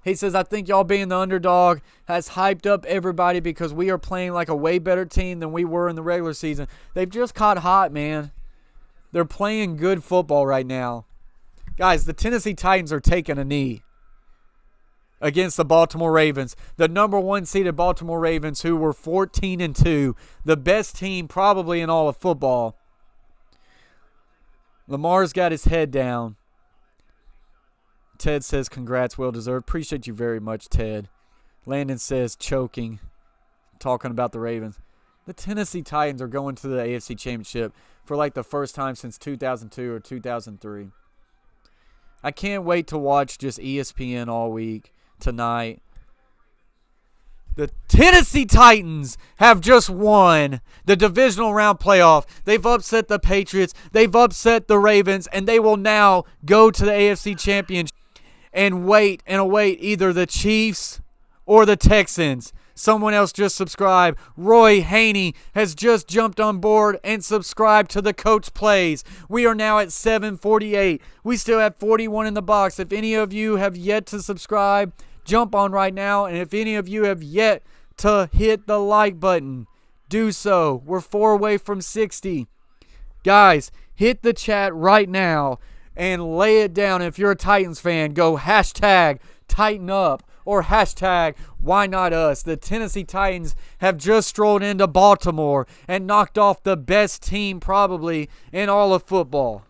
He says, I think y'all being the underdog has hyped up everybody because we are playing like a way better team than we were in the regular season. They've just caught hot, man. They're playing good football right now. Guys, the Tennessee Titans are taking a knee against the Baltimore Ravens. The number 1 seeded Baltimore Ravens, who were 14-2. The best team probably in all of football. Lamar's got his head down. Ted says, congrats, well deserved. Appreciate you very much, Ted. Landon says, choking, talking about the Ravens. The Tennessee Titans are going to the AFC Championship for like the first time since 2002 or 2003. I can't wait to watch just ESPN all week tonight. The Tennessee Titans have just won the divisional round playoff. They've upset the Patriots. They've upset the Ravens. And they will now go to the AFC Championship and await either the Chiefs or the Texans. Someone else just subscribed. Roy Haney has just jumped on board and subscribed to the Coach Plays. We are now at 748. We still have 41 in the box. If any of you have yet to subscribe, jump on right now. And if any of you have yet to hit the like button, do so. We're 4 away from 60. Guys, hit the chat right now and lay it down. If you're a Titans fan, go #Tighten Up or #Why Not Us. The Tennessee Titans have just strolled into Baltimore and knocked off the best team probably in all of football.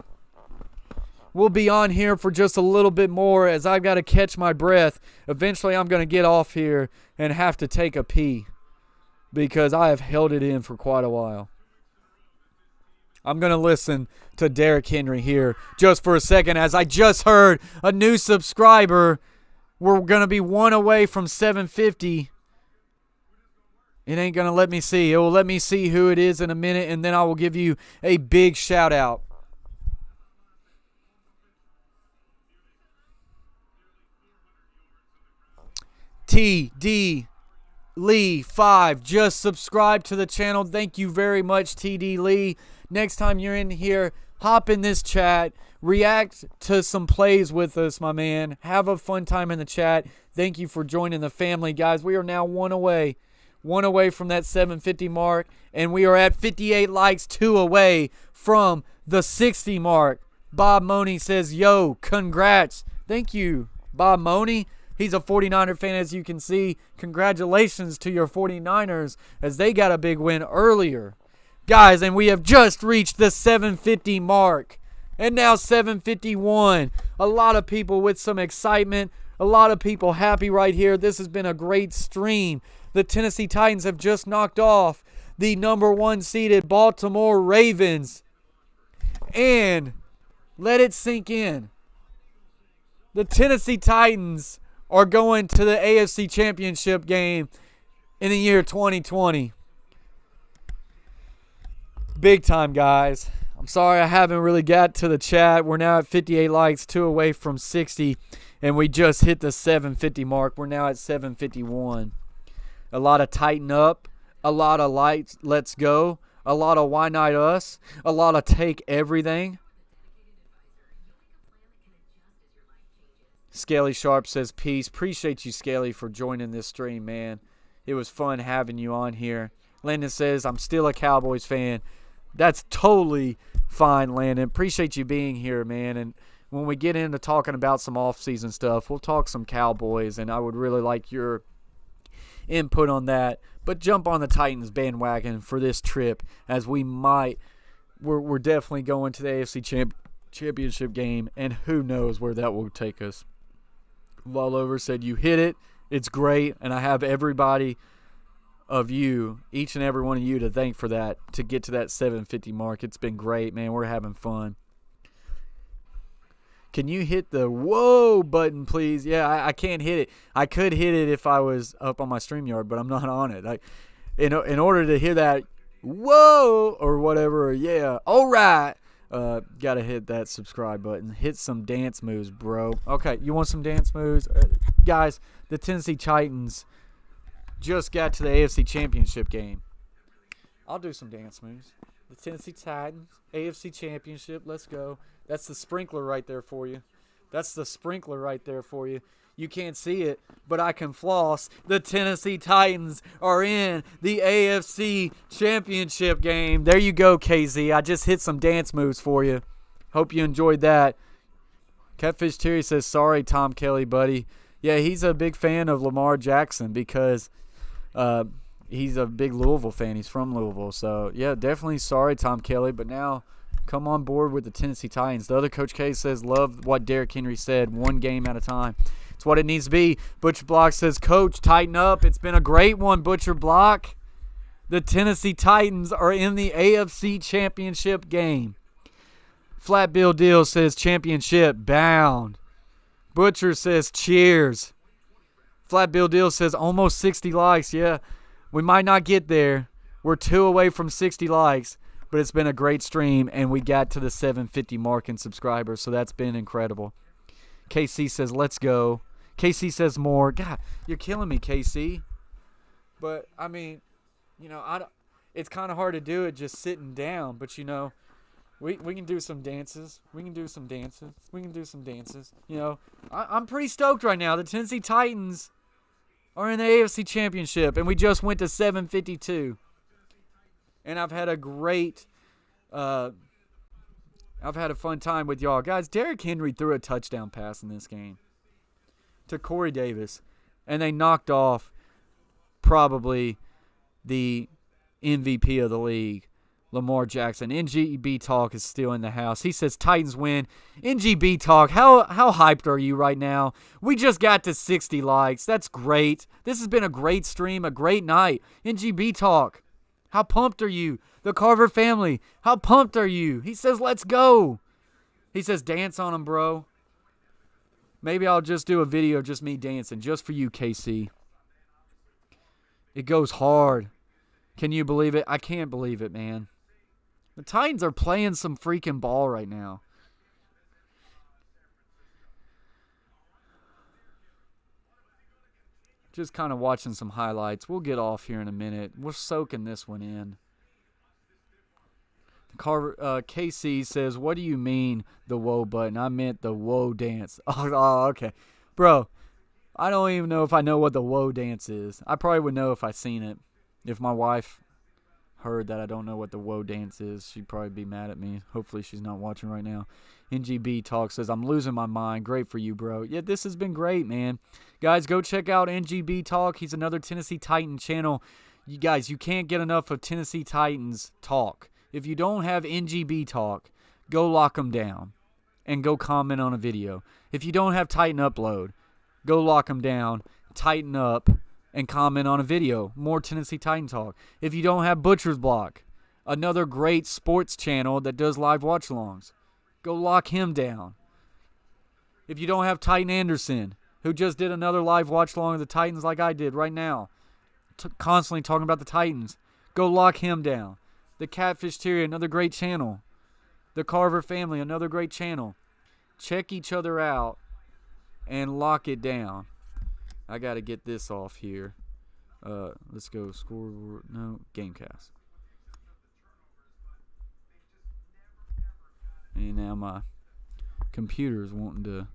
We'll be on here for just a little bit more as I've got to catch my breath. Eventually, I'm going to get off here and have to take a pee. because I have held it in for quite a while. I'm going to listen to Derrick Henry here just for a second, as I just heard a new subscriber. We're going to be one away from 750. It ain't going to let me see. It will let me see who it is in a minute, and then I will give you a big shout out. TD Lee 5 just subscribed to the channel. Thank you very much, TD Lee. Next time you're in here, hop in this chat, react to some plays with us, my man. Have a fun time in the chat. Thank you for joining the family, guys. We are now one away from that 750 mark, and we are at 58 likes, 2 away from the 60 mark. Bob Money says, yo, congrats. Thank you, Bob Money. He's a 49er fan, as you can see. Congratulations to your 49ers, as they got a big win earlier. Guys, and we have just reached the 750 mark. And now 751. A lot of people with some excitement. A lot of people happy right here. This has been a great stream. The Tennessee Titans have just knocked off the number 1 seeded Baltimore Ravens. And let it sink in. The Tennessee Titans are going to the AFC Championship game in the year 2020. Big time, guys. I'm sorry I haven't really got to the chat. We're now at 58 likes, 2 away from 60, and we just hit the 750 mark. We're now at 751. A lot of tighten up, a lot of lights, let's go, a lot of why not us, a lot of take everything. Scaly Sharp says peace. Appreciate you, Scaly, for joining this stream, man. It was fun having you on here. Landon says, I'm still a Cowboys fan. That's totally fine, Landon. Appreciate you being here, man. And when we get into talking about some off-season stuff, we'll talk some Cowboys, and I would really like your input on that. But jump on the Titans bandwagon for this trip, as we're definitely going to the AFC Championship game, and who knows where that will take us. Wallover said, you hit it. It's great, and I have everybody of you, each and every one of you, to thank for that, to get to that 750 mark. It's been great, man. We're having fun. Can you hit the whoa button, please? Yeah, I can't hit it. I could hit it if I was up on my StreamYard, but I'm not on it. In order to hear that whoa or whatever, yeah, all right, got to hit that subscribe button. Hit some dance moves, bro. Okay, you want some dance moves? Guys, the Tennessee Titans just got to the AFC Championship game. I'll do some dance moves. The Tennessee Titans, AFC Championship, let's go. That's the sprinkler right there for you. You can't see it, but I can floss. The Tennessee Titans are in the AFC Championship game. There you go, KZ. I just hit some dance moves for you. Hope you enjoyed that. Catfish Terry says, sorry, Tom Kelly, buddy. Yeah, he's a big fan of Lamar Jackson because he's a big Louisville fan. He's from Louisville. So, yeah, definitely sorry, Tom Kelly. But now come on board with the Tennessee Titans. The other Coach K says, love what Derrick Henry said, one game at a time. It's what it needs to be. Butcher Block says, Coach, tighten up. It's been a great one, Butcher Block. The Tennessee Titans are in the AFC Championship game. Flat Bill Deal says, championship bound. Butcher says, cheers. Flat Bill Deal says, almost 60 likes. Yeah, we might not get there. We're 2 away from 60 likes. But it's been a great stream, and we got to the 750 mark in subscribers, so that's been incredible. KC says, let's go. KC says more. God, you're killing me, KC. But, I mean, you know, it's kind of hard to do it just sitting down. But, you know, we can do some dances. You know, I'm pretty stoked right now. The Tennessee Titans are in the AFC Championship, and we just went to 752. And I've had a fun time with y'all. Guys, Derrick Henry threw a touchdown pass in this game to Corey Davis. And they knocked off probably the MVP of the league, Lamar Jackson. NGB Talk is still in the house. He says Titans win. NGB Talk, how hyped are you right now? We just got to 60 likes. That's great. This has been a great stream, a great night. NGB Talk, how pumped are you? The Carver family, how pumped are you? He says, let's go. He says, dance on him, bro. Maybe I'll just do a video of just me dancing, just for you, KC. It goes hard. Can you believe it? I can't believe it, man. The Titans are playing some freaking ball right now. Just kind of watching some highlights. We'll get off here in a minute. We're soaking this one in. Carver KC says, what do you mean the whoa button? I meant the whoa dance. Oh, okay. Bro, I don't even know if I know what the whoa dance is. I probably would know if I seen it. If my wife heard that I don't know what the whoa dance is, she'd probably be mad at me. Hopefully she's not watching right now. NGB Talk says, I'm losing my mind. Great for you, bro. Yeah, this has been great, man. Guys, go check out NGB Talk. He's another Tennessee Titan channel. You guys, you can't get enough of Tennessee Titans talk. If you don't have NGB Talk, go lock them down and go comment on a video. If you don't have Titan Upload, go lock them down, tighten up, and comment on a video. More Tennessee Titan talk. If you don't have Butcher's Block, another great sports channel that does live watch-alongs, go lock him down. If you don't have Titan Anderson, who just did another live watch-along of the Titans like I did right now, constantly talking about the Titans, go lock him down. The Catfish Terrier, another great channel. The Carver family, another great channel. Check each other out and lock it down. I got to get this off here. Let's go score. No, Gamecast. And now my computer is wanting to